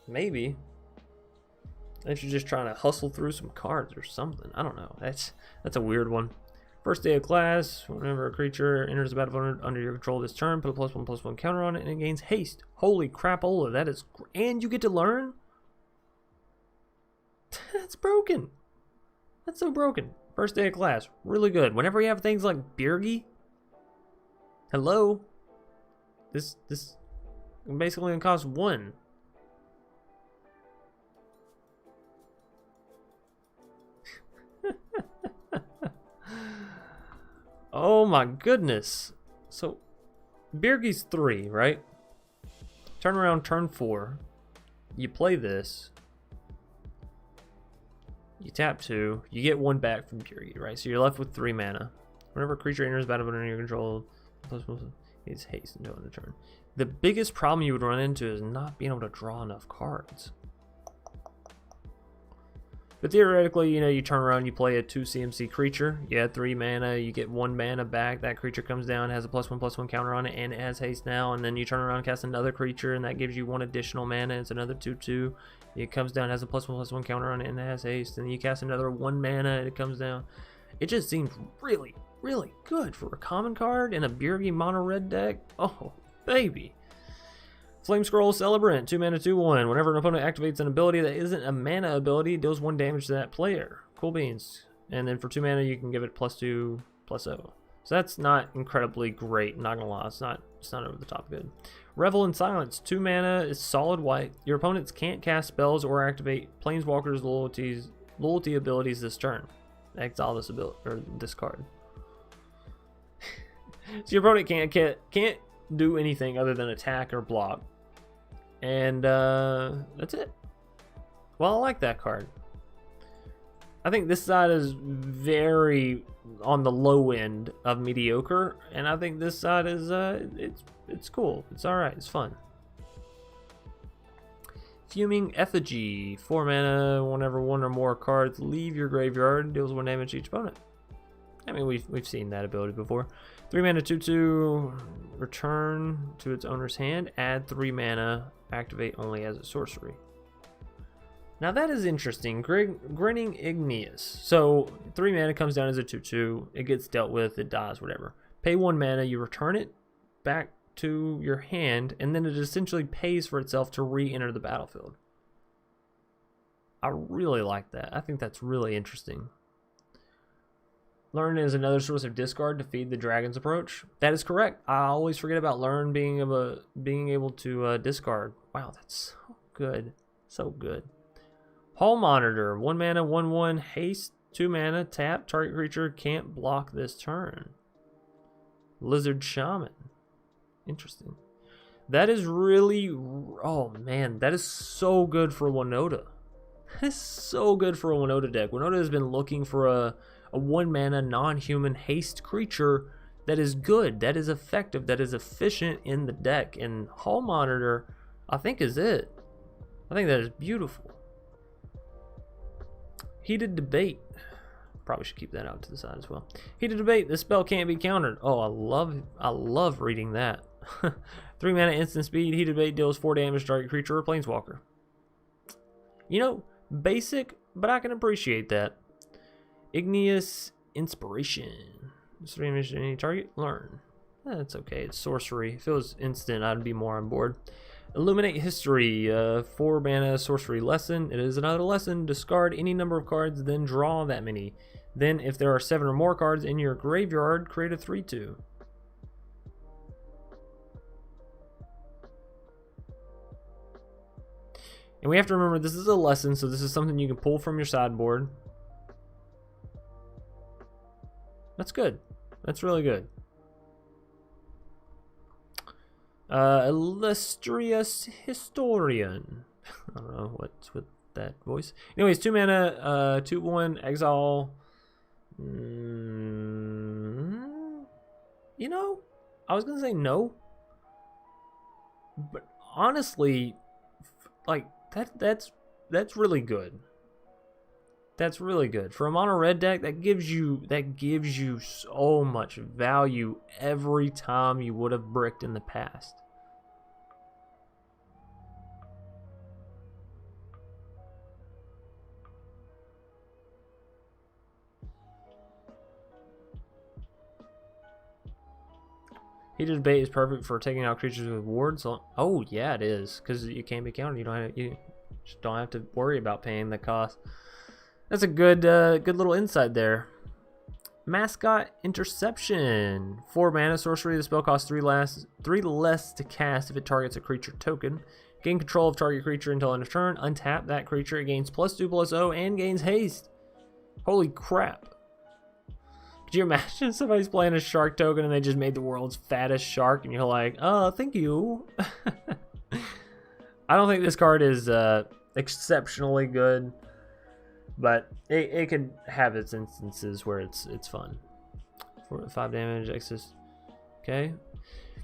Maybe. If you're just trying to hustle through some cards or something. I don't know. That's a weird one. First day of class, whenever a creature enters the battlefield under your control this turn, put a +1/+1 counter on it, and it gains haste. Holy crapola, that is... And you get to learn? That's broken. That's so broken. First day of class, really good. Whenever you have things like Birgi, hello? This basically only costs 1. Oh my goodness. So, Birgi's 3, right? Turn around turn 4. You play this. You tap 2. You get 1 back from Birgi, right? So you're left with 3 mana. Whenever a creature enters the battlefield under your control, it's haste until end of turn. The biggest problem you would run into is not being able to draw enough cards. But theoretically, you know, you turn around, you play a 2 CMC creature. You add 3 mana, you get 1 mana back. That creature comes down, has a +1/+1 counter on it, and it has haste now. And then you turn around, cast another creature, and that gives you 1 additional mana. It's another 2/2. It comes down, has a +1/+1 counter on it, and it has haste. And you cast another 1 mana, and it comes down. It just seems really, really good for a common card in a Birgi mono red deck. Oh, baby. Flame Scroll Celebrant, 2 mana, 2/1. Whenever an opponent activates an ability that isn't a mana ability, it deals 1 damage to that player. Cool beans. And then for 2 mana, you can give it +2/+0. So that's not incredibly great, not gonna lie. It's not over the top good. Revel in Silence, 2 mana, is solid white. Your opponents can't cast spells or activate Planeswalker's loyalty abilities this turn. Exile this ability or this card. So your opponent can't do anything other than attack or block. And that's it. Well, I like that card. I think this side is very on the low end of mediocre, and I think this side is it's cool. It's all right. It's fun. Fuming Effigy, 4 mana. Whenever 1 or more cards leave your graveyard, deals 1 damage to each opponent. I mean, we've seen that ability before. 3 mana, 2/2. Return to its owner's hand. Add 3 mana. Activate only as a sorcery. Now that is interesting. Grinning Igneous. So 3 mana comes down as a 2/2. It gets dealt with. It dies. Whatever. Pay 1 mana. You return it back to your hand, and then it essentially pays for itself to re-enter the battlefield. I really like that. I think that's really interesting. Learn is another source of discard to feed the Dragon's Approach. That is correct. I always forget about Learn being able to discard. Wow, that's so good. So good. Hall Monitor, 1 mana, 1/1, haste, 2 mana, tap, target creature can't block this turn. Lizard Shaman. Interesting. That is really... Oh, man. That is so good for Winota. That is so good for a Winota deck. Winota has been looking for a 1-mana non-human haste creature that is good, that is effective, that is efficient in the deck. And Hall Monitor, I think, is it. I think that is beautiful. Heated Debate. Probably should keep that out to the side as well. Heated Debate. This spell can't be countered. Oh, I love reading that. 3 mana instant speed. Heated Debate deals 4 damage to target creature or planeswalker. You know, basic, but I can appreciate that. Igneous Inspiration. 3 damage to any target. Learn. That's okay. It's sorcery. If it was instant, I'd be more on board. Illuminate History. 4 mana sorcery lesson. It is another lesson. Discard any number of cards, then draw that many. Then, if there are 7 or more cards in your graveyard, create a 3/2. And we have to remember this is a lesson, so this is something you can pull from your sideboard. That's good. That's really good. Illustrious Historian. I don't know what's with that voice. Anyways, 2 mana, 2/1, exile. You know, I was gonna say no, but honestly, like that's really good. That's really good for a mono red deck. That gives you so much value every time you would have bricked in the past. Heated Debate is perfect for taking out creatures with wards. Oh yeah, it is, because you can't be countered. You just don't have to worry about paying the cost. That's a good little insight there. Mascot Interception. 4 mana sorcery. The spell costs 3 less to cast if it targets a creature token. Gain control of target creature until end of turn. Untap that creature. It gains +2/+0 and gains haste. Holy crap. Could you imagine somebody's playing a shark token and they just made the world's fattest shark and you're like, oh, thank you. I don't think this card is exceptionally good, but it could have its instances where it's fun. 5 damage, excess. Okay.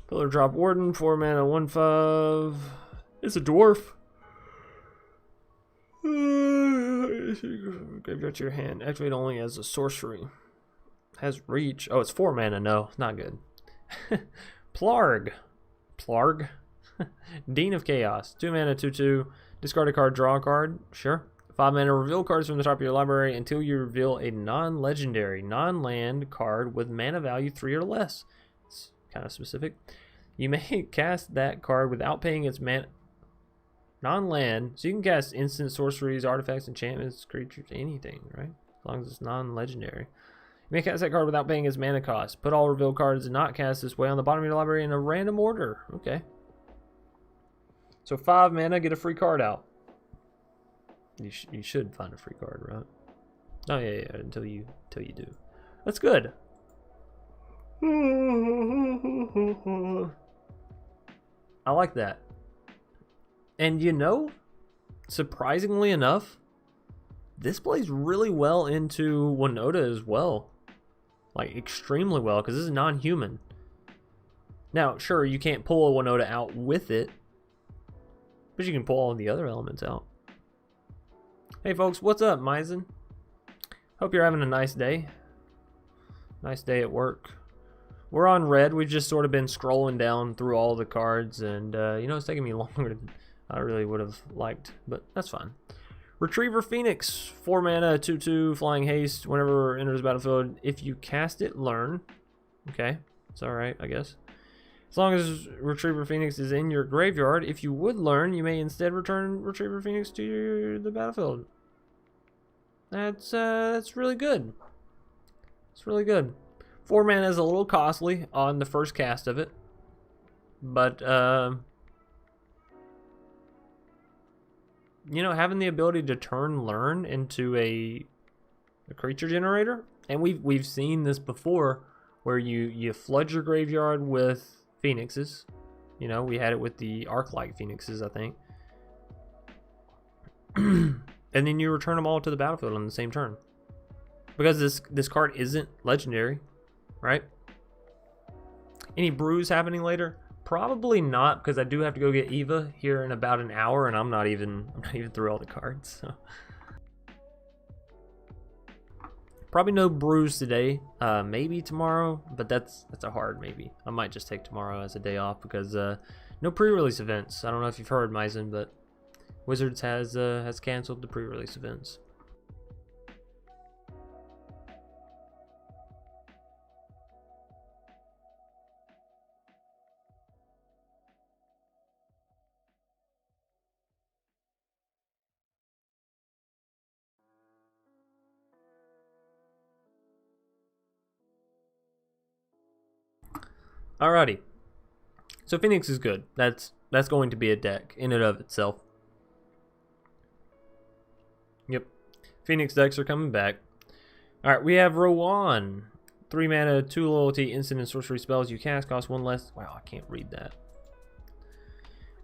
Pillar Drop Warden, 4 mana, 1/5. It's a dwarf. Graveyard to your hand. Activate only as a sorcery. Has reach. Oh, it's 4 mana. No, not good. Plarg. Dean of Chaos. 2 mana, 2/2. Discard a card, draw a card. Sure. 5 mana, reveal cards from the top of your library until you reveal a non-legendary, non-land card with mana value 3 or less. It's kind of specific. You may cast that card without paying its mana. Non-land, so you can cast instant sorceries, artifacts, enchantments, creatures, anything, right? As long as it's non-legendary. You may cast that card without paying its mana cost. Put all revealed cards not cast this way on the bottom of your library in a random order. Okay. So 5 mana, get a free card out. You should find a free card, right? Oh yeah, until you do. That's good. I like that. And you know, surprisingly enough, this plays really well into Winota as well. Like, extremely well, because this is non-human. Now, sure, you can't pull a Winota out with it, but you can pull all the other elements out. Hey folks, what's up, Mizen? Hope you're having a nice day. Nice day at work. We're on red. We've just sort of been scrolling down through all the cards, and you know, it's taking me longer than I really would have liked, but that's fine. Retriever Phoenix, 4 mana, 2/2, flying haste. Whenever it enters the battlefield, if you cast it, learn. Okay, it's alright, I guess. As long as Retriever Phoenix is in your graveyard, if you would learn, you may instead return Retriever Phoenix to the battlefield. That's really good. It's really good. 4 mana is a little costly on the first cast of it, but you know, having the ability to turn learn into a creature generator, and we've seen this before, where you flood your graveyard with phoenixes. You know, we had it with the arc-like phoenixes, I think. And then you return them all to the battlefield on the same turn. Because this card isn't legendary, right? Any brews happening later? Probably not, because I do have to go get Eva here in about an hour, and I'm not even through all the cards. So. Probably no brews today. Maybe tomorrow, but that's a hard maybe. I might just take tomorrow as a day off because no pre-release events. I don't know if you've heard, Myzen, but Wizards has canceled the pre-release events. Alrighty, so Phoenix is good. That's going to be a deck in and of itself. Yep, Phoenix decks are coming back. Alright, we have Rowan. 3 mana, 2 loyalty, instant and sorcery spells you cast cost 1 less. Wow, I can't read that.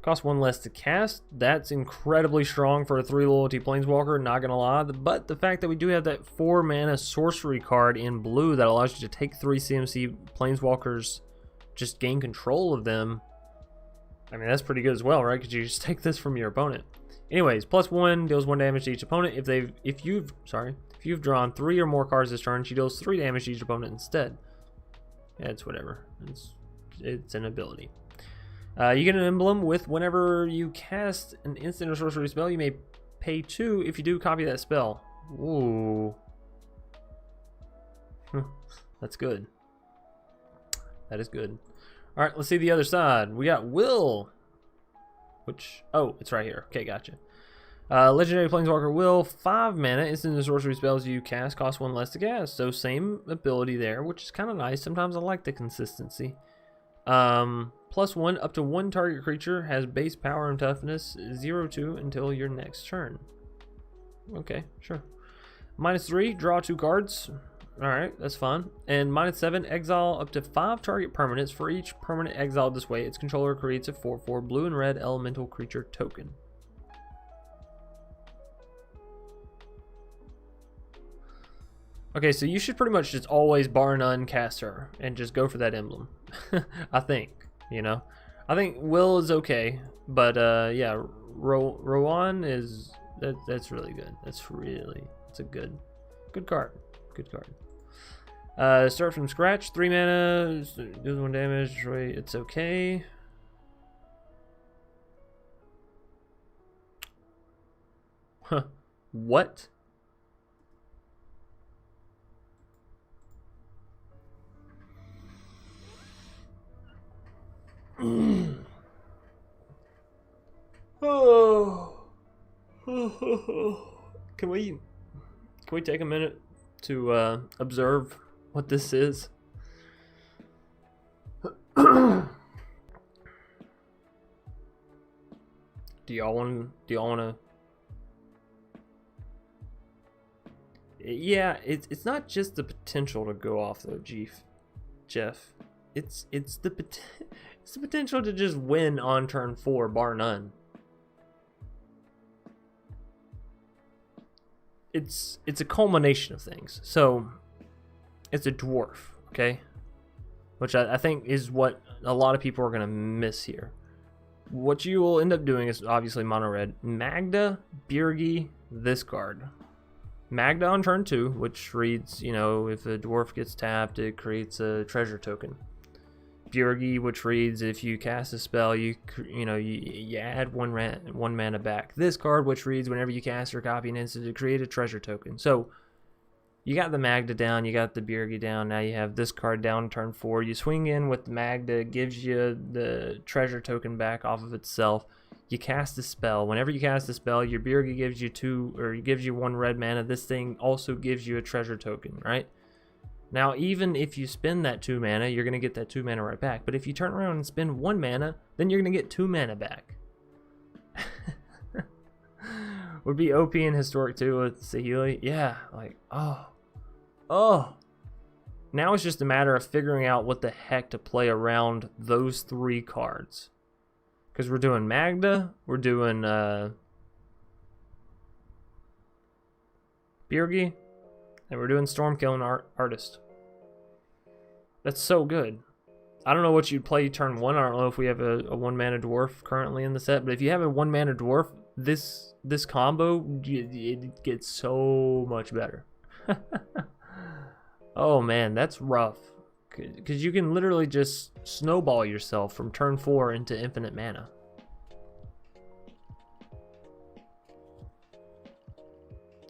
Cost 1 less to cast. That's incredibly strong for a 3 loyalty planeswalker, not gonna lie. But the fact that we do have that 4 mana sorcery card in blue that allows you to take 3 CMC planeswalkers, just gain control of them. I mean, that's pretty good as well, right? Because you just take this from your opponent. Anyways, +1 deals 1 damage to each opponent. If you've drawn 3 or more cards this turn, she deals 3 damage to each opponent instead. Yeah, it's whatever. It's an ability. You get an emblem with whenever you cast an instant or sorcery spell, you may pay 2 if you do copy that spell. Ooh. That's good. That is good. Alright, let's see the other side. We got Will. Which, oh, it's right here. Okay, gotcha. Legendary Planeswalker Will, 5 mana, instant and sorcery spells you cast cost 1 less to cast. So same ability there, which is kind of nice. Sometimes I like the consistency. +1 up to 1 target creature has base power and toughness 0-2 until your next turn. Okay, sure. -3, draw 2 cards. Alright, that's fun. And -7, exile up to 5 target permanents. For each permanent exiled this way, its controller creates a 4/4 blue and red elemental creature token. Okay, so you should pretty much just always bar none cast her and just go for that emblem. I think, you know. I think Will is okay, but yeah, Rowan is that's really good. It's a good card. Good card. Start from scratch, 3 mana, deals 1 damage, right? It's okay. Huh. What? Oh. Can we take a minute to observe what this is? Do y'all want to? Yeah, it's not just the potential to go off though, Jeff. It's the potential to just win on turn 4 bar none. It's a culmination of things. So it's a dwarf, okay? Which I think is what a lot of people are going to miss here. What you will end up doing is obviously mono red. Magda, Birgi, this card. Magda on turn 2, which reads, you know, if a dwarf gets tapped, it creates a treasure token. Birgi, which reads, if you cast a spell, you add one mana back. This card, which reads, whenever you cast or copy an instant, to create a treasure token. So you got the Magda down, you got the Birgi down, now you have this card down turn 4. You swing in with the Magda, gives you the treasure token back off of itself. You cast a spell. Whenever you cast a spell, your Birgi gives you 1 red mana. This thing also gives you a treasure token, right? Now, even if you spend that 2 mana, you're going to get that 2 mana right back. But if you turn around and spend 1 mana, then you're going to get 2 mana back. Would be OP and Historic too with Saheeli. Yeah, like, oh. now it's just a matter of figuring out what the heck to play around those 3 cards. Because we're doing Magda, we're doing Birgi, and we're doing Stormkiln Artist. That's so good. I don't know what you'd play turn 1. I don't know if we have a 1-mana dwarf currently in the set, but if you have a 1-mana dwarf, this combo, it gets so much better. Oh man, that's rough. Because you can literally just snowball yourself from turn 4 into infinite mana.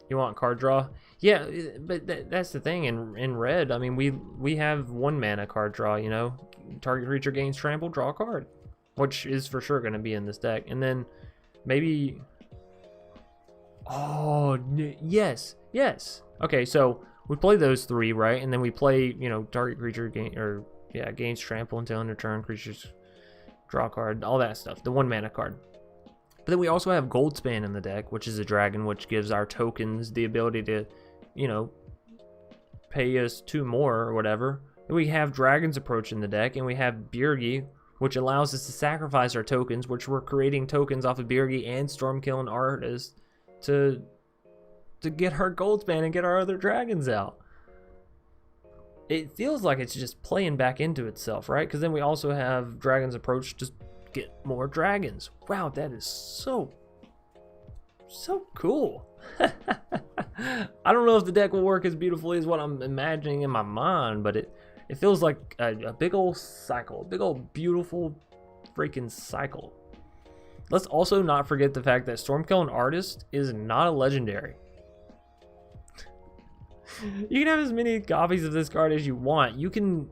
You want card draw? Yeah, but that's the thing. In red, I mean, we have 1 mana card draw, you know? Target creature gains trample, draw a card. Which is for sure going to be in this deck. And then maybe... Oh, yes, yes. Okay, so we play those 3, right? And then we play, you know, target creature gains trample until end of turn, creatures draw a card, all that stuff. The 1 mana card. But then we also have Goldspan in the deck, which is a dragon, which gives our tokens the ability to, you know, pay us 2 more or whatever. Then we have Dragon's Approach in the deck, and we have Birgi, which allows us to sacrifice our tokens, which we're creating tokens off of Birgi and Stormkiln Artist to get our Goldspan and get our other dragons out. It feels like it's just playing back into itself, right? Because then we also have Dragon's Approach to get more dragons. Wow, that is so cool. I don't know if the deck will work as beautifully as what I'm imagining in my mind, but it feels like a big old cycle, a big old beautiful freaking cycle. Let's also not forget the fact that Stormkiln Artist is not a legendary. You can have as many copies of this card as you want. You can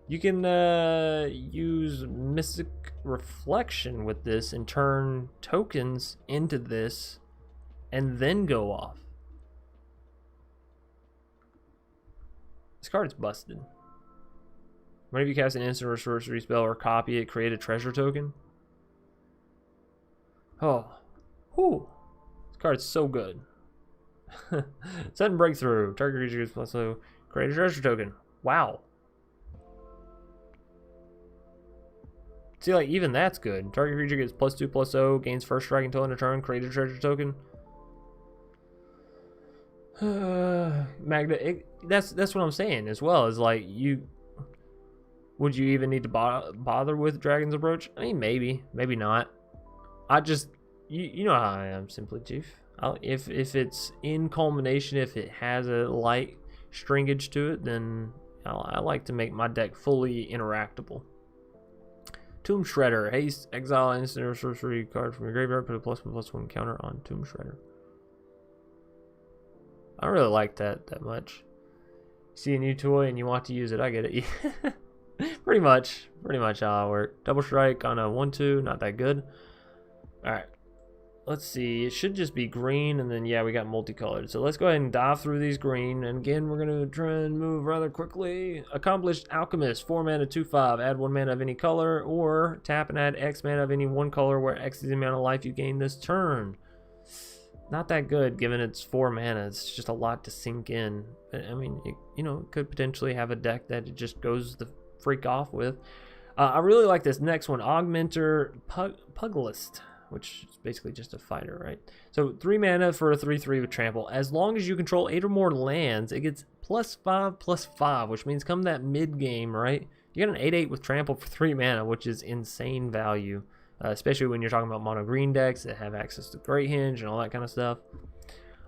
use Mystic Reflection with this and turn tokens into this and then go off. This card is busted. Whenever you cast an instant or sorcery spell or copy it, create a treasure token. Oh, whew. This card's so good. Sudden Breakthrough. Target creature gets plus so create a treasure token. Wow. See, like, even that's good. Target creature gets +2/+0, gains first strike until end of turn, create a treasure token. Magda, that's what I'm saying as well. Is like, would you even need to bother with Dragon's Approach? I mean, maybe not. I just, you know how I am, Simply Chief. If it's in culmination, if it has a light stringage to it, then I like to make my deck fully interactable. Tomb Shredder. Haste, exile instant or sorcery card from your graveyard, put a +1/+1 counter on Tomb Shredder. I don't really like that much. See a new toy and you want to use it, I get it. pretty much how I work. Double strike on a 1/2, not that good. Alright. Let's see, it should just be green, and then yeah, we got multicolored. So let's go ahead and dive through these green, and again, we're gonna try and move rather quickly. Accomplished Alchemist, 4 mana, 2/5, add 1 mana of any color, or tap and add X mana of any one color where X is the amount of life you gain this turn. Not that good, given it's 4 mana. It's just a lot to sink in. I mean, it could potentially have a deck that it just goes the freak off with. I really like this next one, Augmenter Pugilist, which is basically just a fighter, right? So 3 mana for a 3/3 with trample. As long as you control 8 or more lands, it gets +5/+5, which means come that mid game, right? You get an 8/8 with trample for 3 mana, which is insane value, especially when you're talking about mono green decks that have access to Great Hinge and all that kind of stuff.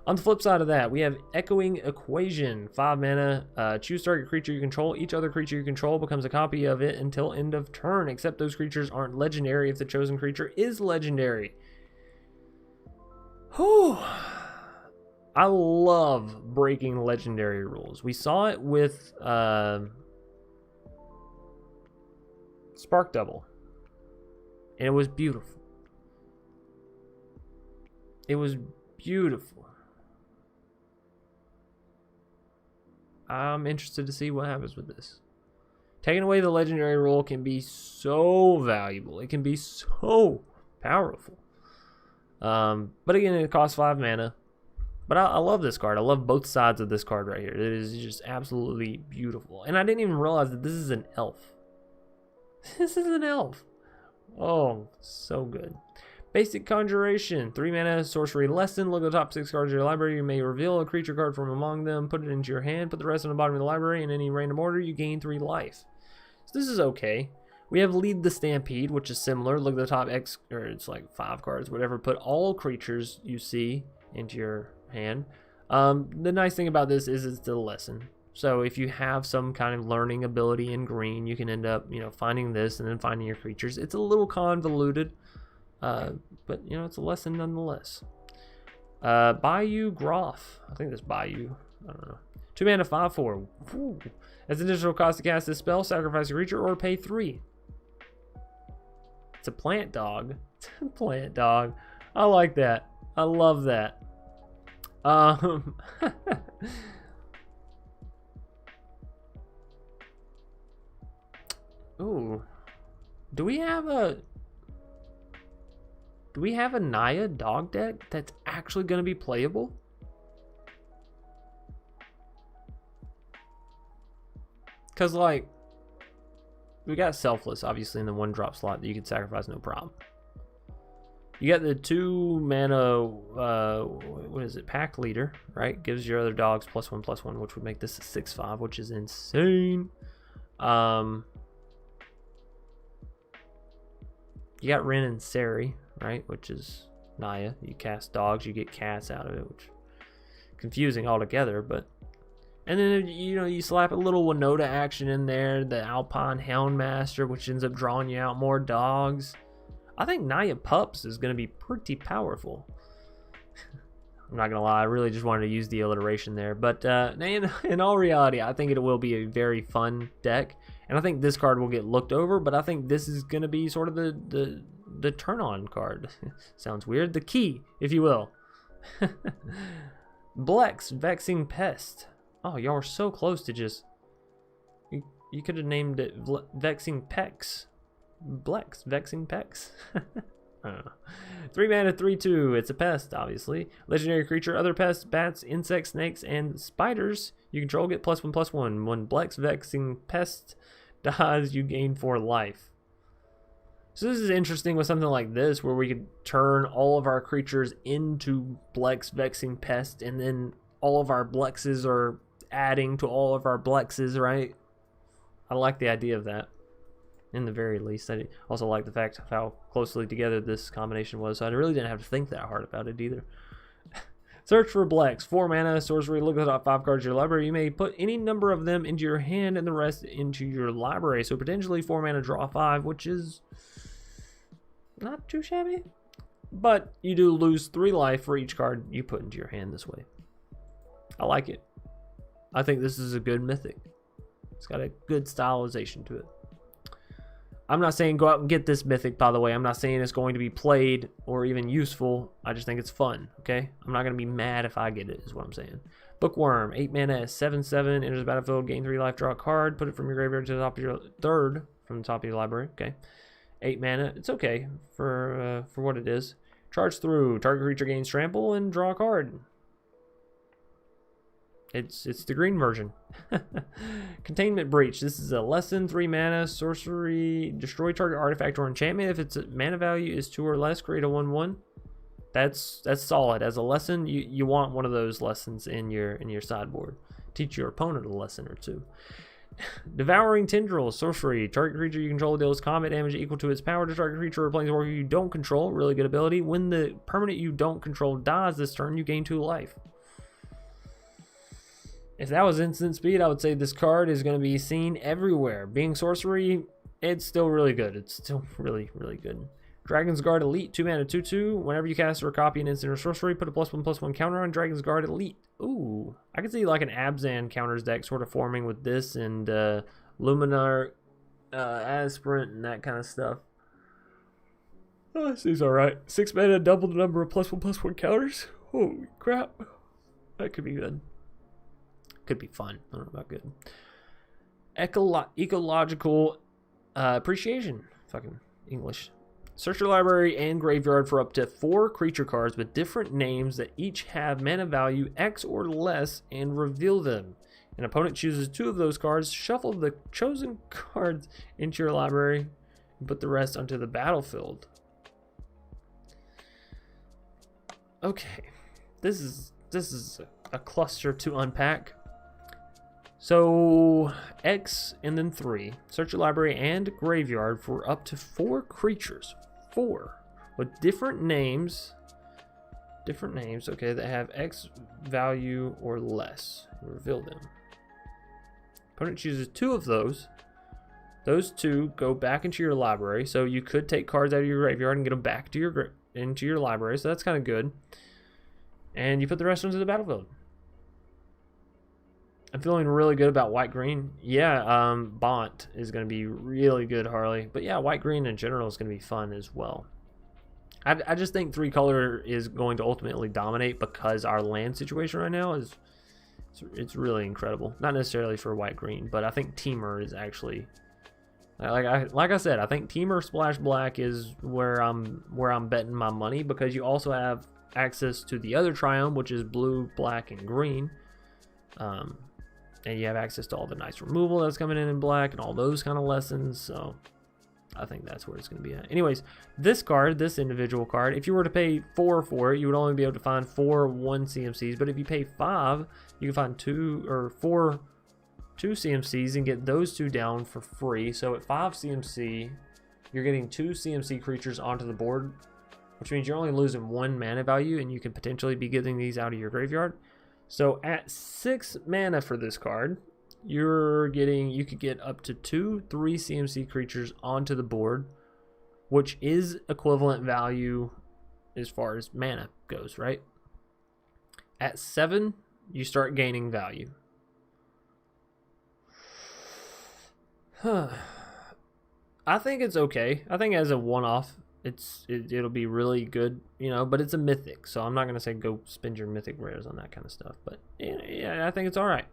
On the flip side of that, we have Echoing Equation, 5 mana, choose target creature you control. Each other creature you control becomes a copy of it until end of turn, except those creatures aren't legendary if the chosen creature is legendary. Whew. I love breaking legendary rules. We saw it with Spark Double, and it was beautiful. It was beautiful. I'm interested to see what happens with this. Taking away the legendary rule can be so valuable. It can be so powerful. But again, it costs 5 mana. But I love this card. I love both sides of this card right here. It is just absolutely beautiful. And I didn't even realize that this is an elf. This is an elf. Oh, so good. Basic Conjuration. 3 mana, sorcery lesson. Look at the top 6 cards of your library. You may reveal a creature card from among them. Put it into your hand. Put the rest on the bottom of the library. In any random order, you gain 3 life. So this is okay. We have Lead the Stampede, which is similar. Look at the top X, or it's like 5 cards, whatever. Put all creatures you see into your hand. The nice thing about this is it's the lesson. So if you have some kind of learning ability in green, you can end up, you know, finding this and then finding your creatures. It's a little convoluted, but you know, it's a lesson nonetheless. Bayou Groff. I think that's Bayou. I don't know. 2 mana, 5/4. Woo. As an additional cost to cast this spell, sacrifice a creature or pay 3. It's a plant dog. It's a plant dog. I like that. I love that. Ooh. Do we have a Naya dog deck that's actually going to be playable? Because, like, we got Selfless, obviously, in the 1-drop slot that you can sacrifice, no problem. You got the 2 mana, what is it, Pack Leader, right? Gives your other dogs +1/+1, which would make this a 6/5, which is insane. You got Ren and Seri, right? Which is Naya. You cast dogs, you get cats out of it, which confusing altogether, but. And then, you know, you slap a little Winota action in there, the Alpine Houndmaster, which ends up drawing you out more dogs. I think Naya Pups is going to be pretty powerful. I'm not going to lie, I really just wanted to use the alliteration there. But in all reality, I think it will be a very fun deck. And I think this card will get looked over, but I think this is going to be sort of the turn-on card. Sounds weird. The key, if you will. Blex, Vexing Pest. Oh, y'all were so close to just... You could have named it Vexing Pex. Blex, Vexing Pex. I don't know. 3 mana, 3/2. It's a pest, obviously. Legendary creature, other pests, bats, insects, snakes, and spiders you control get +1/+1. When Blex, Vexing Pest dies, you gain 4 life. So this is interesting with something like this, where we could turn all of our creatures into Blex, Vexing Pest, and then all of our Blexes are adding to all of our Blexes, right? I like the idea of that, in the very least. I also like the fact of how closely together this combination was, so I really didn't have to think that hard about it either. Search for Blex. 4 mana, sorcery. Look at the top 5 cards of your library. You may put any number of them into your hand and the rest into your library. So potentially 4 mana, draw 5, which is not too shabby. But you do lose 3 life for each card you put into your hand this way. I like it. I think this is a good mythic. It's got a good stylization to it. I'm not saying go out and get this mythic, by the way. I'm not saying it's going to be played or even useful. I just think it's fun, okay? I'm not going to be mad if I get it, is what I'm saying. Bookworm, 8 mana, 7/7, enters the battlefield, gain 3 life, draw a card, put it from your graveyard to the top of your third from the top of your library, okay? 8 mana, it's okay for what it is. Charge through, target creature gains trample, and draw a card. It's the green version. Containment Breach. This is a lesson, 3 mana, sorcery, destroy target artifact or enchantment. If its mana value is 2 or less, create a 1/1. That's solid. As a lesson, you want one of those lessons in your sideboard. Teach your opponent a lesson or two. Devouring Tendrils, sorcery. Target creature you control deals combat damage equal to its power to target creature or planeswalker you don't control. Really good ability. When the permanent you don't control dies this turn, you gain 2 life. If that was instant speed, I would say this card is going to be seen everywhere. Being sorcery, it's still really good. It's still really, really good. Dragon's Guard Elite, 2 mana, 2/2. Whenever you cast or copy an instant or sorcery, put a +1/+1 counter on Dragon's Guard Elite. Ooh, I can see like an Abzan counters deck sort of forming with this and Luminar, Aspirant, and that kind of stuff. Oh, this seems alright. 6 mana, double the number of +1/+1 counters. Holy crap. That could be good. Could be fun. I don't know about good. Ecological appreciation. Fucking English. Search your library and graveyard for up to 4 creature cards with different names that each have mana value X or less and reveal them. An opponent chooses 2 of those cards, shuffle the chosen cards into your library, and put the rest onto the battlefield. Okay, this is a cluster to unpack. So X and then 3. Search your library and graveyard for up to 4 creatures. 4 with different names. Okay, that have X value or less. Reveal them. Opponent chooses 2 of those. Those 2 go back into your library. So you could take cards out of your graveyard and get them back to into your library. So that's kind of good. And you put the rest onto the battlefield. I'm feeling really good about white-green. Yeah, Bont is going to be really good, Harley. But yeah, white-green in general is going to be fun as well. I just think 3-color is going to ultimately dominate because our land situation right now is it's really incredible. Not necessarily for white-green, but I think Teamer is actually like I said, I think Teamer Splash Black is where I'm betting my money, because you also have access to the other triome, which is blue, black, and green. And you have access to all the nice removal that's coming in black and all those kind of lessons. So I think that's where it's going to be at. Anyways, this card, this individual card, if you were to pay 4 for it, you would only be able to find 4 1 CMCs. But if you pay 5, you can find 2 or 4 2 CMCs and get those 2 down for free. So at 5 CMC, you're getting 2 CMC creatures onto the board, which means you're only losing 1 mana value, and you could potentially be getting these out of your graveyard. So at 6 mana for this card, you could get up to 2 3 CMC creatures onto the board, which is equivalent value as far as mana goes, right? At 7, you start gaining value. I think it's okay. I think as a one-off, it'll be really good, you know, but it's a mythic, so I'm not gonna say go spend your mythic rares on that kind of stuff. But yeah, I think it's all right.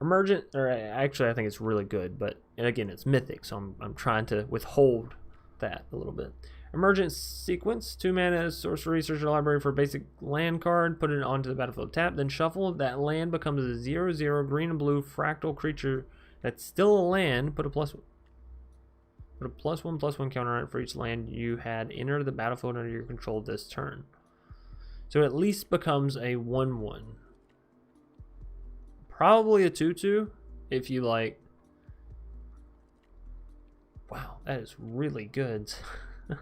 Emergent, or actually, I think it's really good, but again, it's mythic, so I'm trying to withhold that a little bit. Emergent Sequence, 2 mana sorcery. Search your library for a basic land card, put it onto the battlefield, tap, then shuffle. That land becomes a 0/0 green and blue fractal creature that's still a land. Put a +1/+1 counter on it for each land you had enter the battlefield under your control this turn. So it at least becomes a 1/1. Probably a 2/2 if you like. Wow, that is really good. I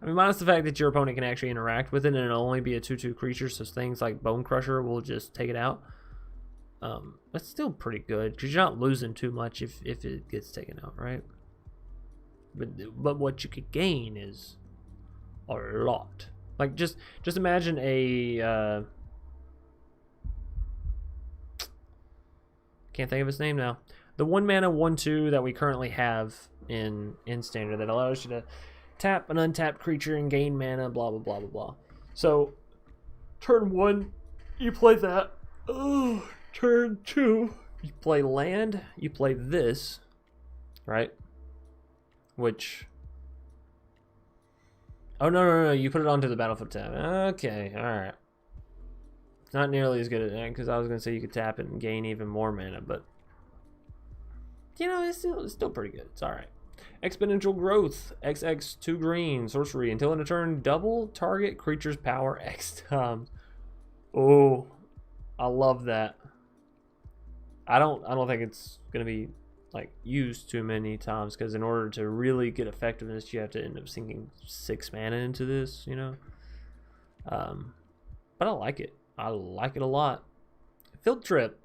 mean, minus the fact that your opponent can actually interact with it, and it'll only be a 2/2 creature, so things like Bone Crusher will just take it out. That's still pretty good, because you're not losing too much if it gets taken out, right? But what you could gain is a lot. Like just imagine a can't think of his name now. The 1 mana 1/2 that we currently have in standard that allows you to tap an untapped creature and gain mana, blah blah blah blah blah. So turn 1, you play that. Oh, turn 2, you play land. You play this, right? Which, oh no, you put it onto the battlefield tab. Okay, alright. It's not nearly as good as that, because I was going to say you could tap it and gain even more mana, but you know, it's still pretty good. It's alright. Exponential Growth, XX, 2 green, sorcery. Until in a turn, double target creature's power X times. Oh, I love that. I don't think it's going to be like used too many times, because in order to really get effectiveness, you have to end up sinking 6 mana into this, you know. But I like it. I like it a lot. Field Trip.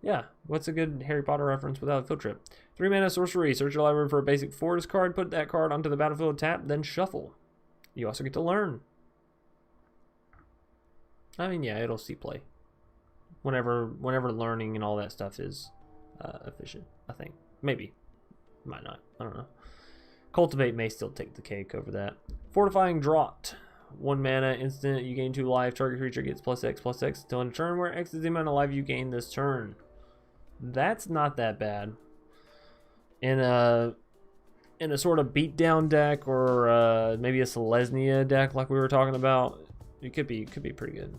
Yeah, what's a good Harry Potter reference without a field trip? 3 mana sorcery. Search your library for a basic forest card. Put that card onto the battlefield, tap, then shuffle. You also get to learn. I mean, yeah, it'll see play. Whenever learning and all that stuff is efficient, I think. Maybe. Might not. I don't know. Cultivate may still take the cake over that. Fortifying Draught. 1 mana instant. You gain 2 life. Target creature gets +X/+X until in a turn where X is the amount of life you gain this turn. That's not that bad. In a in a sort of beatdown deck, or maybe a Selesnya deck like we were talking about, it could be pretty good.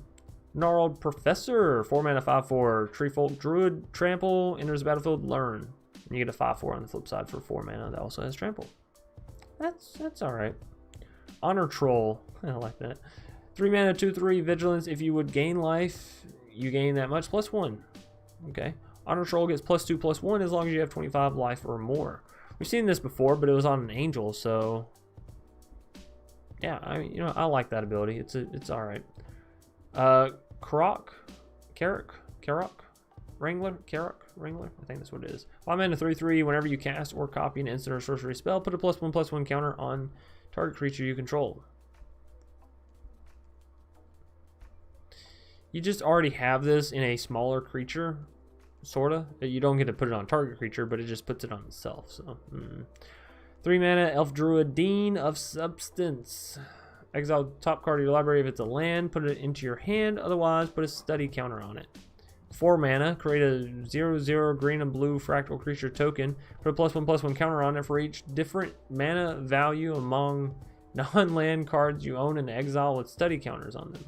Gnarled Professor, 4 mana, 5/4, Treefolk Druid, trample, enters the battlefield, learn. And you get a 5/4 on the flip side for 4 mana that also has trample. That's alright. Honor Troll, I like that. 3 mana, 2/3, vigilance. If you would gain life, you gain that much, +1. Okay. Honor Troll gets +2/+1 as long as you have 25 life or more. We've seen this before, but it was on an angel, so yeah, I mean, you know, I like that ability. It's all right. Cleric, Wrangler, I think that's what it is. 5 mana, 3/3. Whenever you cast or copy an instant or sorcery spell, put a +1/+1 counter on target creature you control. You just already have this in a smaller creature, sorta. You don't get to put it on target creature, but it just puts it on itself. So, 3 mana, Elf Druid, Dean of Substance. Exile top card of your library if it's a land, put it into your hand. Otherwise, put a study counter on it. 4 mana, create a 0/0 green and blue fractal creature token. Put a +1/+1 counter on it for each different mana value among non-land cards you own and exile with study counters on them.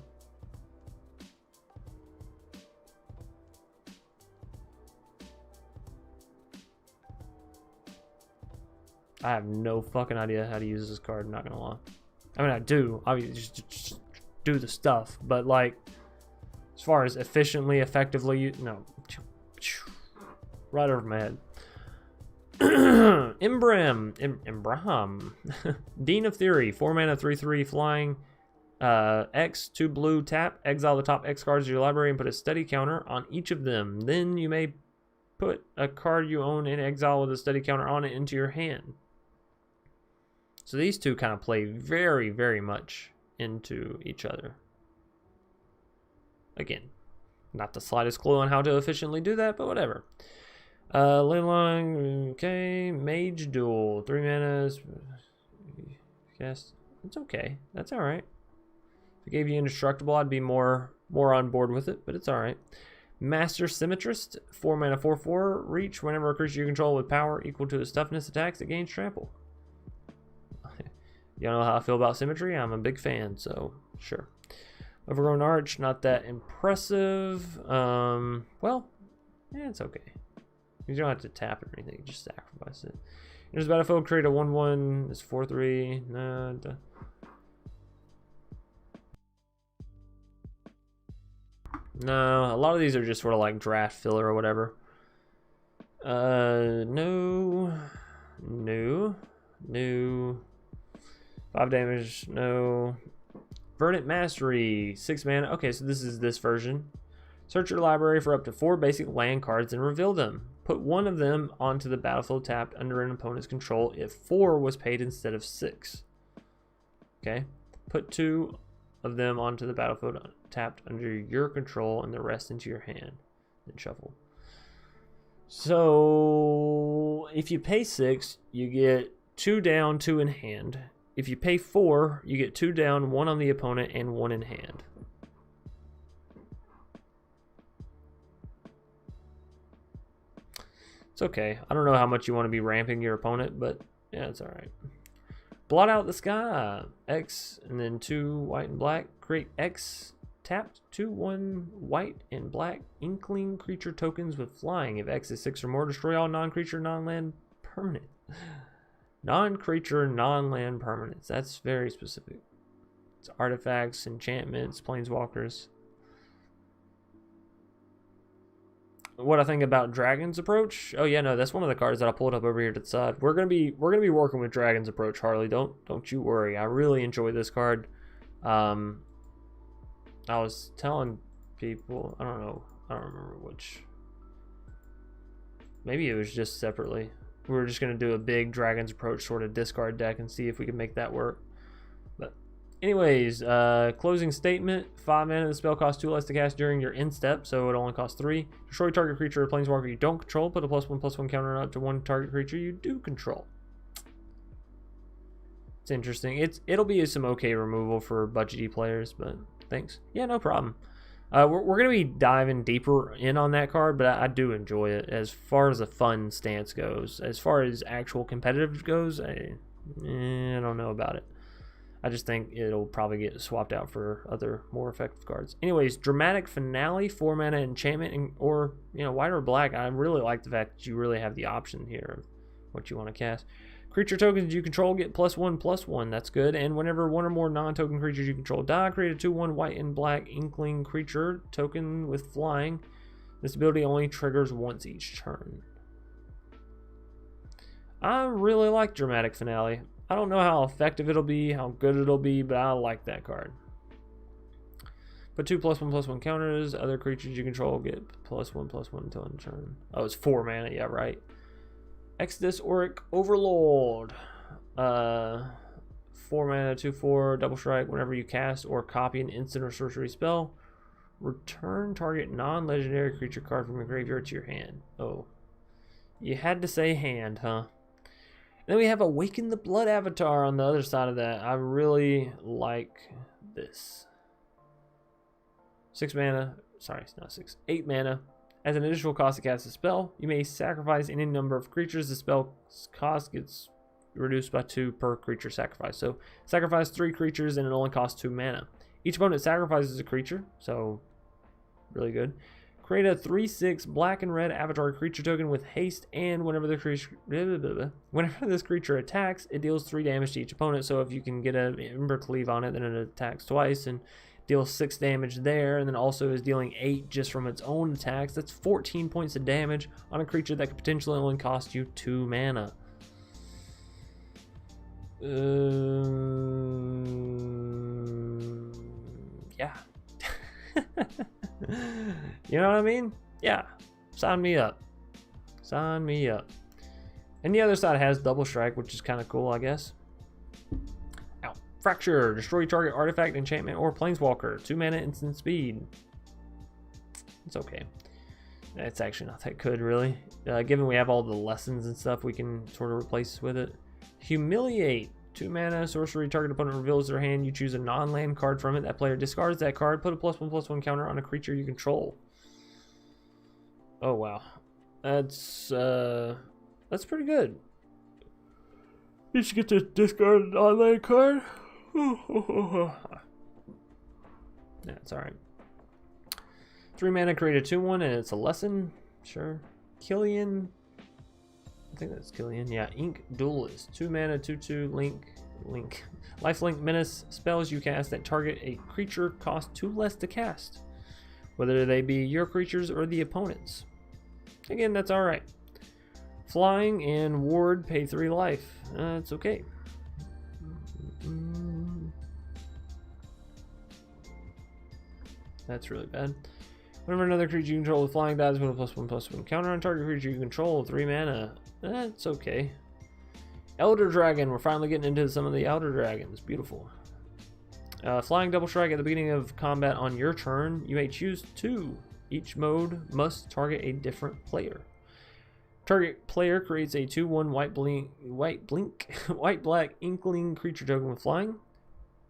I have no fucking idea how to use this card, I'm not gonna lie. I mean, I do. Obviously, just do the stuff, but like, as far as efficiently, effectively, no. Right over my head. Imbraham. Dean of Theory. 4 mana, 3/3, flying. X, 2 blue, tap. Exile the top X cards of your library and put a study counter on each of them. Then you may put a card you own in exile with a study counter on it into your hand. So these two kind of play very, very much into each other. Again, not the slightest clue on how to efficiently do that, but whatever. Leyline, okay. Mage Duel, 3 manas. Yes, it's okay. That's alright. If it gave you Indestructible, I'd be more on board with it, but it's alright. Master Symmetrist, 4 mana, 4/4, reach. Whenever a creature you control with power equal to its toughness attacks, it gains trample. Y'all know how I feel about symmetry. I'm a big fan, so sure. Overgrown Arch, not that impressive. Well, yeah, it's okay. You don't have to tap it or anything, just sacrifice it. Enters battlefield, create a 1/1. It's 4/3. No, a lot of these are just sort of like draft filler or whatever. No. 5 damage, no. Verdant Mastery, 6 mana. Okay, so this is this version. Search your library for up to 4 basic land cards and reveal them. Put one of them onto the battlefield tapped under an opponent's control if 4 was paid instead of 6. Okay. Put 2 of them onto the battlefield tapped under your control and the rest into your hand. Then shuffle. So if you pay 6, you get 2 down, 2 in hand. If you pay 4, you get 2 down, 1 on the opponent, and 1 in hand. It's okay. I don't know how much you want to be ramping your opponent, but yeah, it's alright. Blot out the sky. X, and then 2 white and black. Create X, tapped 2/1 white and black Inkling creature tokens with flying. If X is 6 or more, destroy all non-creature, non-land permanent. Non-creature, non-land permanents. That's very specific. It's artifacts, enchantments, planeswalkers. What I think about Dragon's Approach? Oh yeah, no, that's one of the cards that I pulled up over here to the side. We're gonna be working with Dragon's Approach, Harley. Don't you worry. I really enjoy this card. I was telling people, I don't remember which. Maybe it was just separately. We were just going to do a big Dragon's Approach sort of discard deck and see if we can make that work. But anyways, closing statement. 5 mana, the spell costs 2 less to cast during your end step, so it only costs 3. Destroy target creature or planeswalker you don't control. Put a +1/+1 counter up to 1 target creature you do control. It's interesting. It'll be some okay removal for budgety players, but thanks. Yeah, no problem. We're going to be diving deeper in on that card, but I do enjoy it as far as a fun stance goes. As far as actual competitive goes, I don't know about it. I just think it'll probably get swapped out for other more effective cards. Anyways, Dramatic Finale, 4 mana enchantment, or white or black. I really like the fact that you really have the option here of what you want to cast. Creature tokens you control get +1/+1. That's good. And whenever one or more non-token creatures you control die, create a 2/1 white and black Inkling creature token with flying. This ability only triggers once each turn. I really like Dramatic Finale. I don't know how effective it'll be, how good it'll be, but I like that card. Put 2 +1/+1 counters. Other creatures you control get +1/+1 until end turn. Oh, it's 4 mana. Yeah, right. Exodus Auric Overlord. 4 mana, 2/4, double strike. Whenever you cast or copy an instant or sorcery spell, return target non-legendary creature card from your graveyard to your hand. Oh, you had to say hand, huh? And then we have Awaken the Blood Avatar on the other side of that. I really like this. 6 mana. Sorry, it's not 6. 8 mana. As an additional cost to cast a spell, you may sacrifice any number of creatures. The spell's cost gets reduced by 2 per creature sacrifice. So sacrifice 3 creatures and it only costs 2 mana. Each opponent sacrifices a creature, so really good. Create a 3/6 black and red avatar creature token with haste, and whenever this creature attacks, it deals 3 damage to each opponent. So if you can get an Ember Cleave on it, then it attacks twice and deals 6 damage there, and then also is dealing 8 just from its own attacks. That's 14 points of damage on a creature that could potentially only cost you 2 mana. Yeah. You know what I mean? Yeah. Sign me up. Sign me up. And the other side has double strike, which is kind of cool, I guess. Ow. Fracture. Destroy target artifact, enchantment, or planeswalker. 2 mana, instant speed. It's okay. It's actually not that good, really. Given we have all the lessons and stuff we can sort of replace with it. Humiliate. 2 mana, sorcery, target opponent reveals their hand. You choose a non-land card from it. That player discards that card. Put a +1/+1 counter on a creature you control. Oh, wow. That's pretty good. You should get to discard an non-land card. That's alright. 3 mana, create a 2/1, and it's a lesson. Sure. Killian. I think that's Killian. Yeah, Ink Duelist. 2 mana, 2/2, link. Lifelink menace. Spells you cast that target a creature cost 2 less to cast, whether they be your creatures or the opponent's. Again, that's alright. Flying and ward pay 3 life. It's okay. That's really bad. Whenever another creature you control with flying dies, put a +1/+1 counter on target creature you control. 3 mana. That's okay. Elder Dragon. We're finally getting into some of the Elder Dragons. Beautiful. Flying double strike at the beginning of combat on your turn. You may choose 2. Each mode must target a different player. Target player creates a 2/1 white black Inkling creature token with flying.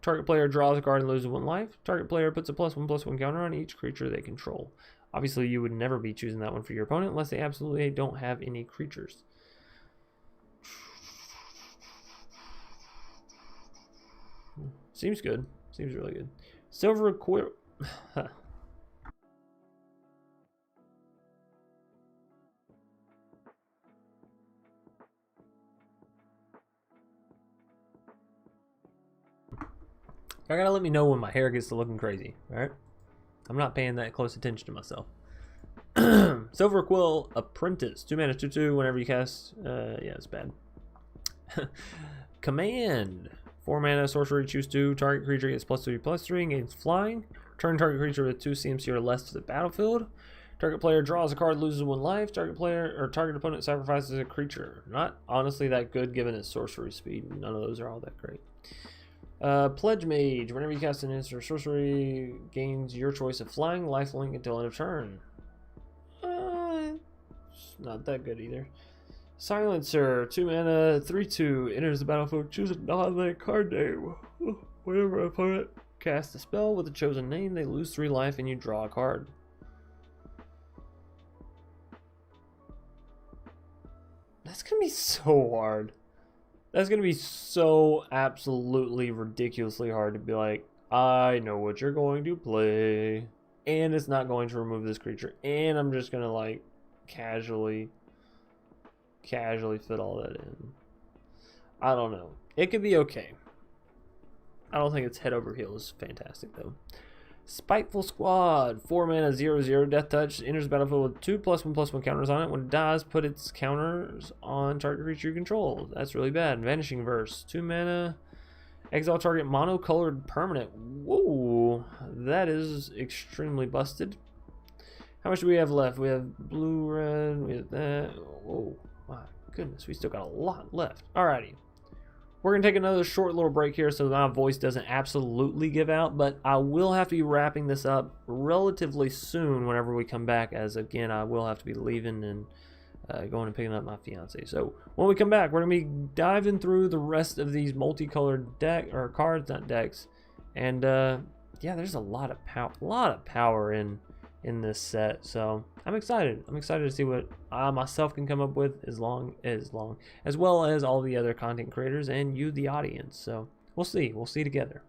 Target player draws a card and loses 1 life. Target player puts a +1/+1 counter on each creature they control. Obviously, you would never be choosing that one for your opponent unless they absolutely don't have any creatures. Seems good. Seems really good. Silver Quill. I gotta let me know when my hair gets to looking crazy, alright? I'm not paying that close attention to myself. Silver Quill Apprentice. 2 mana, 2/2. Whenever you cast. Yeah, it's bad. Command. 4 mana, sorcery, choose 2. Target creature gets +3/+3 and gains flying. Turn target creature with 2 CMC or less to the battlefield. Target player draws a card, loses 1 life. Target player or target opponent sacrifices a creature. Not honestly that good given its sorcery speed. None of those are all that great. Pledge Mage. Whenever you cast an instant or sorcery, gains your choice of flying, lifelink until end of turn. It's not that good either. Silencer. 2 mana, 3/2. Enters the battlefield. Choose a non-land card name. Whenever opponent cast a spell with a chosen name, they lose 3 life and you draw a card. That's gonna be so hard. That's gonna be so absolutely ridiculously hard to be like, I know what you're going to play, and it's not going to remove this creature, and I'm just gonna like casually fit all that in. I don't know. It could be okay. I don't think it's head over heels fantastic though. Spiteful Squad, 4 mana, 0/0, death touch, enters the battlefield with 2+1/+1 counters on it. When it dies, put its counters on target creature you control. That's really bad. Vanishing Verse, 2 mana, exile target monocolored permanent. Whoa, that is extremely busted. How much do we have left? We have blue, red, we have that. Whoa, my goodness, we still got a lot left. Alrighty. We're going to take another short little break here so my voice doesn't absolutely give out, but I will have to be wrapping this up relatively soon whenever we come back, as again, I will have to be leaving and going and picking up my fiance. So when we come back, we're going to be diving through the rest of these multicolored cards, not decks, and yeah, there's a lot of power in this set, so I'm excited. I'm excited to see what I myself can come up with, as well as all the other content creators and you, the audience. So we'll see together.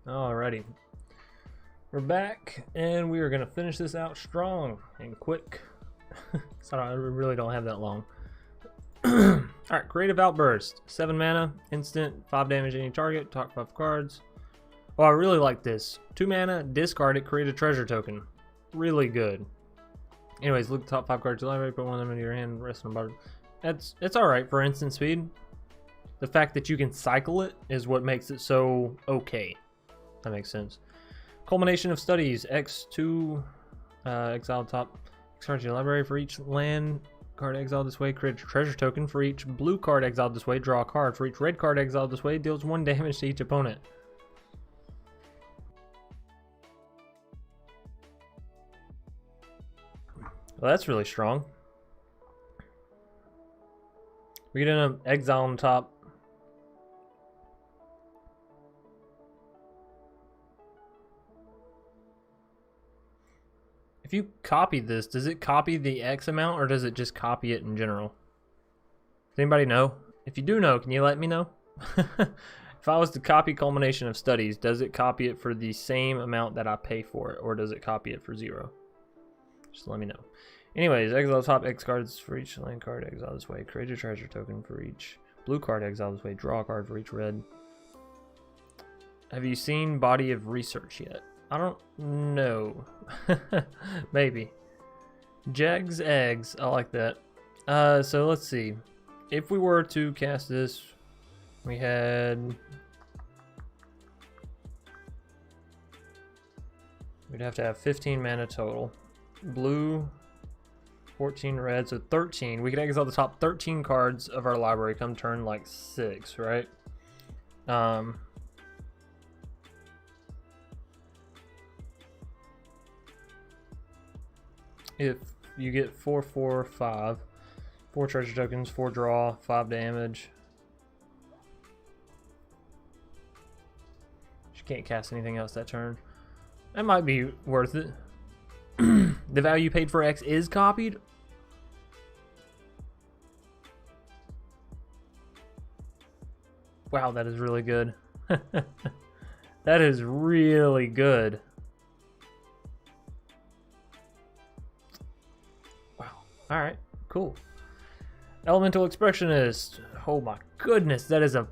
Alrighty. We're back, and we are going to finish this out strong and quick. So I really don't have that long. Alright, Creative Outburst. 7 mana, instant, 5 damage any target, talk 5 cards. Oh, I really like this. 2 mana, discard it, create a treasure token. Really good. Anyways, look at the top 5 cards of your library, put one of them into your hand, rest on the bottom. It's alright for instant speed. The fact that you can cycle it is what makes it so okay. That makes sense. Culmination of Studies. X2, exile top. X-cards your library for each land card exiled this way. Create a treasure token for each blue card exiled this way. Draw a card. For each red card exiled this way, deals 1 damage to each opponent. Well, that's really strong. We get an exile on top. If you copy this, does it copy the X amount or does it just copy it in general? Does anybody know? If you do know, can you let me know? If I was to copy Culmination of Studies, does it copy it for the same amount that I pay for it, or does it copy it for 0? Just let me know. Anyways, exile top X cards for each land card exile this way. Create a treasure token for each blue card exile this way. Draw a card for each red. Have you seen Body of Research yet? I don't know. Maybe. Jags eggs. I like that. So let's see. If we were to cast this, we'd have to have 15 mana total. Blue, 14 red, so 13. We could exile the top 13 cards of our library come turn like 6, right? If you get 4, 4, 5, 4 treasure tokens, 4 draw, 5 damage. You can't cast anything else that turn. That might be worth it. The value you paid for X is copied. Wow, that is really good. That is really good. All right, cool. Elemental Expressionist. Oh my goodness, that is a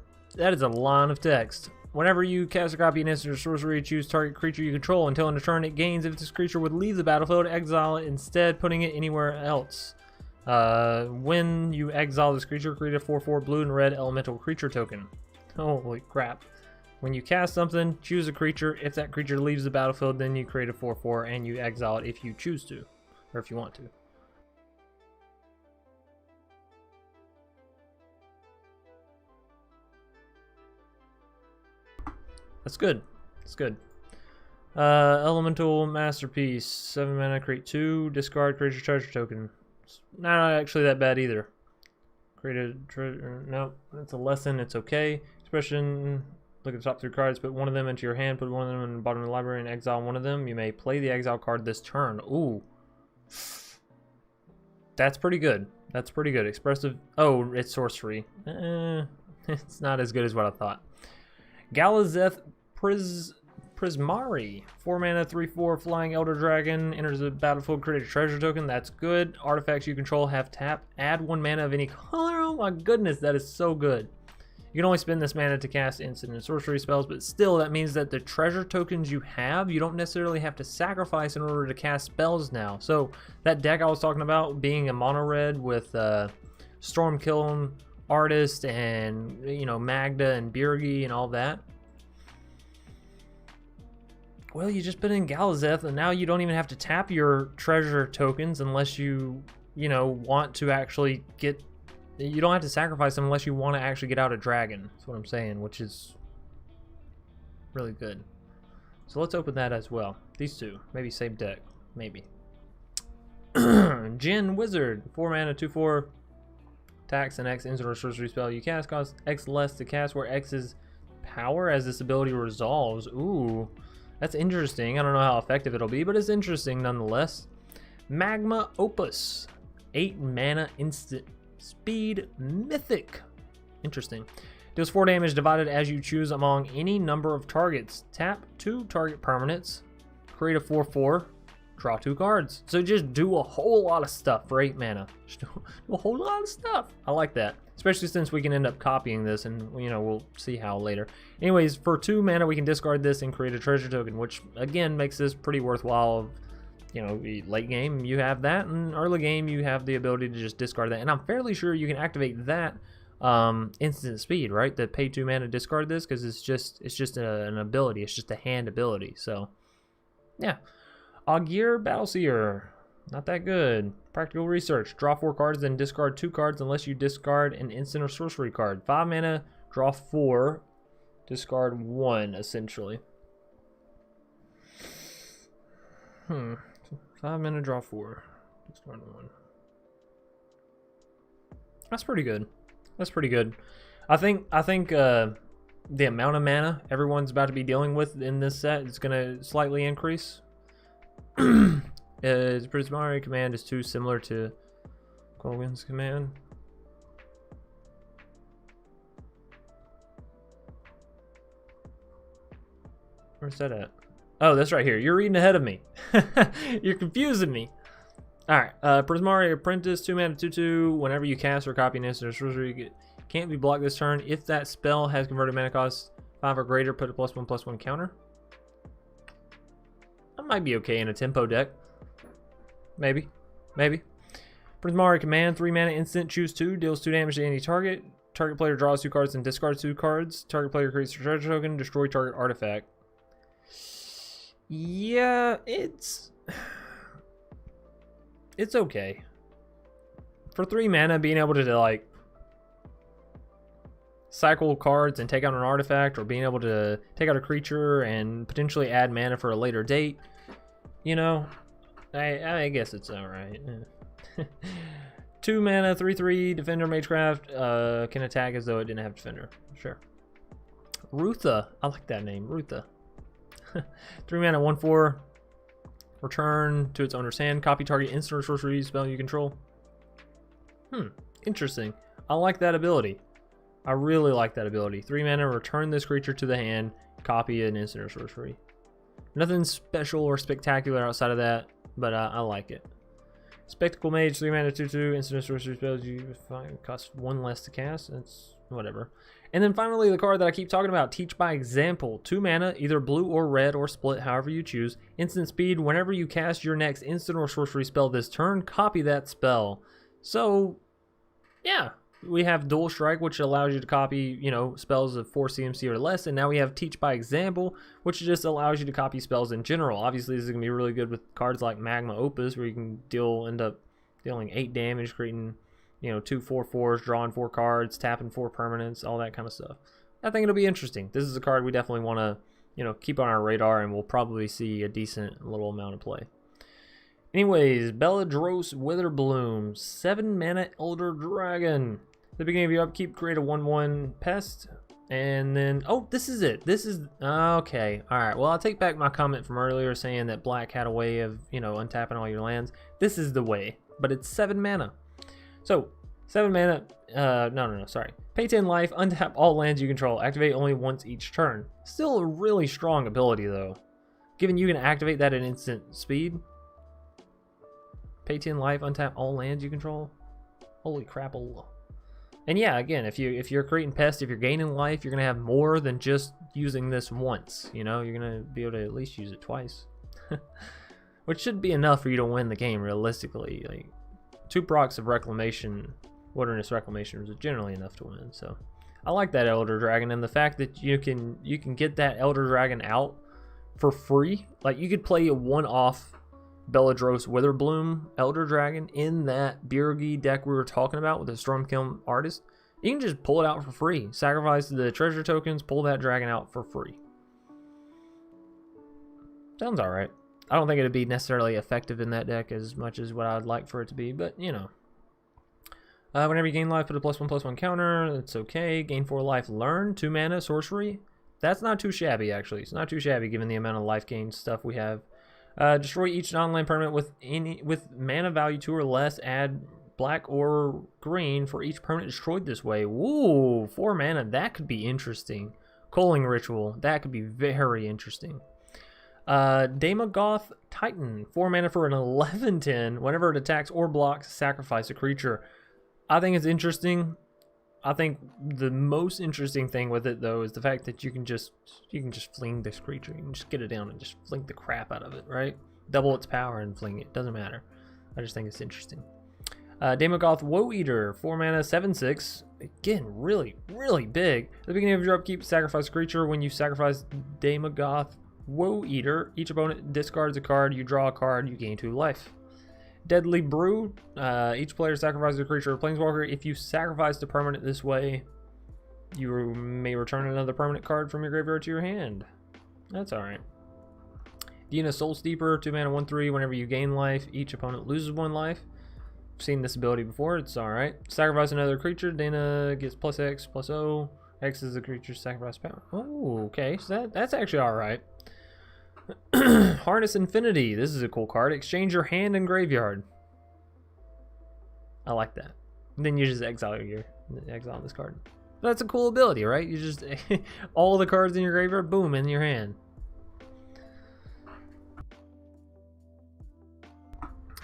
line of text. Whenever you cast a copy of an instant or sorcery, choose target creature you control. Until in a turn it gains. If this creature would leave the battlefield, exile it instead, putting it anywhere else. When you exile this creature, create a 4/4 blue and red elemental creature token. Holy crap. When you cast something, choose a creature. If that creature leaves the battlefield, then you create a 4/4 and you exile it if you choose to, or if you want to. That's good. That's good. Elemental Masterpiece. 7 mana, create 2. Discard creature treasure token. It's not actually that bad either. Create a treasure. No, that's a lesson. It's okay. Expression. Look at the top 3 cards. Put one of them into your hand. Put one of them in the bottom of the library and exile one of them. You may play the exile card this turn. Ooh. That's pretty good. That's pretty good. Expressive. Oh, it's sorcery. It's not as good as what I thought. Galazeth Prismari. 4 mana, 3/4 flying elder dragon. Enters the battlefield, create a treasure token. That's good. Artifacts you control have tap. Add 1 mana of any color. Oh my goodness, that is so good. You can only spend this mana to cast instant and sorcery spells, but still that means that the treasure tokens you have, you don't necessarily have to sacrifice in order to cast spells now. So that deck I was talking about being a mono red with Stormkiln, Artist, and Magda and Birgi and all that. Well, you just put in Galazeth, and now you don't even have to tap your treasure tokens unless you want to actually get. You don't have to sacrifice them unless you want to actually get out a dragon. That's what I'm saying, which is really good. So let's open that as well. These two, maybe same deck, maybe. Jin Wizard, 4 mana, 2/4. Tax an X instant or sorcery spell you cast costs X less to cast, where X is power as this ability resolves. Ooh, that's interesting. I don't know how effective it'll be, but it's interesting nonetheless. Magma Opus, 8 mana instant speed mythic. Interesting. Deals 4 damage divided as you choose among any number of targets. Tap 2 target permanents. Create a 4/4. Draw 2 cards. So just do a whole lot of stuff for 8 mana. Just do a whole lot of stuff. I like that. Especially since we can end up copying this and, you know, we'll see how later. Anyways, for 2 mana, we can discard this and create a treasure token, which, again, makes this pretty worthwhile. You know, late game, you have that, and early game, you have the ability to just discard that. And I'm fairly sure you can activate that instant speed, right? The pay 2 mana discard this, because it's just an ability. It's just a hand ability. So, yeah. Augur Battleseer, not that good. Practical Research, draw 4 cards, then discard 2 cards unless you discard an instant or sorcery card. 5 mana, draw 4, discard 1, essentially. 5 mana, draw 4, discard 1. That's pretty good. That's pretty good. I think the amount of mana everyone's about to be dealing with in this set is going to slightly increase. Prismari command is too similar to Colgan's command. Where's that at? Oh, that's right here. You're reading ahead of me. You're confusing me. Alright, Prismari Apprentice, 2 mana, 2/2. Whenever you cast or copy an instant or sorcery, can't be blocked this turn. If that spell has converted mana cost 5 or greater, put a +1/+1 counter. That might be okay in a tempo deck. Maybe. Prismari command, 3 mana instant, choose 2, deals 2 damage to any target. Target player draws 2 cards and discards 2 cards. Target player creates a treasure token, destroy target artifact. Yeah, it's okay. For 3 mana, being able to like cycle cards and take out an artifact, or being able to take out a creature and potentially add mana for a later date, you know, I guess it's alright. 2 mana, 3/3, Defender, Magecraft, can attack as though it didn't have Defender. Sure. Rutha, I like that name, Rutha. 3 mana, 1/4, return to its owner's hand, copy target instant or sorcery spell you control. Interesting. I like that ability. I really like that ability. 3 mana, return this creature to the hand, copy an instant or sorcery. Nothing special or spectacular outside of that, but I like it. Spectacle Mage, 3 mana, 2/2, instant or sorcery spells you find cost 1 less to cast. That's whatever. And then finally, the card that I keep talking about, Teach by Example. 2 mana, either blue or red or split, however you choose. Instant speed, whenever you cast your next instant or sorcery spell this turn, copy that spell. So, yeah. We have Dual Strike, which allows you to copy, you know, spells of 4 CMC or less, and now we have Teach by Example, which just allows you to copy spells in general. Obviously, this is going to be really good with cards like Magma Opus, where you can end up dealing 8 damage, creating, you know, 2 4/4s, drawing 4 cards, tapping 4 permanents, all that kind of stuff. I think it'll be interesting. This is a card we definitely want to, you know, keep on our radar, and we'll probably see a decent little amount of play. Anyways, Beladros Witherbloom, 7 mana Elder Dragon. At the beginning of your upkeep, create a 1/1 pest, and then, oh, this is it. This is, okay, alright. Well, I'll take back my comment from earlier saying that black had a way of, you know, untapping all your lands. This is the way, but it's 7 mana. So, 7 mana, no, sorry. Pay 10 life, untap all lands you control, activate only once each turn. Still a really strong ability, though. Given you can activate that at instant speed. Pay 10 life, untap all lands you control. Holy crap. And yeah, again, if you're creating pest, if you're gaining life, you're gonna have more than just using this once. You know, you're gonna be able to at least use it twice, which should be enough for you to win the game realistically. Like 2 procs of Reclamation, Wilderness Reclamation is generally enough to win. So I like that Elder Dragon, and the fact that you can get that Elder Dragon out for free. Like you could play a one-off Beladros Witherbloom Elder Dragon in that Birgi deck we were talking about with the Stormkiln Artist. You can just pull it out for free. Sacrifice the treasure tokens, pull that dragon out for free. Sounds alright. I don't think it'd be necessarily effective in that deck as much as what I'd like for it to be, but you know. Whenever you gain life, put a +1/+1 counter. That's okay. Gain 4 life, learn. 2 mana, sorcery. That's not too shabby, actually. It's not too shabby given the amount of life gain stuff we have. Destroy each non-land permanent with mana value 2 or less. Add black or green for each permanent destroyed this way. Woo, 4 mana, that could be interesting. Culling Ritual, that could be very interesting. Daemogoth Titan, 4 mana for an 11/10. Whenever it attacks or blocks, sacrifice a creature. I think it's interesting. I think the most interesting thing with it though is the fact that you can just fling this creature. You can just get it down and just fling the crap out of it, right? Double its power and fling it. Doesn't matter. I just think it's interesting. Daemogoth Woe Eater, 4 mana, 7/6. Again, really, really big. At the beginning of your upkeep, sacrifice a creature. When you sacrifice Daemogoth Woe Eater, each opponent discards a card, you draw a card, you gain 2 life. Deadly Brew, each player sacrifices a creature or planeswalker. If you sacrifice the permanent this way, you may return another permanent card from your graveyard to your hand. That's alright. Dina Soul Steeper, 2 mana, 1/3. Whenever you gain life, each opponent loses 1 life. I've seen this ability before, it's alright. Sacrifice another creature, Dana gets +X, +O. X is the creature's sacrifice power. Oh, okay, so that's actually alright. Harness Infinity, this is a cool card. Exchange your hand and graveyard. I like that. And then you just exile this card. That's a cool ability, right? You just all the cards in your graveyard, boom, in your hand.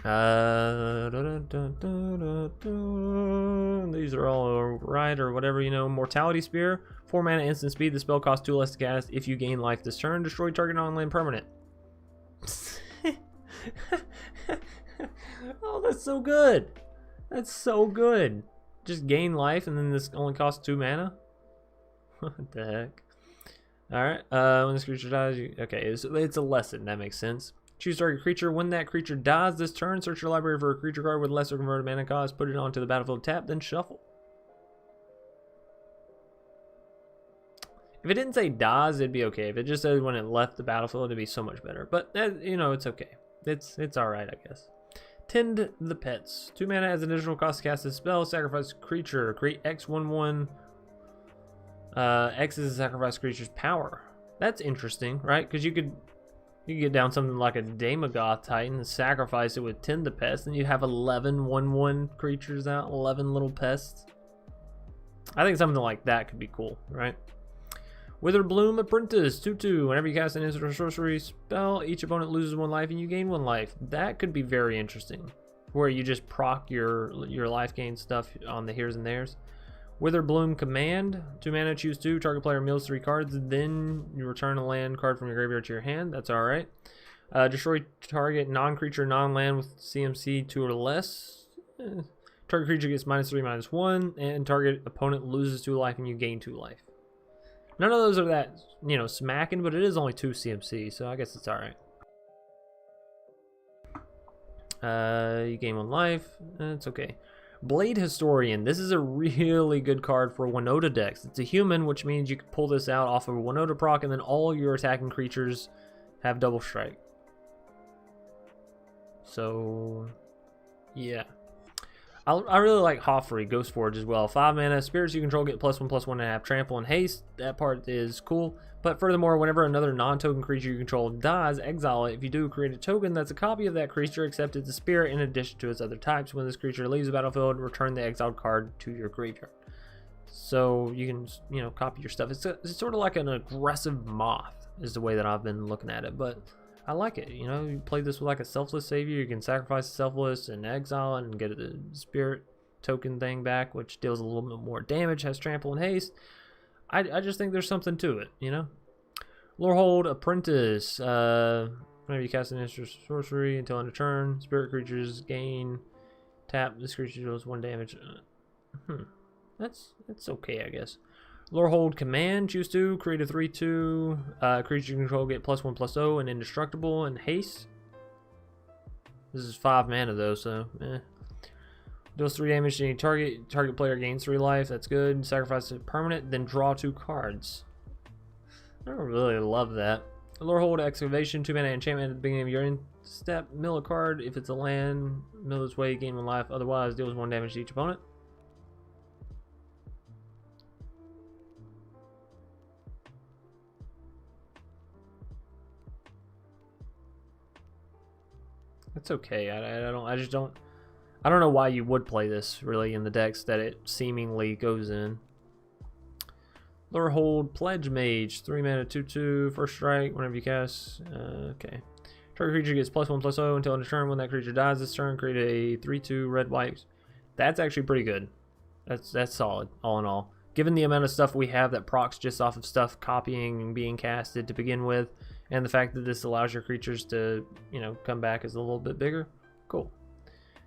These are all right or whatever, you know. Mortality Spear, 4 mana, instant speed. The spell costs 2 less to cast. If you gain life this turn, destroy target non-land permanent. Oh, that's so good. That's so good. Just gain life and then this only costs 2 mana. What the heck? Alright, when this creature dies, okay, it's a lesson, that makes sense. Choose target creature. When that creature dies this turn, search your library for a creature card with lesser converted mana cost, put it onto the battlefield tap, then shuffle. If it didn't say dies, it'd be okay. If it just said when it left the battlefield, it'd be so much better. But, you know, it's okay. It's alright, I guess. Tend the Pets. 2 mana as an additional cost to cast a spell. Sacrifice creature. Create X/1/1. X is a sacrifice creature's power. That's interesting, right? Because you could get down something like a Daemogoth Titan and sacrifice it with Tend the Pest, and you have 11 1/1 creatures out, 11 little pests. I think something like that could be cool, right? Witherbloom Apprentice, 2/2. Whenever you cast an instant or sorcery spell, each opponent loses 1 life and you gain 1 life. That could be very interesting, where you just proc your life gain stuff on the here's and there's. Witherbloom Command, 2 mana, choose 2. Target player mills 3 cards, then you return a land card from your graveyard to your hand. That's alright. Destroy target non-creature, non-land with CMC 2 or less. Target creature gets -3/-1, and target opponent loses 2 life and you gain 2 life. None of those are that, you know, smacking, but it is only 2 CMC, so I guess it's alright. You gain 1 life. It's okay. Blade Historian. This is a really good card for Winota decks. It's a human, which means you can pull this out off of a Winota proc, and then all your attacking creatures have double strike. So, yeah. I really like Hoffrey, Ghost Forge as well. 5 mana, spirits you control get +1/+1 and have trample and haste. That part is cool. But furthermore, whenever another non-token creature you control dies, exile it. If you do, create a token that's a copy of that creature, except it's a spirit in addition to its other types. When this creature leaves the battlefield, return the exiled card to your graveyard. So you can, you know, copy your stuff. It's sort of like an aggressive moth is the way that I've been looking at it. But I like it. You know, you play this with like a selfless savior. You can sacrifice a selfless and exile and get the spirit token thing back, which deals a little bit more damage, has trample and haste. I just think there's something to it, you know. Lorehold Apprentice. Whenever you cast an instant sorcery until end of turn, spirit creatures gain tap. This creature deals 1 damage. That's okay, I guess. Lorehold Command. Choose 2. Create a 3/2. Creature you control get +1/+0 and indestructible and haste. This is 5 mana though, so deals 3 damage to any target. Target player gains 3 life. That's good. Sacrifice a permanent, then draw 2 cards. I don't really love that. Lorehold Excavation, 2 mana enchantment at the beginning of your end step. Mill a card. If it's a land, mill this way, gain 1 life. Otherwise, deals 1 damage to each opponent. That's okay. I I don't know why you would play this really in the decks that it seemingly goes in. Lure Hold, Pledge Mage, 3 mana, 2/2, first strike, whenever you cast. Okay. Target creature gets +1/+0 until end of turn. When that creature dies this turn, create a 3/2 red-white. That's actually pretty good. That's solid, all in all. Given the amount of stuff we have that procs just off of stuff copying and being casted to begin with, and the fact that this allows your creatures to, you know, come back as a little bit bigger, cool.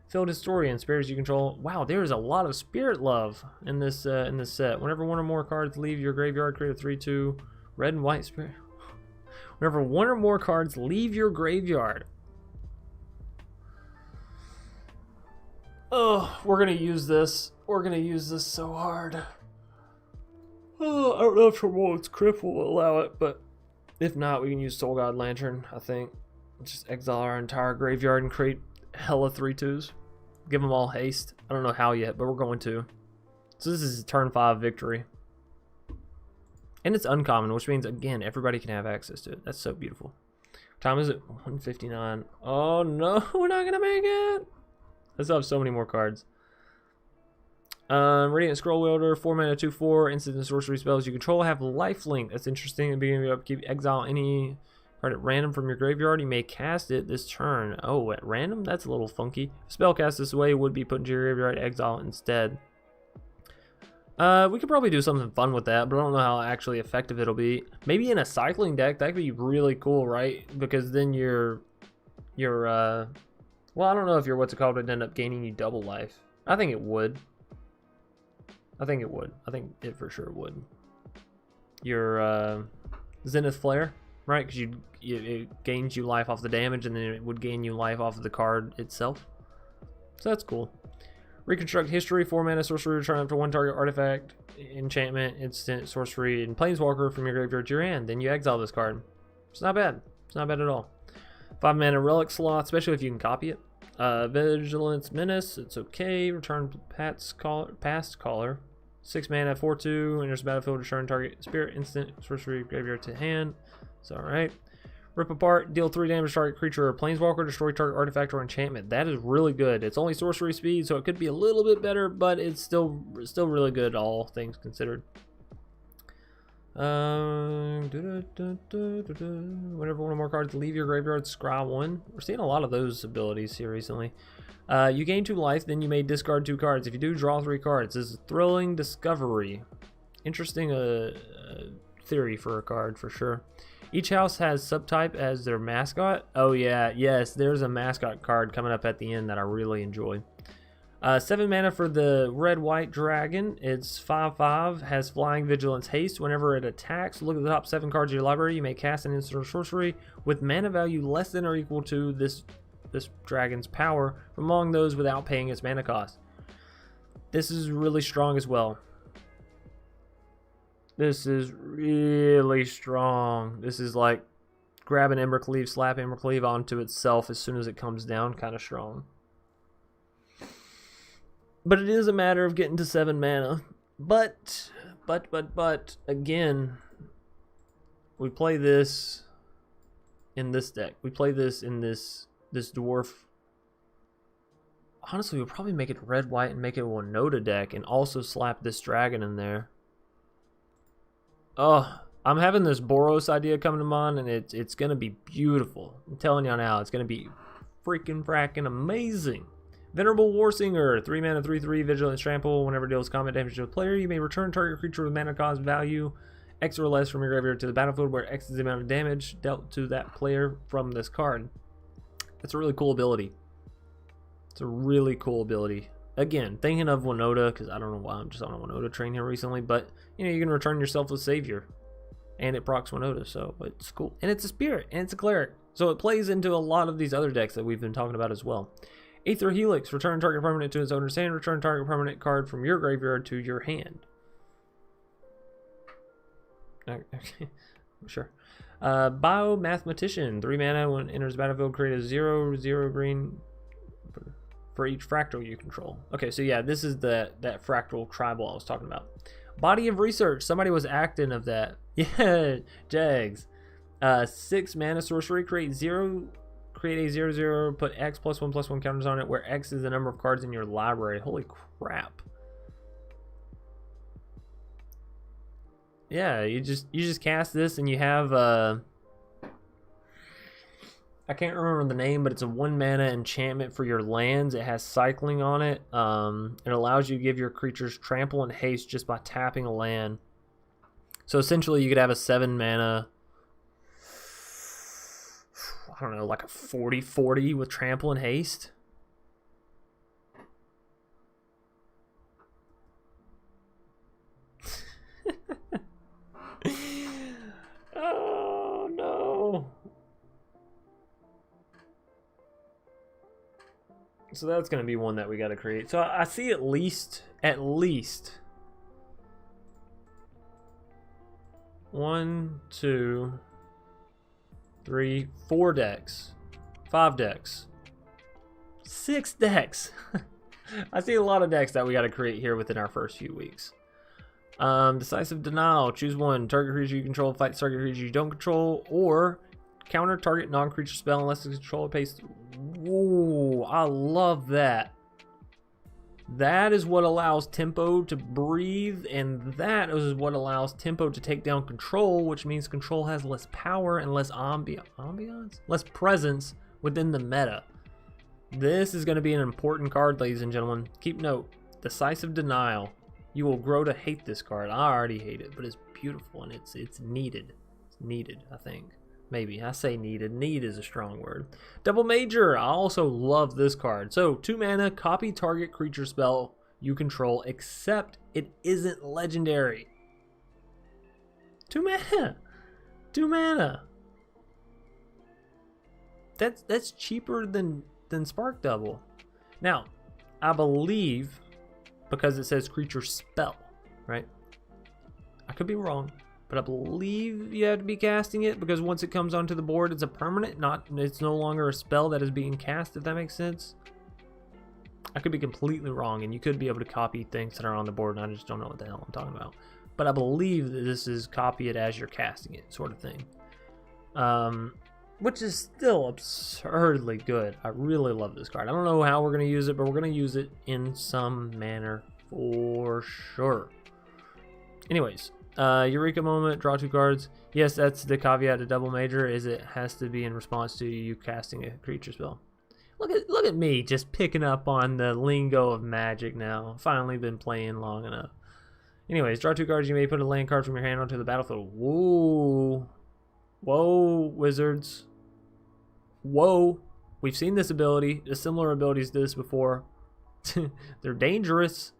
Field Historian, spirits you control. Wow, there is a lot of spirit love in this set. Whenever one or more cards leave your graveyard, create a 3/2 red and white spirit. Whenever one or more cards leave your graveyard. Oh, we're gonna use this. We're gonna use this so hard. Oh, I don't know if Remote's Crypt will allow it, but if not, we can use Soul God Lantern, I think. Just exile our entire graveyard and create hella 3/2s. Give them all haste. I don't know how yet, but we're going to. So this is turn 5 victory. And it's uncommon, which means, again, everybody can have access to it. That's so beautiful. Time is it? 1:59. Oh no, we're not gonna make it. I still have so many more cards. Radiant Scroll Wielder, 4 mana, 2/4, instant and sorcery spells you control have lifelink. That's interesting. At the beginning of your upkeep, exile any card at random from your graveyard. You may cast it this turn. Oh, at random? That's a little funky. Spell cast this way would be put into your graveyard, exile instead. We could probably do something fun with that, but I don't know how actually effective it'll be. Maybe in a cycling deck, that could be really cool, right? Because then well, I don't know if your what's it called would end up gaining you double life. I think it would. I think it for sure would. Your Zenith Flare, right? Because it gains you life off the damage, and then it would gain you life off of the card itself. So that's cool. Reconstruct History, 4 mana, sorcery, return up to 1 target artifact, enchantment, instant, sorcery, and planeswalker from your graveyard to your hand. Then you exile this card. It's not bad. It's not bad at all. 5 mana Relic Sloth, especially if you can copy it. Vigilance Menace, it's okay. Return Past Caller. 6 mana, 4/2, enters the battlefield, return target spirit, instant, sorcery, graveyard to hand. It's alright. Rip Apart, deal 3 damage to target creature or planeswalker, destroy target artifact or enchantment. That is really good. It's only sorcery speed, so it could be a little bit better, but it's still really good, all things considered. Whenever one or more cards leave your graveyard, scry 1. We're seeing a lot of those abilities here recently. You gain 2 life, then you may discard 2 cards. If you do, draw 3 cards. This is Thrilling Discovery. Interesting theory for a card, for sure. Each house has subtype as their mascot. Oh yeah, yes, there's a mascot card coming up at the end that I really enjoy. 7 mana for the red-white dragon. It's 5/5, has flying, vigilance, haste. Whenever it attacks, look at the top 7 cards of your library. You may cast an instant or sorcery with mana value less than or equal to this dragon's power from among those without paying its mana cost. This is really strong as well. This is really strong. This is like grab an Embercleave, slap Embercleave onto itself as soon as it comes down, kind of strong. But it is a matter of getting to 7 mana. But, again, we play this in this deck. We play this in this dwarf. Honestly, we'll probably make it red-white and make it a Winota deck and also slap this dragon in there. Oh, I'm having this Boros idea coming to mind, and it's going to be beautiful. I'm telling y'all now, it's going to be freaking fracking amazing. Venerable Warsinger, 3 mana, 3/3, Vigilance Trample. Whenever it deals combat damage to a player, you may return target creature with mana cost value X or less from your graveyard to the battlefield, where X is the amount of damage dealt to that player from this card. That's a really cool ability. It's a really cool ability. Again, thinking of Winota, because I don't know why I'm just on a Winota train here recently, but you know, you can return yourself with Savior, and it procs Winota, so it's cool. And it's a spirit, and it's a cleric, so it plays into a lot of these other decks that we've been talking about as well. Aether Helix, return target permanent to its owner's hand, return target permanent card from your graveyard to your hand. Okay, sure. Biomathematician, 3 mana, when it enters the battlefield, create a 0/0 green for each fractal you control. Okay, so yeah, this is that fractal tribal I was talking about. Body of Research, somebody was acting of that. Yeah, Jags. 6 mana sorcery, create create a 0/0, put X +1/+1 counters on it, where X is the number of cards in your library. Holy crap. Yeah, you just cast this and you have I can't remember the name, but it's a 1 mana enchantment for your lands. It has cycling on it. It allows you to give your creatures trample and haste just by tapping a land. So essentially you could have a 7 mana, I don't know, like a 40/40 with trample and haste. Oh no. So that's going to be one that we got to create. So I see at least 1, 2, 3, 4 decks, 5 decks, 6 decks. I see a lot of decks that we got to create here within our first few weeks. Decisive Denial. Choose one. Target creature you control fights target creature you don't control, or counter target non-creature spell unless the controller pays. Ooh, I love that. That is what allows tempo to breathe, and that is what allows tempo to take down control, which means control has less power and less ambiance, less presence within the meta. This is going to be an important card, ladies and gentlemen. Keep note, Decisive Denial. You will grow to hate this card. I already hate it, but it's beautiful and it's needed. It's needed, I think. Maybe. I say needed. Need is a strong word. Double Major. I also love this card. So, 2 mana, copy target creature spell you control, except it isn't legendary. 2 mana. 2 mana. That's cheaper than Spark Double. Now, I believe, because it says creature spell, right? I could be wrong, but I believe you have to be casting it, because once it comes onto the board, it's a permanent, it's no longer a spell that is being cast, if that makes sense. I could be completely wrong, and you could be able to copy things that are on the board, and I just don't know what the hell I'm talking about. But I believe that this is copy it as you're casting it, sort of thing. Which is still absurdly good. I really love this card. I don't know how we're going to use it, but we're going to use it in some manner for sure. Anyways, Eureka Moment, draw 2 cards. Yes, that's the caveat to Double Major, is it has to be in response to you casting a creature spell. Look at me just picking up on the lingo of Magic now. Finally been playing long enough. Anyways, draw 2 cards. You may put a land card from your hand onto the battlefield. Whoa. Whoa, wizards. Whoa. We've seen this ability. Similar abilities to this before. They're dangerous.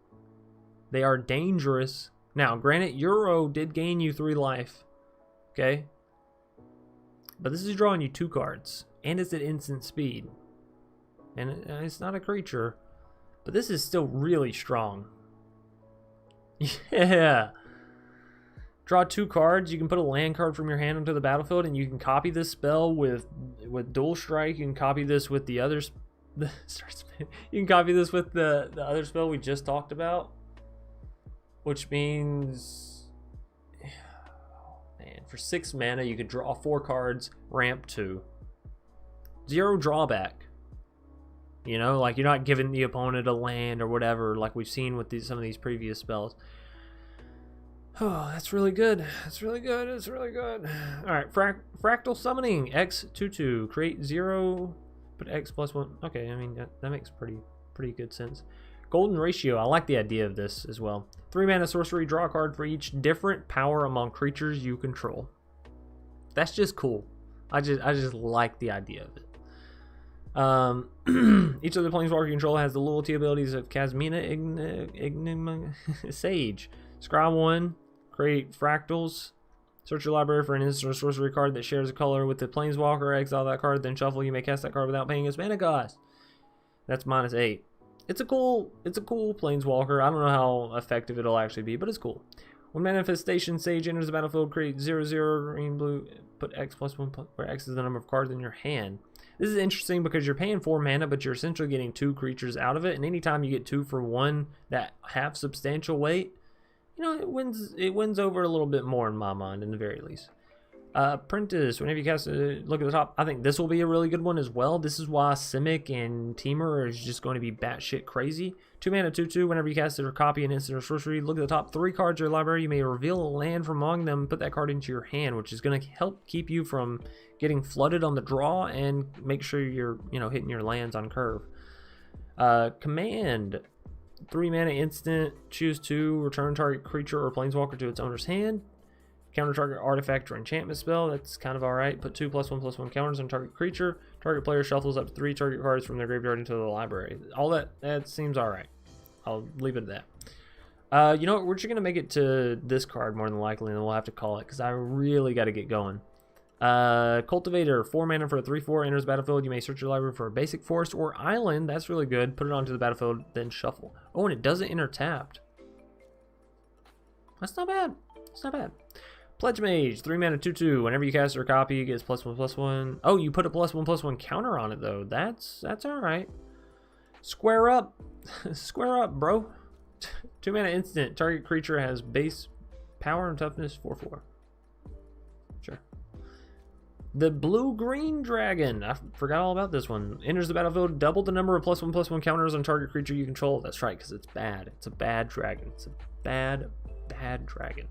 They are dangerous. Now, granted, Euro did gain you 3 life. Okay? But this is drawing you 2 cards. And it's at instant speed. And it's not a creature. But this is still really strong. Yeah. Draw 2 cards. You can put a land card from your hand onto the battlefield, and you can copy this spell with Dual Strike. You can copy this with the other. You can copy this with the other spell we just talked about, which means, man, for 6 mana you could draw 4 cards, ramp 2, 0 drawback. You know, like you're not giving the opponent a land or whatever, like we've seen with some of these previous spells. Oh, that's really good. That's really good. That's really good. All right, Fractal Summoning, X/2/2. Create 0, put X +1. Okay, I mean, that makes pretty good sense. Golden Ratio, I like the idea of this as well. 3 mana sorcery, draw a card for each different power among creatures you control. That's just cool. I just like the idea of it. Each of the planeswalker you control has the loyalty abilities of Kasmina, Enigma, Sage. Scry 1. Create fractals. Search your library for an instant or sorcery card that shares a color with the planeswalker. Exile that card, then shuffle. You may cast that card without paying its mana cost. That's -8. It's a cool planeswalker. I don't know how effective it'll actually be, but it's cool. When Manifestation Sage enters the battlefield, create 0/0 green blue. Put X +1, where X is the number of cards in your hand. This is interesting because you're paying 4 mana, but you're essentially getting 2 creatures out of it. And anytime you get 2 for 1 that have substantial weight, you know, it wins over a little bit more in my mind, in the very least. Apprentice, whenever you cast a look at the top, I think this will be a really good one as well. This is why Simic and Teamer is just going to be batshit crazy. 2 mana, 2/2. Whenever you cast it or copy an instant or sorcery, look at the top 3 cards of your library. You may reveal a land from among them, put that card into your hand, which is going to help keep you from getting flooded on the draw and make sure you're, hitting your lands on curve. Command, 3 mana instant, choose 2, return target creature or planeswalker to its owner's hand. Counter target artifact or enchantment spell. That's kind of alright. Put 2 +1/+1 counters on target creature. Target player shuffles up to 3 target cards from their graveyard into the library. All that seems alright. I'll leave it at that. You know what? We're just going to make it to this card more than likely, and then we'll have to call it because I really got to get going. Cultivator, 4 mana for a 3/4, enters the battlefield. You may search your library for a basic forest or island. That's really good. Put it onto the battlefield, then shuffle. Oh, and it doesn't enter tapped. That's not bad. It's not bad. Pledge Mage, 3 mana, 2/2. Whenever you cast or copy, it gets +1/+1. Oh, you put a +1/+1 counter on it though. That's alright. Square up. Square up, bro. 2 mana instant. Target creature has base power and toughness 4/4. Sure. The blue-green dragon. I forgot all about this one. Enters the battlefield, double the number of +1/+1 counters on target creature you control. That's right, because it's bad. It's a bad dragon. It's a bad dragon.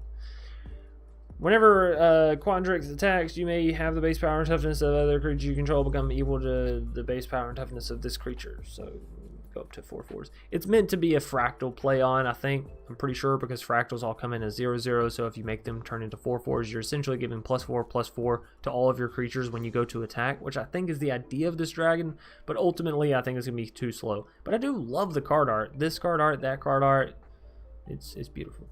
Whenever Quandrix attacks, you may have the base power and toughness of other creatures you control become equal to the base power and toughness of this creature. So go up to 4/4s. It's meant to be a fractal play on, I think. I'm pretty sure because fractals all come in as 0/0. So if you make them turn into 4/4s, you're essentially giving +4/+4 to all of your creatures when you go to attack, which I think is the idea of this dragon. But ultimately, I think it's going to be too slow. But I do love the card art. This card art, that card art. It's beautiful.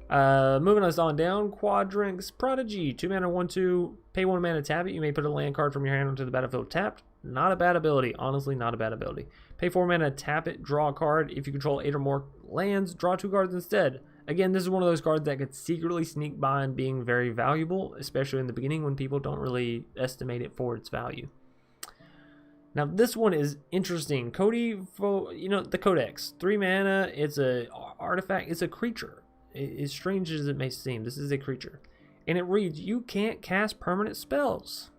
Moving us on down, Quadrinx Prodigy, 2 mana, 1/2, pay 1 mana, tap it. You may put a land card from your hand onto the battlefield tapped. Not a bad ability, honestly, not a bad ability. Pay 4 mana, tap it, draw a card. If you control 8 or more lands, draw 2 cards instead. Again, this is one of those cards that could secretly sneak by and being very valuable, especially in the beginning when people don't really estimate it for its value. Now this one is interesting. Cody, the Codex, 3 mana. It's a artifact. It's a creature. As strange as it may seem, this is a creature. And it reads, you can't cast permanent spells.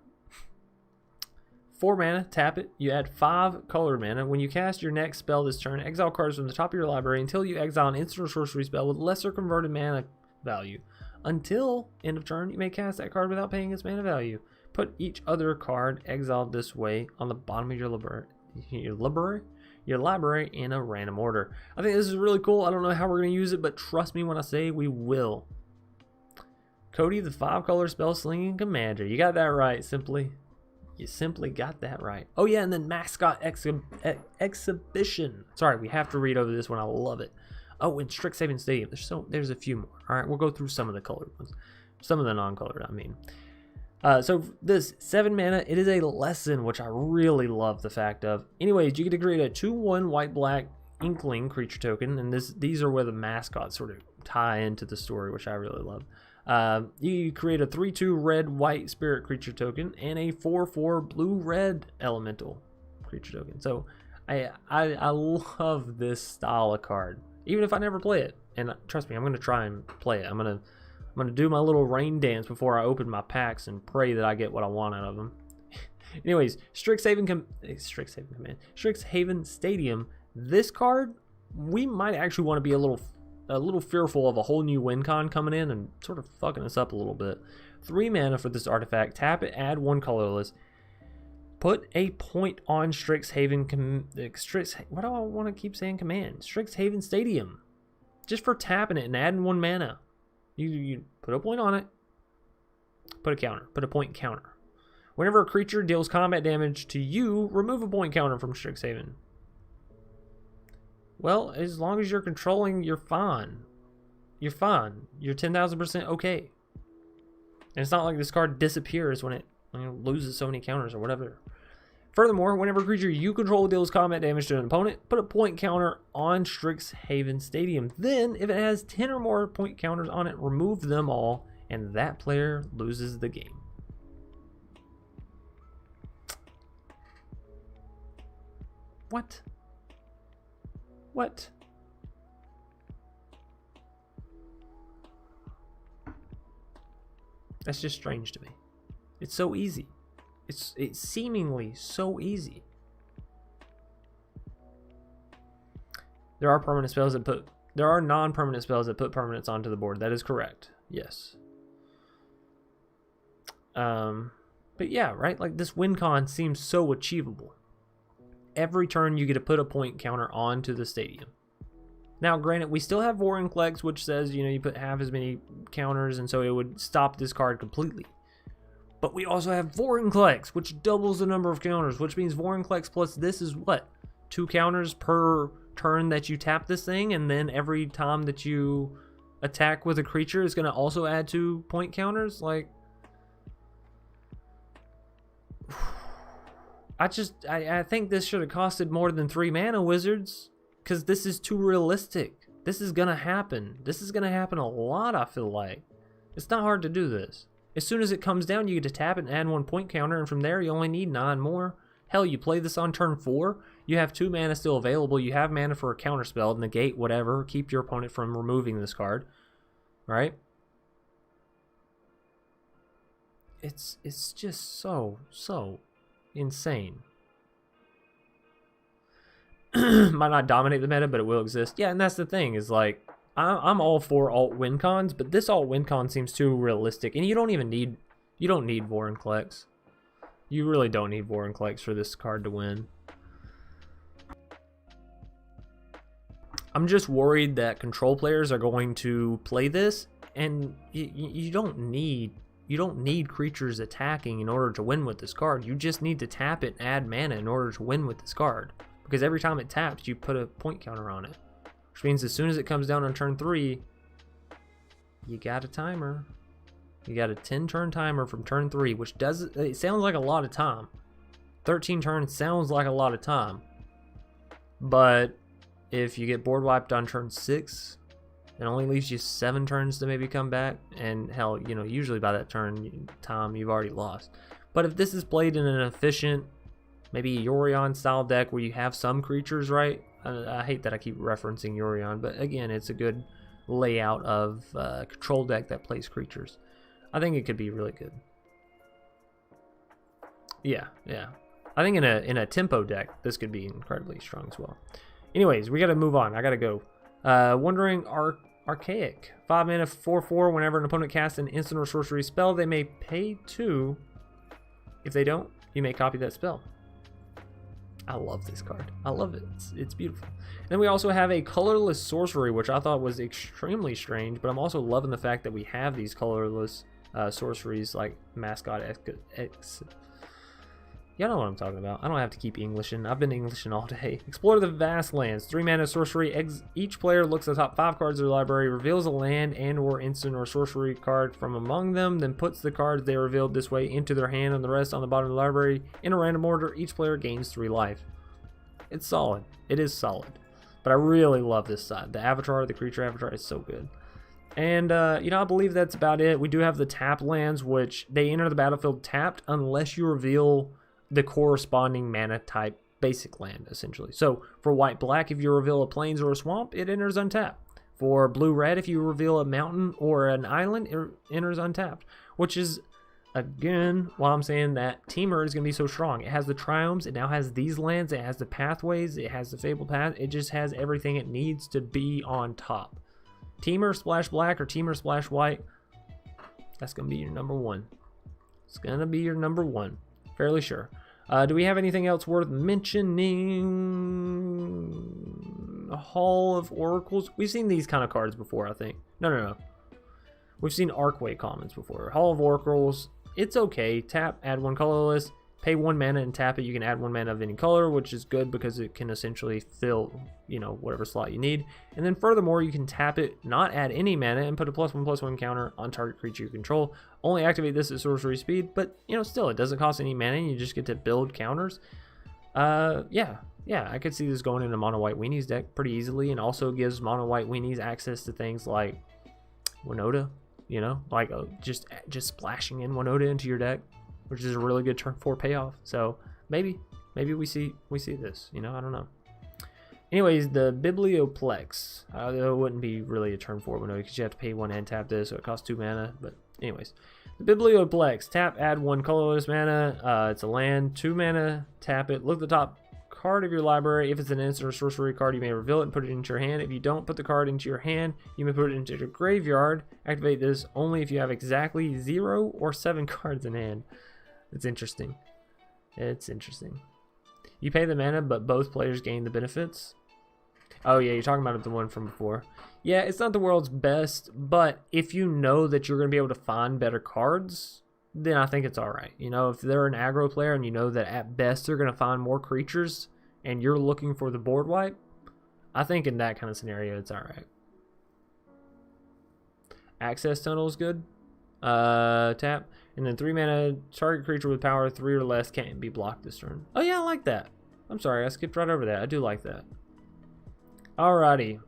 4 mana, tap it. You add 5 colored mana. When you cast your next spell this turn, exile cards from the top of your library until you exile an instant or sorcery spell with lesser converted mana value. Until end of turn, you may cast that card without paying its mana value. Put each other card exiled this way on the bottom of your library in a random order. I think this is really cool. I don't know how we're going to use it, but trust me when I say we will. Cody, the 5-color spell slinging commander. You got that right, Simply. You simply got that right. Oh yeah, and then Mascot Exhibition. Sorry, we have to read over this one. I love it. Oh, and Strixhaven Stadium. There's a few more. All right, we'll go through some of the colored ones. Some of the non-colored, I mean. So this 7 mana, it is a lesson, which I really love the fact of. Anyways, you get to create a 2/1 white-black inkling creature token, and these are where the mascots sort of tie into the story, which I really love. You create a 3/2 red-white spirit creature token and a 4/4 blue-red elemental creature token. So I love this style of card, even if I never play it. And trust me, I'm gonna try and play it. I'm gonna do my little rain dance before I open my packs and pray that I get what I want out of them. Anyways, Strixhaven Stadium. This card, we might actually want to be a little fearful of a whole new win con coming in and sort of fucking us up a little bit. 3 mana for this artifact. Tap it, add 1 colorless. Put a point on Strixhaven. Why do I want to keep saying command? Strixhaven Stadium. Just for tapping it and adding 1 mana. You put a point on it. Put a counter. Put a point counter. Whenever a creature deals combat damage to you, remove a point counter from Strixhaven. Well, as long as you're controlling, you're fine. You're fine. You're 10,000% okay. And it's not like this card disappears when it loses so many counters or whatever. Furthermore, whenever a creature you control deals combat damage to an opponent, put a point counter on Strixhaven Stadium. Then, if it has 10 or more point counters on it, remove them all, and that player loses the game. What? What? That's just strange to me. It's so easy. It's seemingly so easy. There are permanent spells that put... There are non-permanent spells that put permanents onto the board. That is correct. Yes. But yeah, right? Like, this win con seems so achievable. Every turn you get to put a point counter onto the stadium. Now, granted, we still have Vorinclex, which says, you know, you put half as many counters, and so it would stop this card completely. But we also have Vorinclex, which doubles the number of counters, which means Vorinclex plus this is what? 2 counters per turn that you tap this thing, and then every time that you attack with a creature is going to also add 2 point counters? Like, I think this should have costed more than 3 mana, Wizards, because this is too realistic. This is going to happen. This is going to happen a lot, I feel like. It's not hard to do this. As soon as it comes down, you get to tap it and add 1 point counter, and from there you only need 9 more. Hell, you play this on turn 4, you have 2 mana still available, you have mana for a counter spell, negate whatever, keep your opponent from removing this card, right? It's just so insane. Might not dominate the meta, but it will exist. Yeah, and that's the thing, is like, I'm all for alt win cons, but this alt win con seems too realistic, and you don't need Vorinclex. You really don't need Vorinclex for this card to win. I'm just worried that control players are going to play this, and you don't need creatures attacking in order to win with this card. You just need to tap it and add mana in order to win with this card, because every time it taps, you put a point counter on it. Which means as soon as it comes down on turn 3, you got a timer. You got a 10-turn timer from turn 3, which it sounds like a lot of time. 13 turns sounds like a lot of time. But if you get board wiped on turn 6, it only leaves you 7 turns to maybe come back. And hell, you know, usually by that turn time, you've already lost. But if this is played in an efficient, maybe Yorion style deck where you have some creatures, right? I hate that I keep referencing Yorion, but again, it's a good layout of control deck that plays creatures. I think it could be really good. Yeah. I think in a tempo deck, this could be incredibly strong as well. Anyways, we gotta move on. I gotta go. Wandering Archaic. 5 mana, 4/4. Whenever an opponent casts an instant or sorcery spell, they may pay 2. If they don't, you may copy that spell. I love this card. I love it. It's beautiful. And then we also have a colorless sorcery, which I thought was extremely strange, but I'm also loving the fact that we have these colorless sorceries like Mascot X. Y'all know what I'm talking about. I don't have to keep Englishing. I've been Englishing all day. Explore the Vast Lands. 3 mana sorcery. Each player looks at the top 5 cards of their library, reveals a land and or instant or sorcery card from among them, then puts the cards they revealed this way into their hand and the rest on the bottom of the library. In a random order, each player gains 3 life. It's solid. It is solid. But I really love this side. The avatar, the creature avatar is so good. And, you know, I believe that's about it. We do have the tap lands, which they enter the battlefield tapped unless you reveal the corresponding mana type basic land, essentially. So for white-black, if you reveal a plains or a swamp, it enters untapped. For blue-red, if you reveal a mountain or an island, it enters untapped. Which is, again, why I'm saying that Temur is going to be so strong. It has the triomes, it now has these lands, it has the pathways, it has the Fabled Path, it just has everything it needs to be on top. Temur splash black or Temur splash white, that's going to be your number 1. It's going to be your number 1. Fairly sure. Do we have anything else worth mentioning? Hall of Oracles. We've seen these kind of cards before, I think. No. We've seen Archway commons before. Hall of Oracles. It's okay. Tap, add 1 colorless. Pay 1 mana and tap it. You can add 1 mana of any color, which is good because it can essentially fill, you know, whatever slot you need. And then furthermore, you can tap it, not add any mana, and put a +1/+1 counter on target creature you control. Only activate this at sorcery speed, but, you know, still, it doesn't cost any mana. You just get to build counters. Yeah, I could see this going into mono white weenies deck pretty easily, and also gives mono white weenies access to things like Winota, you know, like just splashing in Winota into your deck, which is a really good turn 4 payoff. So maybe we see this, you know, I don't know. Anyways, the Biblioplex, it wouldn't be really a turn 4 window because you have to pay 1 and tap this, so it costs 2 mana. But anyways, The Biblioplex. Tap, add 1 colorless mana. It's a land. 2 mana. Tap it. Look at the top card of your library. If it's an instant or sorcery card, you may reveal it and put it into your hand. If you don't put the card into your hand, you may put it into your graveyard. Activate this only if you have exactly 0 or 7 cards in hand. It's interesting. It's interesting. You pay the mana, but both players gain the benefits. Oh yeah, you're talking about the one from before. Yeah, it's not the world's best, but if you know that you're going to be able to find better cards, then I think it's alright. You know, if they're an aggro player and you know that at best they're going to find more creatures and you're looking for the board wipe, I think in that kind of scenario it's alright. Access Tunnel is good. Tap. And then 3 mana, target creature with power 3 or less can't be blocked this turn. Oh yeah, I like that. I'm sorry, I skipped right over that. I do like that. Alrighty.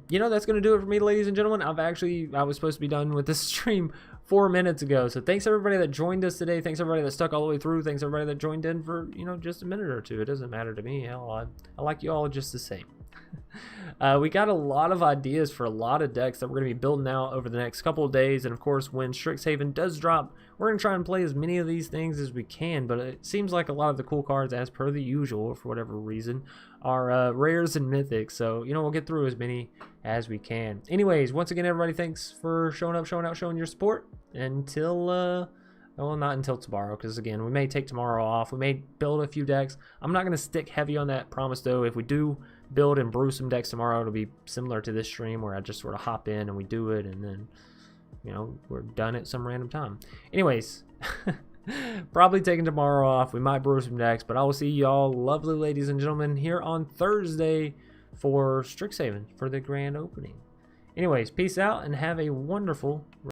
You know, that's going to do it for me, ladies and gentlemen. I was supposed to be done with this stream 4 minutes ago. So thanks everybody that joined us today. Thanks everybody that stuck all the way through. Thanks everybody that joined in for, you know, just a minute or two. It doesn't matter to me. Hell, I like you all just the same. We got a lot of ideas for a lot of decks that we're going to be building out over the next couple of days. And of course, when Strixhaven does drop, we're going to try and play as many of these things as we can. But it seems like a lot of the cool cards, as per the usual, for whatever reason, are rares and mythics. So, you know, we'll get through as many as we can. Anyways, once again, everybody, thanks for showing up, showing out, showing your support. Until, well, not until tomorrow, because again, we may take tomorrow off. We may build a few decks. I'm not going to stick heavy on that promise, though. If we do build and brew some decks tomorrow, it'll be similar to this stream where I just sort of hop in and we do it, and then, you know, we're done at some random time. Anyways, probably taking tomorrow off. We might brew some decks, but I will see y'all, lovely ladies and gentlemen, here on Thursday for Strixhaven for the grand opening. Anyways, peace out and have a wonderful